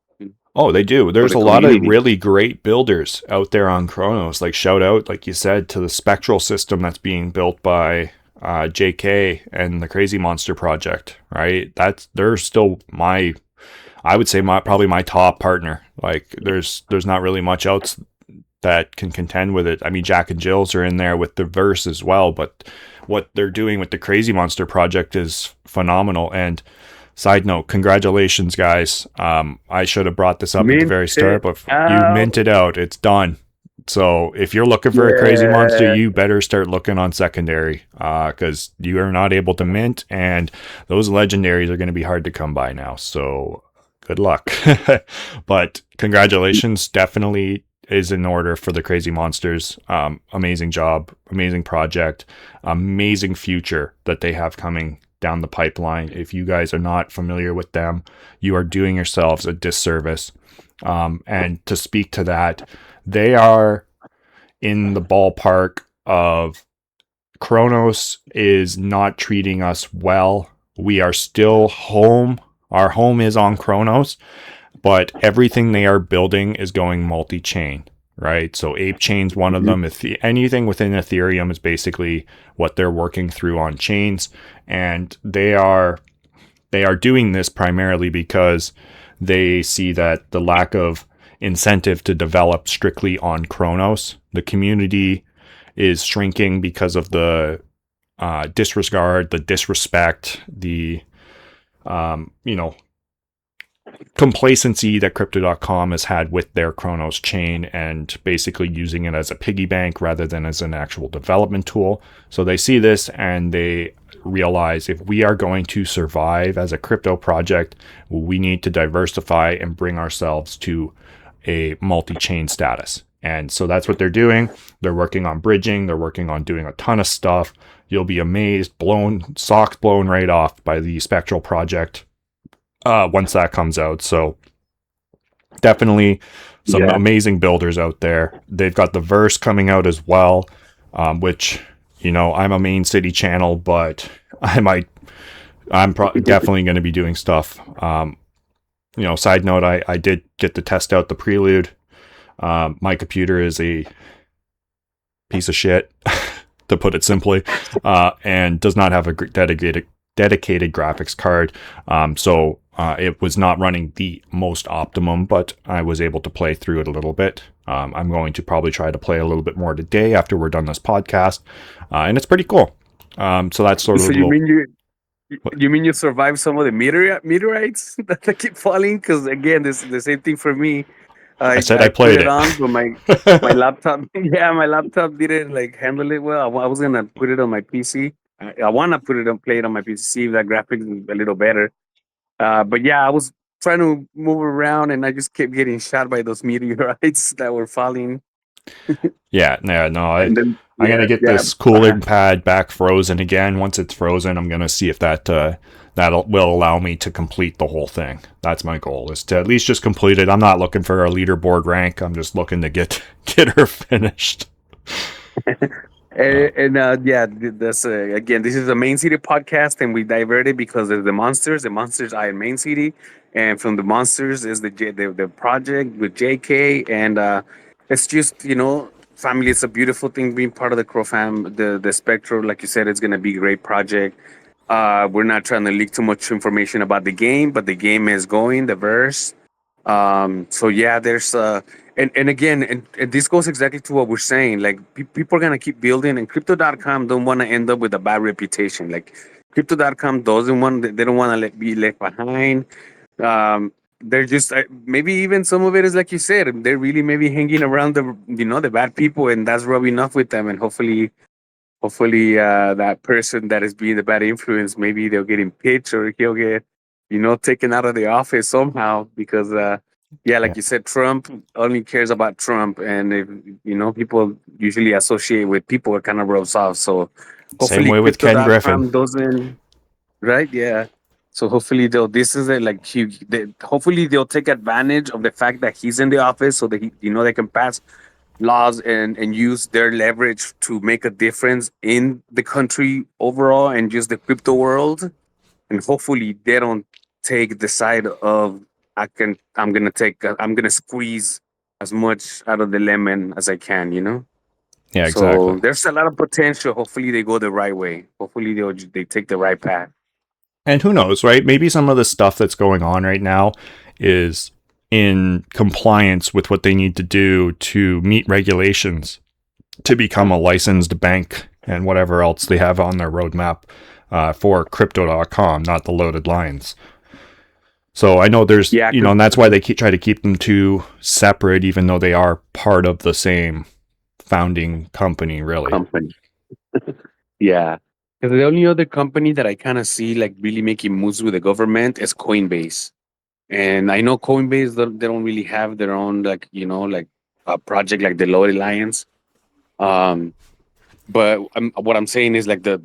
Oh, they do. There's the a lot of community. really great builders out there on Kronos. Like, shout out, like you said, to the Spectral system that's being built by JK and the Crazy Monster project, right? They're still I would say probably my top partner. Like, there's not really much else that can contend with it. I mean, Jack and Jill's are in there with the Verse as well, but what they're doing with the Crazy Monster project is phenomenal. And side note, congratulations, guys. I should have brought this up at the very start, but you minted out. It's done. So if you're looking for a Crazy Monster, you better start looking on secondary, because you are not able to mint, and those legendaries are going to be hard to come by now. So good luck. But congratulations, definitely is in order for the Crazy Monsters. Amazing job, amazing project, amazing future that they have coming down the pipeline. If you guys are not familiar with them, you are doing yourselves a disservice. And to speak to that, they are in the ballpark of Kronos is not treating us well. We are still home. Our home is on Kronos, but everything they are building is going multi-chain, right? So Ape Chain's one of them. Anything within Ethereum is basically what they're working through on chains, and they are doing this primarily because they see that the lack of incentive to develop strictly on Kronos. The community is shrinking because of the disregard, the disrespect, the complacency that Crypto.com has had with their Kronos chain, and basically using it as a piggy bank rather than as an actual development tool. So they see this and they realize, if we are going to survive as a crypto project, we need to diversify and bring ourselves to a multi-chain status. And so that's what they're doing. They're working on bridging. They're working on doing a ton of stuff. You'll be amazed, socks blown right off by the Spectral project once that comes out. So definitely some amazing builders out there. They've got the Verse coming out as well, which, I'm a Mane.City channel, but I'm definitely going to be doing stuff. Side note, I did get to test out the Prelude. My computer is a piece of shit, to put it simply, and does not have a dedicated graphics card. So it was not running the most optimum, but I was able to play through it a little bit. I'm going to probably try to play a little bit more today after we're done this podcast, and it's pretty cool. So that's sort of. So you mean you survived some of the meteorites that keep falling? Because again, this is the same thing for me. I said I put played it it. on, but my laptop, yeah, my laptop didn't like handle it well. I was gonna put it on my PC. I wanna put it on, play it on my PC, see if that graphics is a little better. But yeah, I was trying to move around, and I just kept getting shot by those meteorites that were falling. Yeah, no, And then I'm yeah, gonna get yeah, this cooling pad back frozen again. Once it's frozen, I'm gonna see if that will allow me to complete the whole thing. That's my goal, is to at least just complete it. I'm not looking for a leaderboard rank. I'm just looking to get her finished. yeah, that's again. This is a Main City podcast, and we diverted because of the monsters. The monsters are in Main City, and from the monsters is the project with JK, and it's just family. It's a beautiful thing being part of the Crow fam. The Spectro, like you said, it's gonna be a great project. We're not trying to leak too much information about the game, but the game is going the verse. So yeah, there's and again, and this goes exactly to what we're saying. Like people are gonna keep building, and crypto.com don't want to end up with a bad reputation. Like crypto.com doesn't want, they don't want to be left behind. They're just maybe even some of it is like you said, they're really maybe hanging around the bad people, and that's rubbing off with them. And hopefully that person that is being the bad influence, maybe they'll get impeached, or he'll get taken out of the office somehow, because yeah, like Yeah. you said, Trump only cares about Trump, and if people usually associate with people, it kind of rubs off. So Same hopefully way with Ken Griffin. crypto.com doesn't, right? Yeah. So hopefully they'll this is it, like hopefully they'll take advantage of the fact that he's in the office, so that they can pass laws and use their leverage to make a difference in the country overall and just the crypto world. And hopefully they don't take the side of I'm gonna squeeze as much out of the lemon as I can. Yeah, exactly. So there's a lot of potential. Hopefully they go the right way. Hopefully they take the right path. And who knows, right? Maybe some of the stuff that's going on right now is in compliance with what they need to do to meet regulations to become a licensed bank and whatever else they have on their roadmap for crypto.com, not the loaded lines. So I know there's, Yeah, and that's why they try to keep them two separate, even though they are part of the same founding company, really. company. Yeah. Because the only other company that I kind of see like really making moves with the government is Coinbase. And I know Coinbase, they don't really have their own, like, like a project like the Load Alliance. Um, but what I'm saying is like the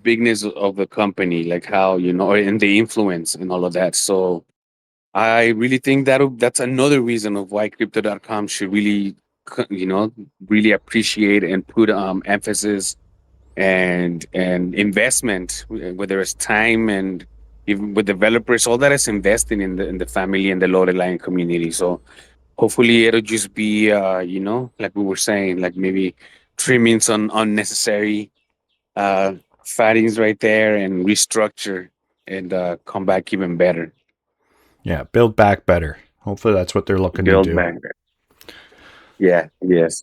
bigness of the company, like how, and the influence and all of that. So I really think that's another reason of why crypto.com should really, really appreciate and put emphasis and investment, whether it's time and even with developers, all that is investing in the family and the Lord Line community. So hopefully it'll just be like we were saying, like maybe trimming some unnecessary fattings right there and restructure and come back even better. Yeah, build back better. Hopefully that's what they're looking to Build do. back. Yeah, yes.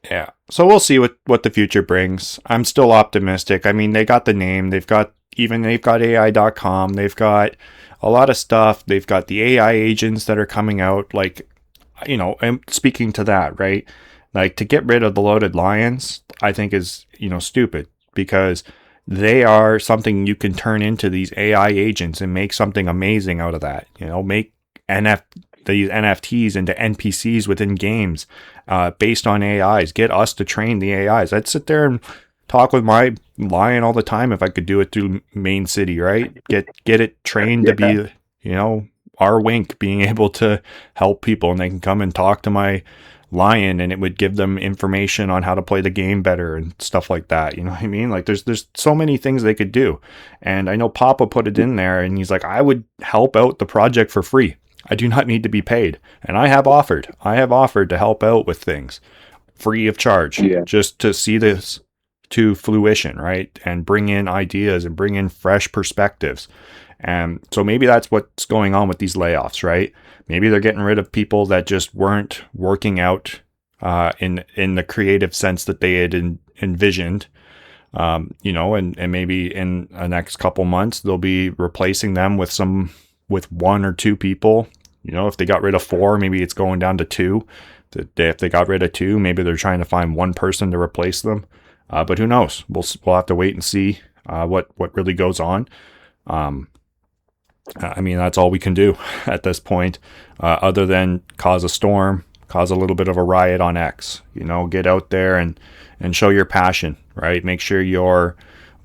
Yeah. So we'll see what the future brings. I'm still optimistic. I mean, they got the name. They've got AI.com. They've got a lot of stuff. They've got the AI agents that are coming out. Like, and speaking to that, right? Like, to get rid of the loaded lions, I think is, stupid, because they are something you can turn into these AI agents and make something amazing out of that. Make these NFTs into NPCs within games based on AIs. Get us to train the AIs. I'd sit there and talk with my lion all the time if I could do it through Mane.City, right? Get it trained to be, RWINK being able to help people, and they can come and talk to my lion, and it would give them information on how to play the game better and stuff like that. You know what I mean? Like there's so many things they could do. And I know Papa put it in there, and he's like, I would help out the project for free. I do not need to be paid. And I have offered to help out with things free of charge, just to see this to fruition, right? And bring in ideas and bring in fresh perspectives. And so maybe that's what's going on with these layoffs, right? Maybe they're getting rid of people that just weren't working out in the creative sense that they had envisioned. And maybe in the next couple months they'll be replacing them with one or two people You know, if they got rid of 4, maybe it's going down to 2. If they got rid of 2, maybe they're trying to find one person to replace them. But who knows? We'll have to wait and see what really goes on. I mean, that's all we can do at this point, other than cause a storm, cause a little bit of a riot on X. You know, get out there and show your passion, right? Make sure you're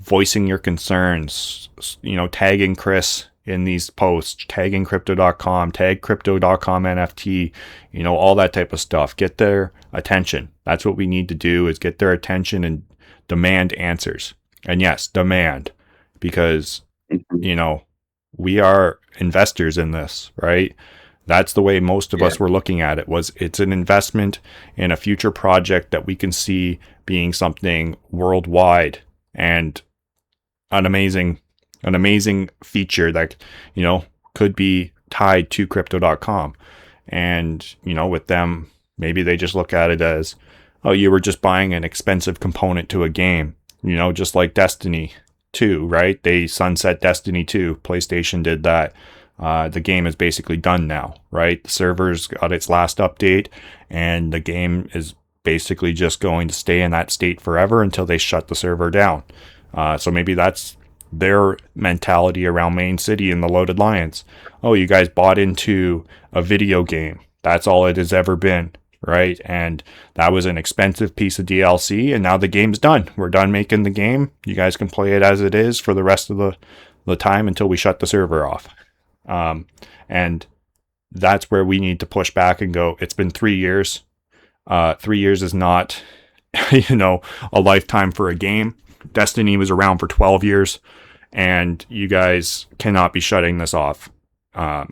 voicing your concerns, you know, tagging Chris in these posts, tagging crypto.com, tag crypto.com NFT, you know, all that type of stuff. Get their attention. That's what we need to do, is get their attention and demand answers. And yes, demand, because, you know, we are investors in this, right? That's the way most of us were looking at it. It's an investment in a future project that we can see being something worldwide and an amazing feature that, you know, could be tied to crypto.com. And, you know, with them, maybe they just look at it as, oh, you were just buying an expensive component to a game, you know, just like Destiny 2, right? They sunset Destiny 2. PlayStation did that. The game is basically done now, right? The server's got its last update, and the game is basically just going to stay in that state forever until they shut the server down. So maybe that's their mentality around Mane.City and the Loaded Lions. Oh, you guys bought into a video game. That's all it has ever been, right? And that was an expensive piece of DLC, and now the game's done. We're done making the game. You guys can play it as it is for the rest of the time until we shut the server off. And that's where we need to push back and go, it's been 3 years. 3 years is not, you know, a lifetime for a game. Destiny was around for 12 years, and you guys cannot be shutting this off.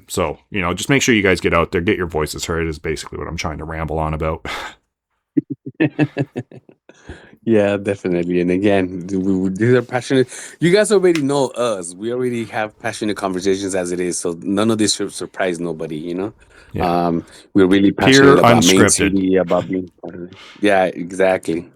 So, you know, just make sure you guys get out there, get your voices heard, is basically what I'm trying to ramble on about. Yeah, definitely. And again, these are passionate. You guys already know us. We already have passionate conversations as it is. So none of this should surprise nobody, you know? Yeah. We're really passionate Pure about unscripted. Mane.City, about being part of it. Yeah, exactly.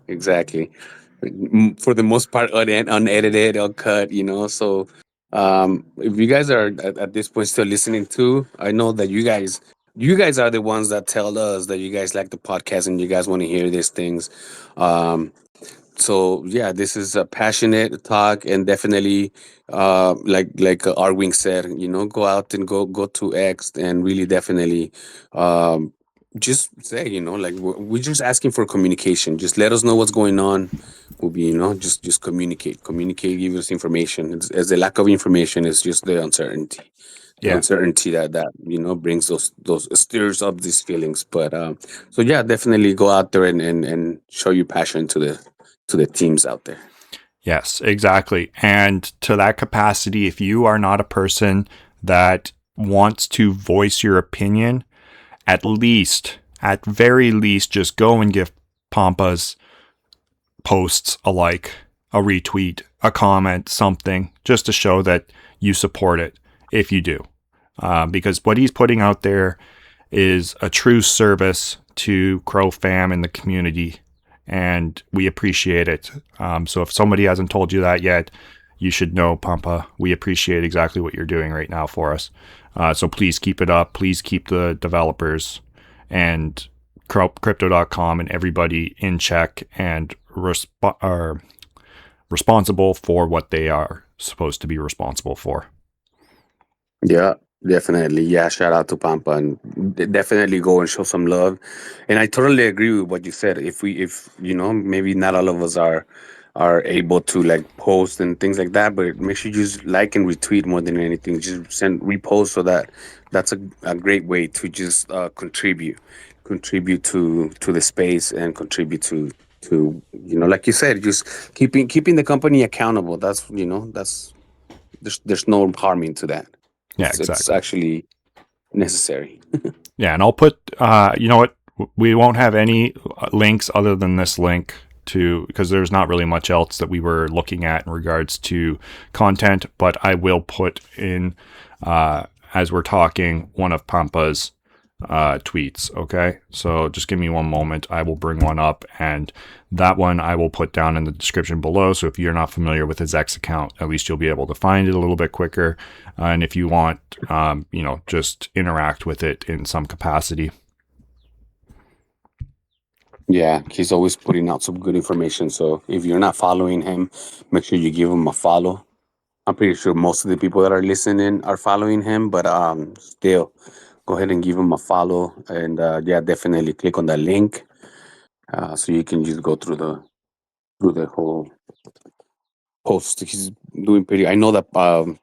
For the most part, unedited, uncut, you know? So if you guys are at this point still listening too, I know that you guys are the ones that tell us that you guys like the podcast and you guys want to hear these things. So yeah, this is a passionate talk, and definitely like RWINK said, you know, go out and go to X and really definitely just say, you know, like we're just asking for communication. Just let us know what's going on. We'll be, you know, just communicate, give us information. As the lack of information is just the uncertainty. Yeah. Uncertainty that you know brings those stirs up these feelings. But so yeah, definitely go out there and show your passion to the teams out there. Yes, exactly. And to that capacity, if you are not a person that wants to voice your opinion, at very least, just go and give Pampa's posts a like, a retweet, a comment, something, just to show that you support it, if you do. Because what he's putting out there is a true service to Crow fam and the community, and we appreciate it. So if somebody hasn't told you that yet, you should know, Pampa, we appreciate exactly what you're doing right now for us. So please keep it up. Please keep the developers and crypto.com and everybody in check and are responsible for what they are supposed to be responsible for. Yeah, definitely. Yeah, shout out to Pampa, and definitely go and show some love. And I totally agree with what you said. If you know, maybe not all of us are able to like post and things like that, but make sure you just like and retweet more than anything. Just send repost, so that's a great way to just contribute to the space and contribute to you know, like you said, just keeping the company accountable. That's, you know, there's no harming to that. Yeah, It's exactly. actually necessary. Yeah, and I'll put, you know what, we won't have any links other than this link because there's not really much else that we were looking at in regards to content, but I will put in, as we're talking, one of Pampa's tweets. Okay, so just give me one moment. I will bring one up, and that one I will put down in the description below. So if you're not familiar with his X account, at least you'll be able to find it a little bit quicker. And if you want, just interact with it in some capacity. Yeah, he's always putting out some good information. So if you're not following him, make sure you give him a follow. I'm pretty sure most of the people that are listening are following him, but still, go ahead and give him a follow. And definitely click on that link so you can just go through the whole post. He's doing pretty. I know that Papa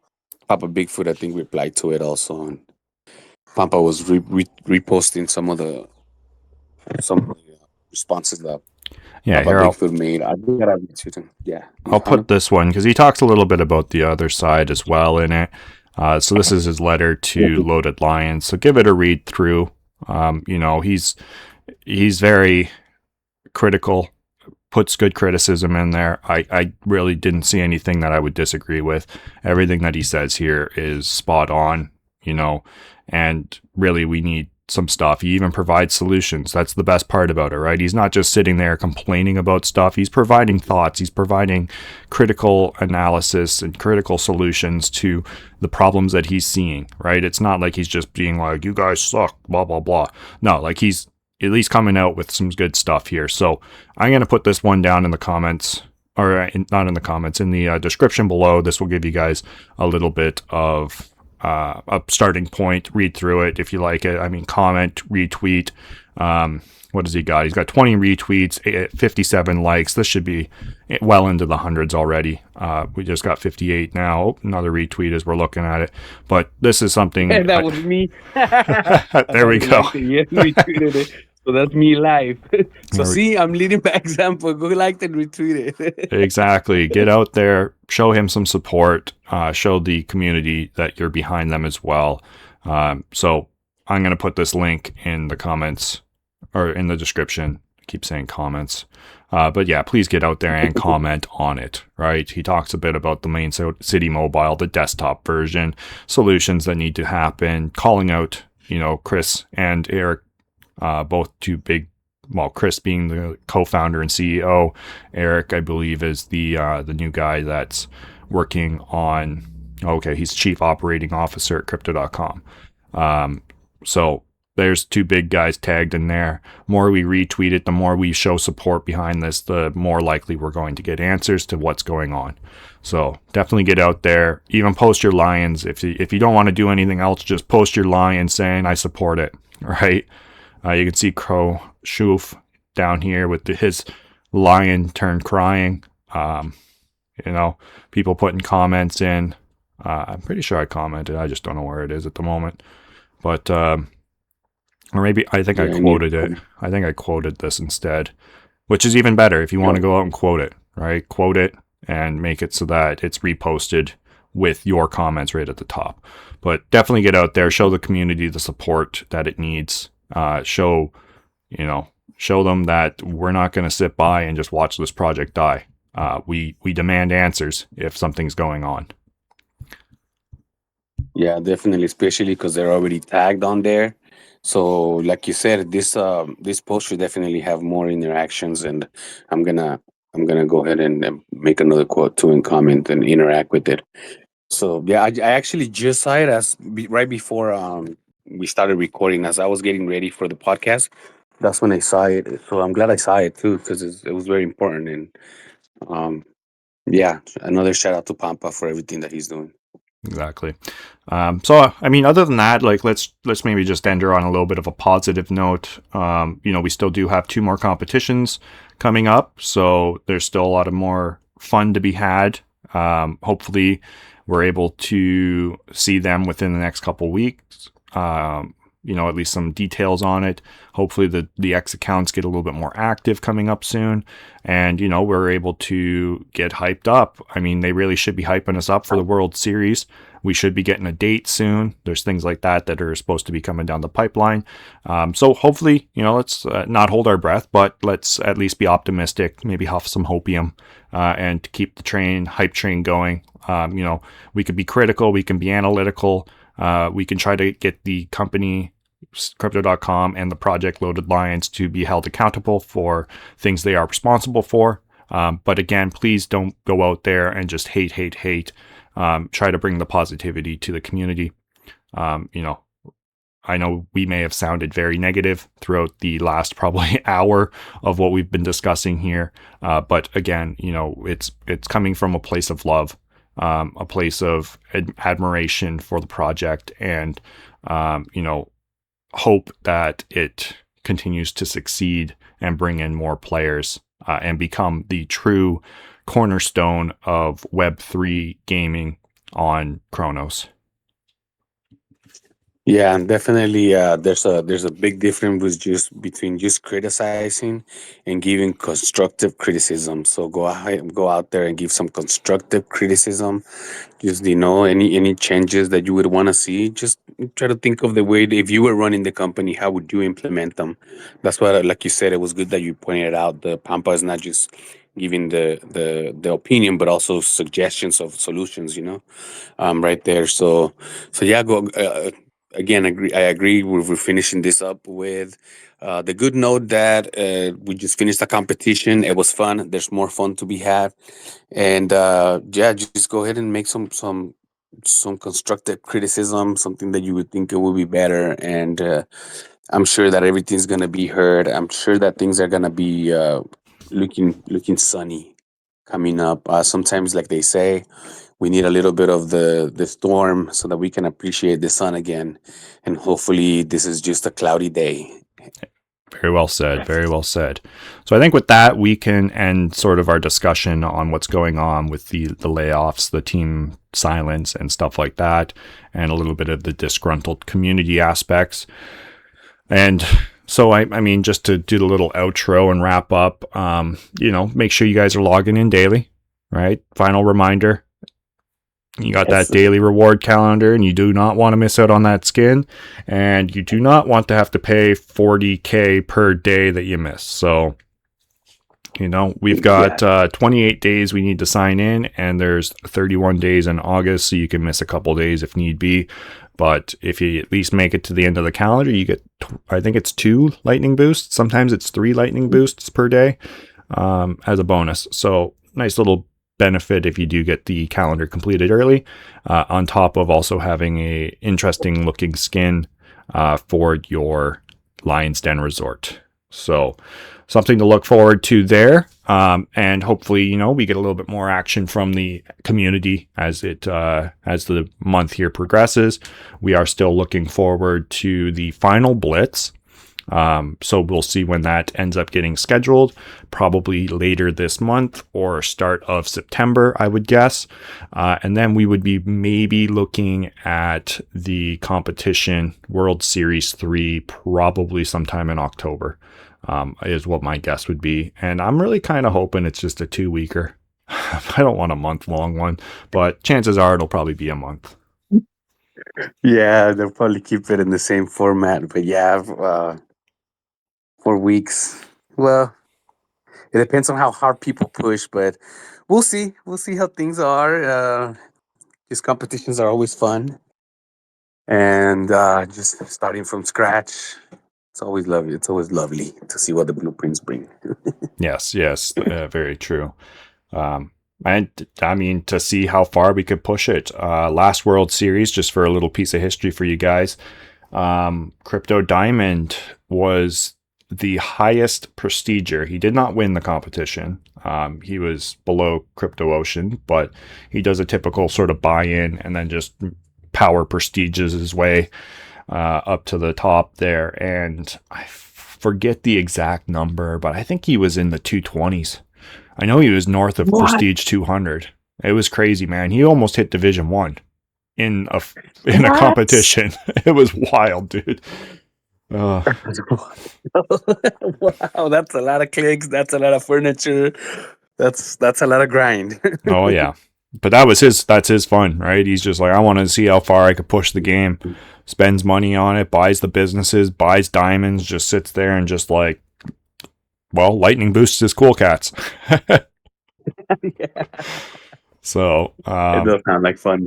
Bigfoot, I think, replied to it also, and Papa was reposting some of the responses that Yeah, Papa here Bigfoot made. I think that I retweeted him. Yeah, I'll put this one because he talks a little bit about the other side as well in it. So this is his letter to Loaded Lions. So give it a read through. He's very critical, puts good criticism in there. I really didn't see anything that I would disagree with. Everything that he says here is spot on, and really we need some stuff. He even provides solutions. That's the best part about it, right? He's not just sitting there complaining about stuff. He's providing thoughts. He's providing critical analysis and critical solutions to the problems that he's seeing, right? It's not like he's just being like, you guys suck, blah, blah, blah. No, like he's at least coming out with some good stuff here. So I'm going to put this one down in the comments, or not in the comments, in the description below. This will give you guys a little bit of a starting point. Read through it if you like it. I mean, comment, retweet. What does he got? He's got 20 retweets, 57 likes. This should be well into the hundreds already. We just got 58 now. Oh, another retweet as we're looking at it. But this is something. And that was me. There we go. Yes, retweeted it. So that's me live. So see, I'm leading by example. Go like and retweet it. Exactly. Get out there, show him some support, show the community that you're behind them as well. So I'm going to put this link in the comments or in the description. I keep saying comments. But yeah, please get out there and comment on it, right? He talks a bit about the Mane.City mobile, the desktop version, solutions that need to happen, calling out, Chris and Eric, both two big, Chris being the co-founder and CEO. Eric, I believe, is the new guy that's working on, he's chief operating officer at crypto.com. So there's two big guys tagged in there. More we retweet it, the more we show support behind this, the more likely we're going to get answers to what's going on. So definitely get out there. Even post your lions. If you don't want to do anything else, just post your lion saying, I support it, right? You can see Crow Shoof down here with his lion turned crying. People putting comments in. I'm pretty sure I commented. I just don't know where it is at the moment. But, or maybe I think I quoted it. I think I quoted this instead, which is even better if you want to go out and quote it, right? Quote it and make it so that it's reposted with your comments right at the top. But definitely get out there, show the community the support that it needs. Show them that we're not going to sit by and just watch this project die. We demand answers if something's going on. Yeah, definitely, especially because they're already tagged on there. So, like you said, this post should definitely have more interactions, and I'm gonna go ahead and make another quote too and comment and interact with it. So yeah, I actually just saw it right before we started recording, as I was getting ready for the podcast. That's when I saw it. So I'm glad I saw it too, because it was very important. And another shout out to Pampa for everything that he's doing. Exactly. So I mean, other than that, like let's maybe just end her on a little bit of a positive note. We still do have 2 more competitions coming up, so there's still a lot of more fun to be had. Hopefully we're able to see them within the next couple weeks. At least some details on it. Hopefully the X accounts get a little bit more active coming up soon. And, we're able to get hyped up. I mean, they really should be hyping us up for the World Series. We should be getting a date soon. There's things like that are supposed to be coming down the pipeline. So hopefully, let's not hold our breath, but let's at least be optimistic, maybe huff some hopium, and keep the hype train going. We could be critical. We can be analytical. We can try to get the company Crypto.com and the Project Loaded Lions to be held accountable for things they are responsible for. But again, please don't go out there and just hate. Try to bring the positivity to the community. I know we may have sounded very negative throughout the last probably hour of what we've been discussing here. But again, it's coming from a place of love, a place of admiration for the project, and, hope that it continues to succeed and bring in more players and become the true cornerstone of Web3 gaming on Chronos. Yeah, and definitely. There's a big difference between just criticizing and giving constructive criticism. So go out there and give some constructive criticism. Just any changes that you would want to see. Just try to think of the way that if you were running the company, how would you implement them? That's what, like you said, it was good that you pointed out. The Pampa is not just giving the opinion, but also suggestions of solutions. Right there. So yeah, go. Again, I agree. We're finishing this up with the good note that we just finished a competition. It was fun. There's more fun to be had, and yeah, just go ahead and make some constructive criticism, something that you would think it would be better. And I'm sure that everything's gonna be heard. I'm sure that things are gonna be looking sunny coming up. Sometimes, like they say, we need a little bit of the storm so that we can appreciate the sun again. And hopefully this is just a cloudy day. Very well said. Very well said. So I think with that, we can end sort of our discussion on what's going on with the layoffs, the team silence and stuff like that, and a little bit of the disgruntled community aspects. And so, I mean, just to do the little outro and wrap up, make sure you guys are logging in daily, right? Final reminder. You got that daily reward calendar, and you do not want to miss out on that skin, and you do not want to have to pay $40K per day that you miss. So, we've got 28 days we need to sign in, and there's 31 days in August, so you can miss a couple days if need be. But if you at least make it to the end of the calendar, you get, I think it's 2 lightning boosts. Sometimes it's 3 lightning boosts per day as a bonus. So nice little benefit if you do get the calendar completed early, on top of also having a interesting looking skin for your Lion's Den resort. So something to look forward to there, and hopefully we get a little bit more action from the community as the month here progresses. We are still looking forward to the final blitz. So we'll see when that ends up getting scheduled, probably later this month or start of September, I would guess. And then we would be maybe looking at the competition World Series 3, probably sometime in October, is what my guess would be. And I'm really kind of hoping it's just a 2-weeker. I don't want a month-long one, but chances are it'll probably be a month. Yeah, they'll probably keep it in the same format. But yeah, 4 weeks. Well, it depends on how hard people push, but we'll see. We'll see how things are. These competitions are always fun, and just starting from scratch, it's always lovely. It's always lovely to see what the blueprints bring. Yes, very true. And I mean, to see how far we could push it. Last World Series, just for a little piece of history for you guys, Crypto Diamond was the highest prestiger. He did not win the competition. He was below Crypto Ocean, but he does a typical sort of buy-in and then just power prestiges his way up to the top there. And I forget the exact number, but I think he was in the 220s. I know he was north of Prestige 200. It was crazy, man. He almost hit Division 1 in a competition. It was wild, dude. Wow, that's a lot of clicks. That's a lot of furniture. That's a lot of grind. Oh yeah, but that's his fun, right? He's just like, I want to see how far I could push the game. Spends money on it, buys the businesses, buys diamonds, just sits there and just like, well, lightning boosts his cool cats. Yeah. So It does sound like fun.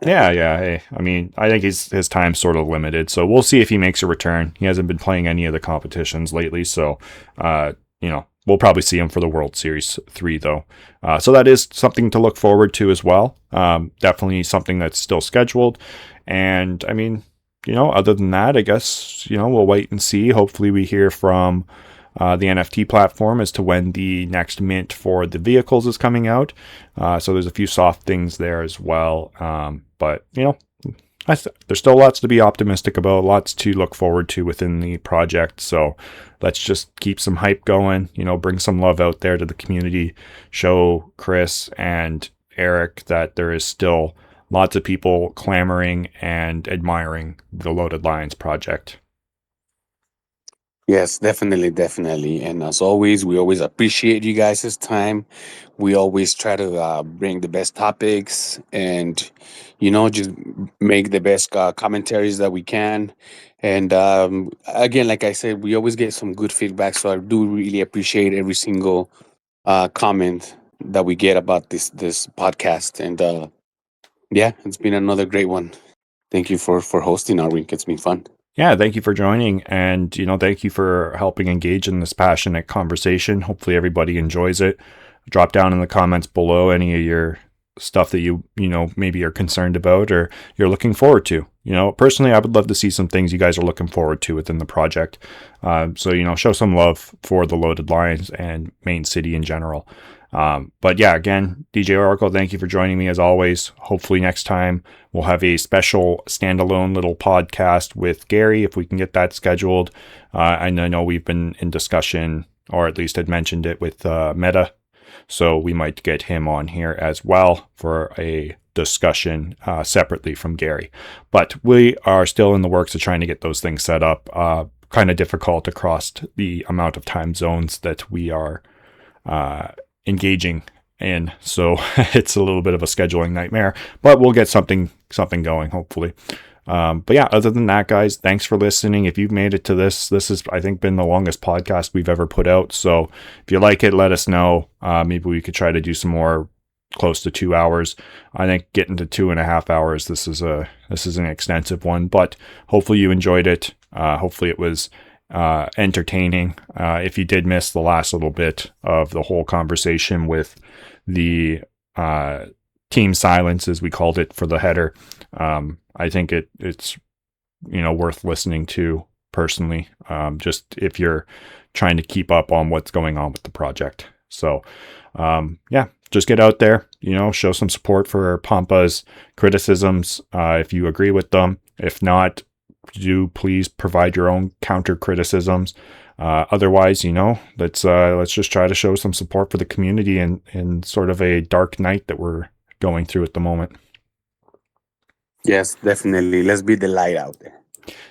yeah. Hey, I mean, I think his time's sort of limited, so we'll see if he makes a return. He hasn't been playing any of the competitions lately, so we'll probably see him for the World Series 3 though. So that is something to look forward to as well. Definitely something that's still scheduled. And I mean, other than that, I guess, we'll wait and see. Hopefully we hear from the NFT platform as to when the next mint for the vehicles is coming out. So there's a few soft things there as well. But, there's still lots to be optimistic about, lots to look forward to within the project. So let's just keep some hype going, bring some love out there to the community, show Chris and Eric that there is still lots of people clamoring and admiring the Loaded Lions project. Yes, definitely. And as always, we always appreciate you guys' time. We always try to bring the best topics and, just make the best commentaries that we can. And again, like I said, we always get some good feedback. So I do really appreciate every single comment that we get about this podcast. And yeah, it's been another great one. Thank you for hosting our week. It's been fun. Yeah, thank you for joining, and thank you for helping engage in this passionate conversation. Hopefully everybody enjoys it. Drop down in the comments below any of your stuff that you maybe are concerned about or you're looking forward to. Personally, I would love to see some things you guys are looking forward to within the project. So show some love for the Loaded Lions and Mane.City in general. But yeah, again, DJ Oracle, thank you for joining me as always. Hopefully next time we'll have a special standalone little podcast with Gary if we can get that scheduled. And I know we've been in discussion, or at least had mentioned it with Meta. So we might get him on here as well for a discussion separately from Gary. But we are still in the works of trying to get those things set up. Kind of difficult across the amount of time zones that we are engaging in, so it's a little bit of a scheduling nightmare, but we'll get something going hopefully. But yeah, other than that, guys, thanks for listening. If you've made it to this has, I think, been the longest podcast we've ever put out, so if you like it, let us know. Maybe we could try to do some more close to 2 hours. I think getting to 2.5 hours, this is an extensive one, but hopefully you enjoyed it. Hopefully it was entertaining. If you did miss the last little bit of the whole conversation with the team silence, as we called it, for the header, I think it's worth listening to personally, just if you're trying to keep up on what's going on with the project. So yeah, just get out there, show some support for Pampa's criticisms if you agree with them. If not, do please provide your own counter criticisms. Otherwise, let's just try to show some support for the community in sort of a dark night that we're going through at the moment. Yes, definitely. Let's be the light out there.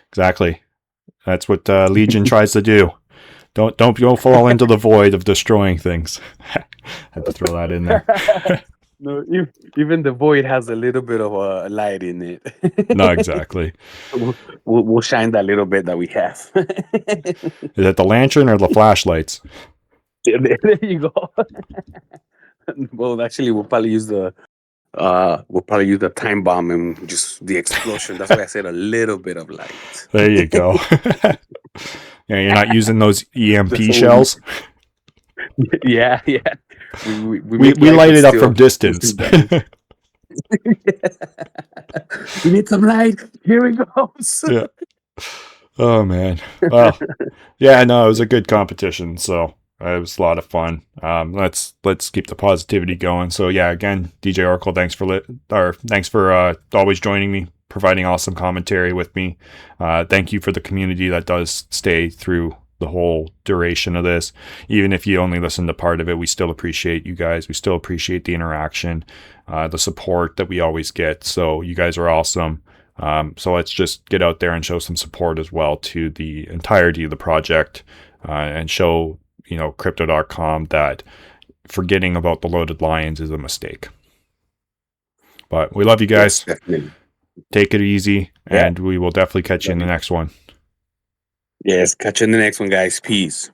Exactly. That's what Legion tries to do. Don't fall into the void of destroying things. Had to throw that in there. No, even the void has a little bit of a light in it. No, exactly. We'll shine that little bit that we have. Is it the lantern or the flashlights? There you go. Well, actually, we'll probably use the time bomb and just the explosion. That's why I said a little bit of light. There you go. Yeah, you're not using those EMP shells. Yeah. We light it up from distance. We need some light. Here it goes. Yeah. Oh man. Well, yeah, no, it was a good competition, so it was a lot of fun. Let's keep the positivity going. So yeah, again, DJ Oracle, thanks for always joining me, providing awesome commentary with me. Thank you for the community that does stay through the whole duration of this. Even if you only listen to part of it, we still appreciate you guys. We still appreciate the interaction, the support that we always get. So you guys are awesome. So let's just get out there and show some support as well to the entirety of the project, and show, crypto.com that forgetting about the Loaded Lions is a mistake. But we love you guys. Definitely. Take it easy, and we will definitely catch you in the next one. Yes, catch you in the next one, guys. Peace.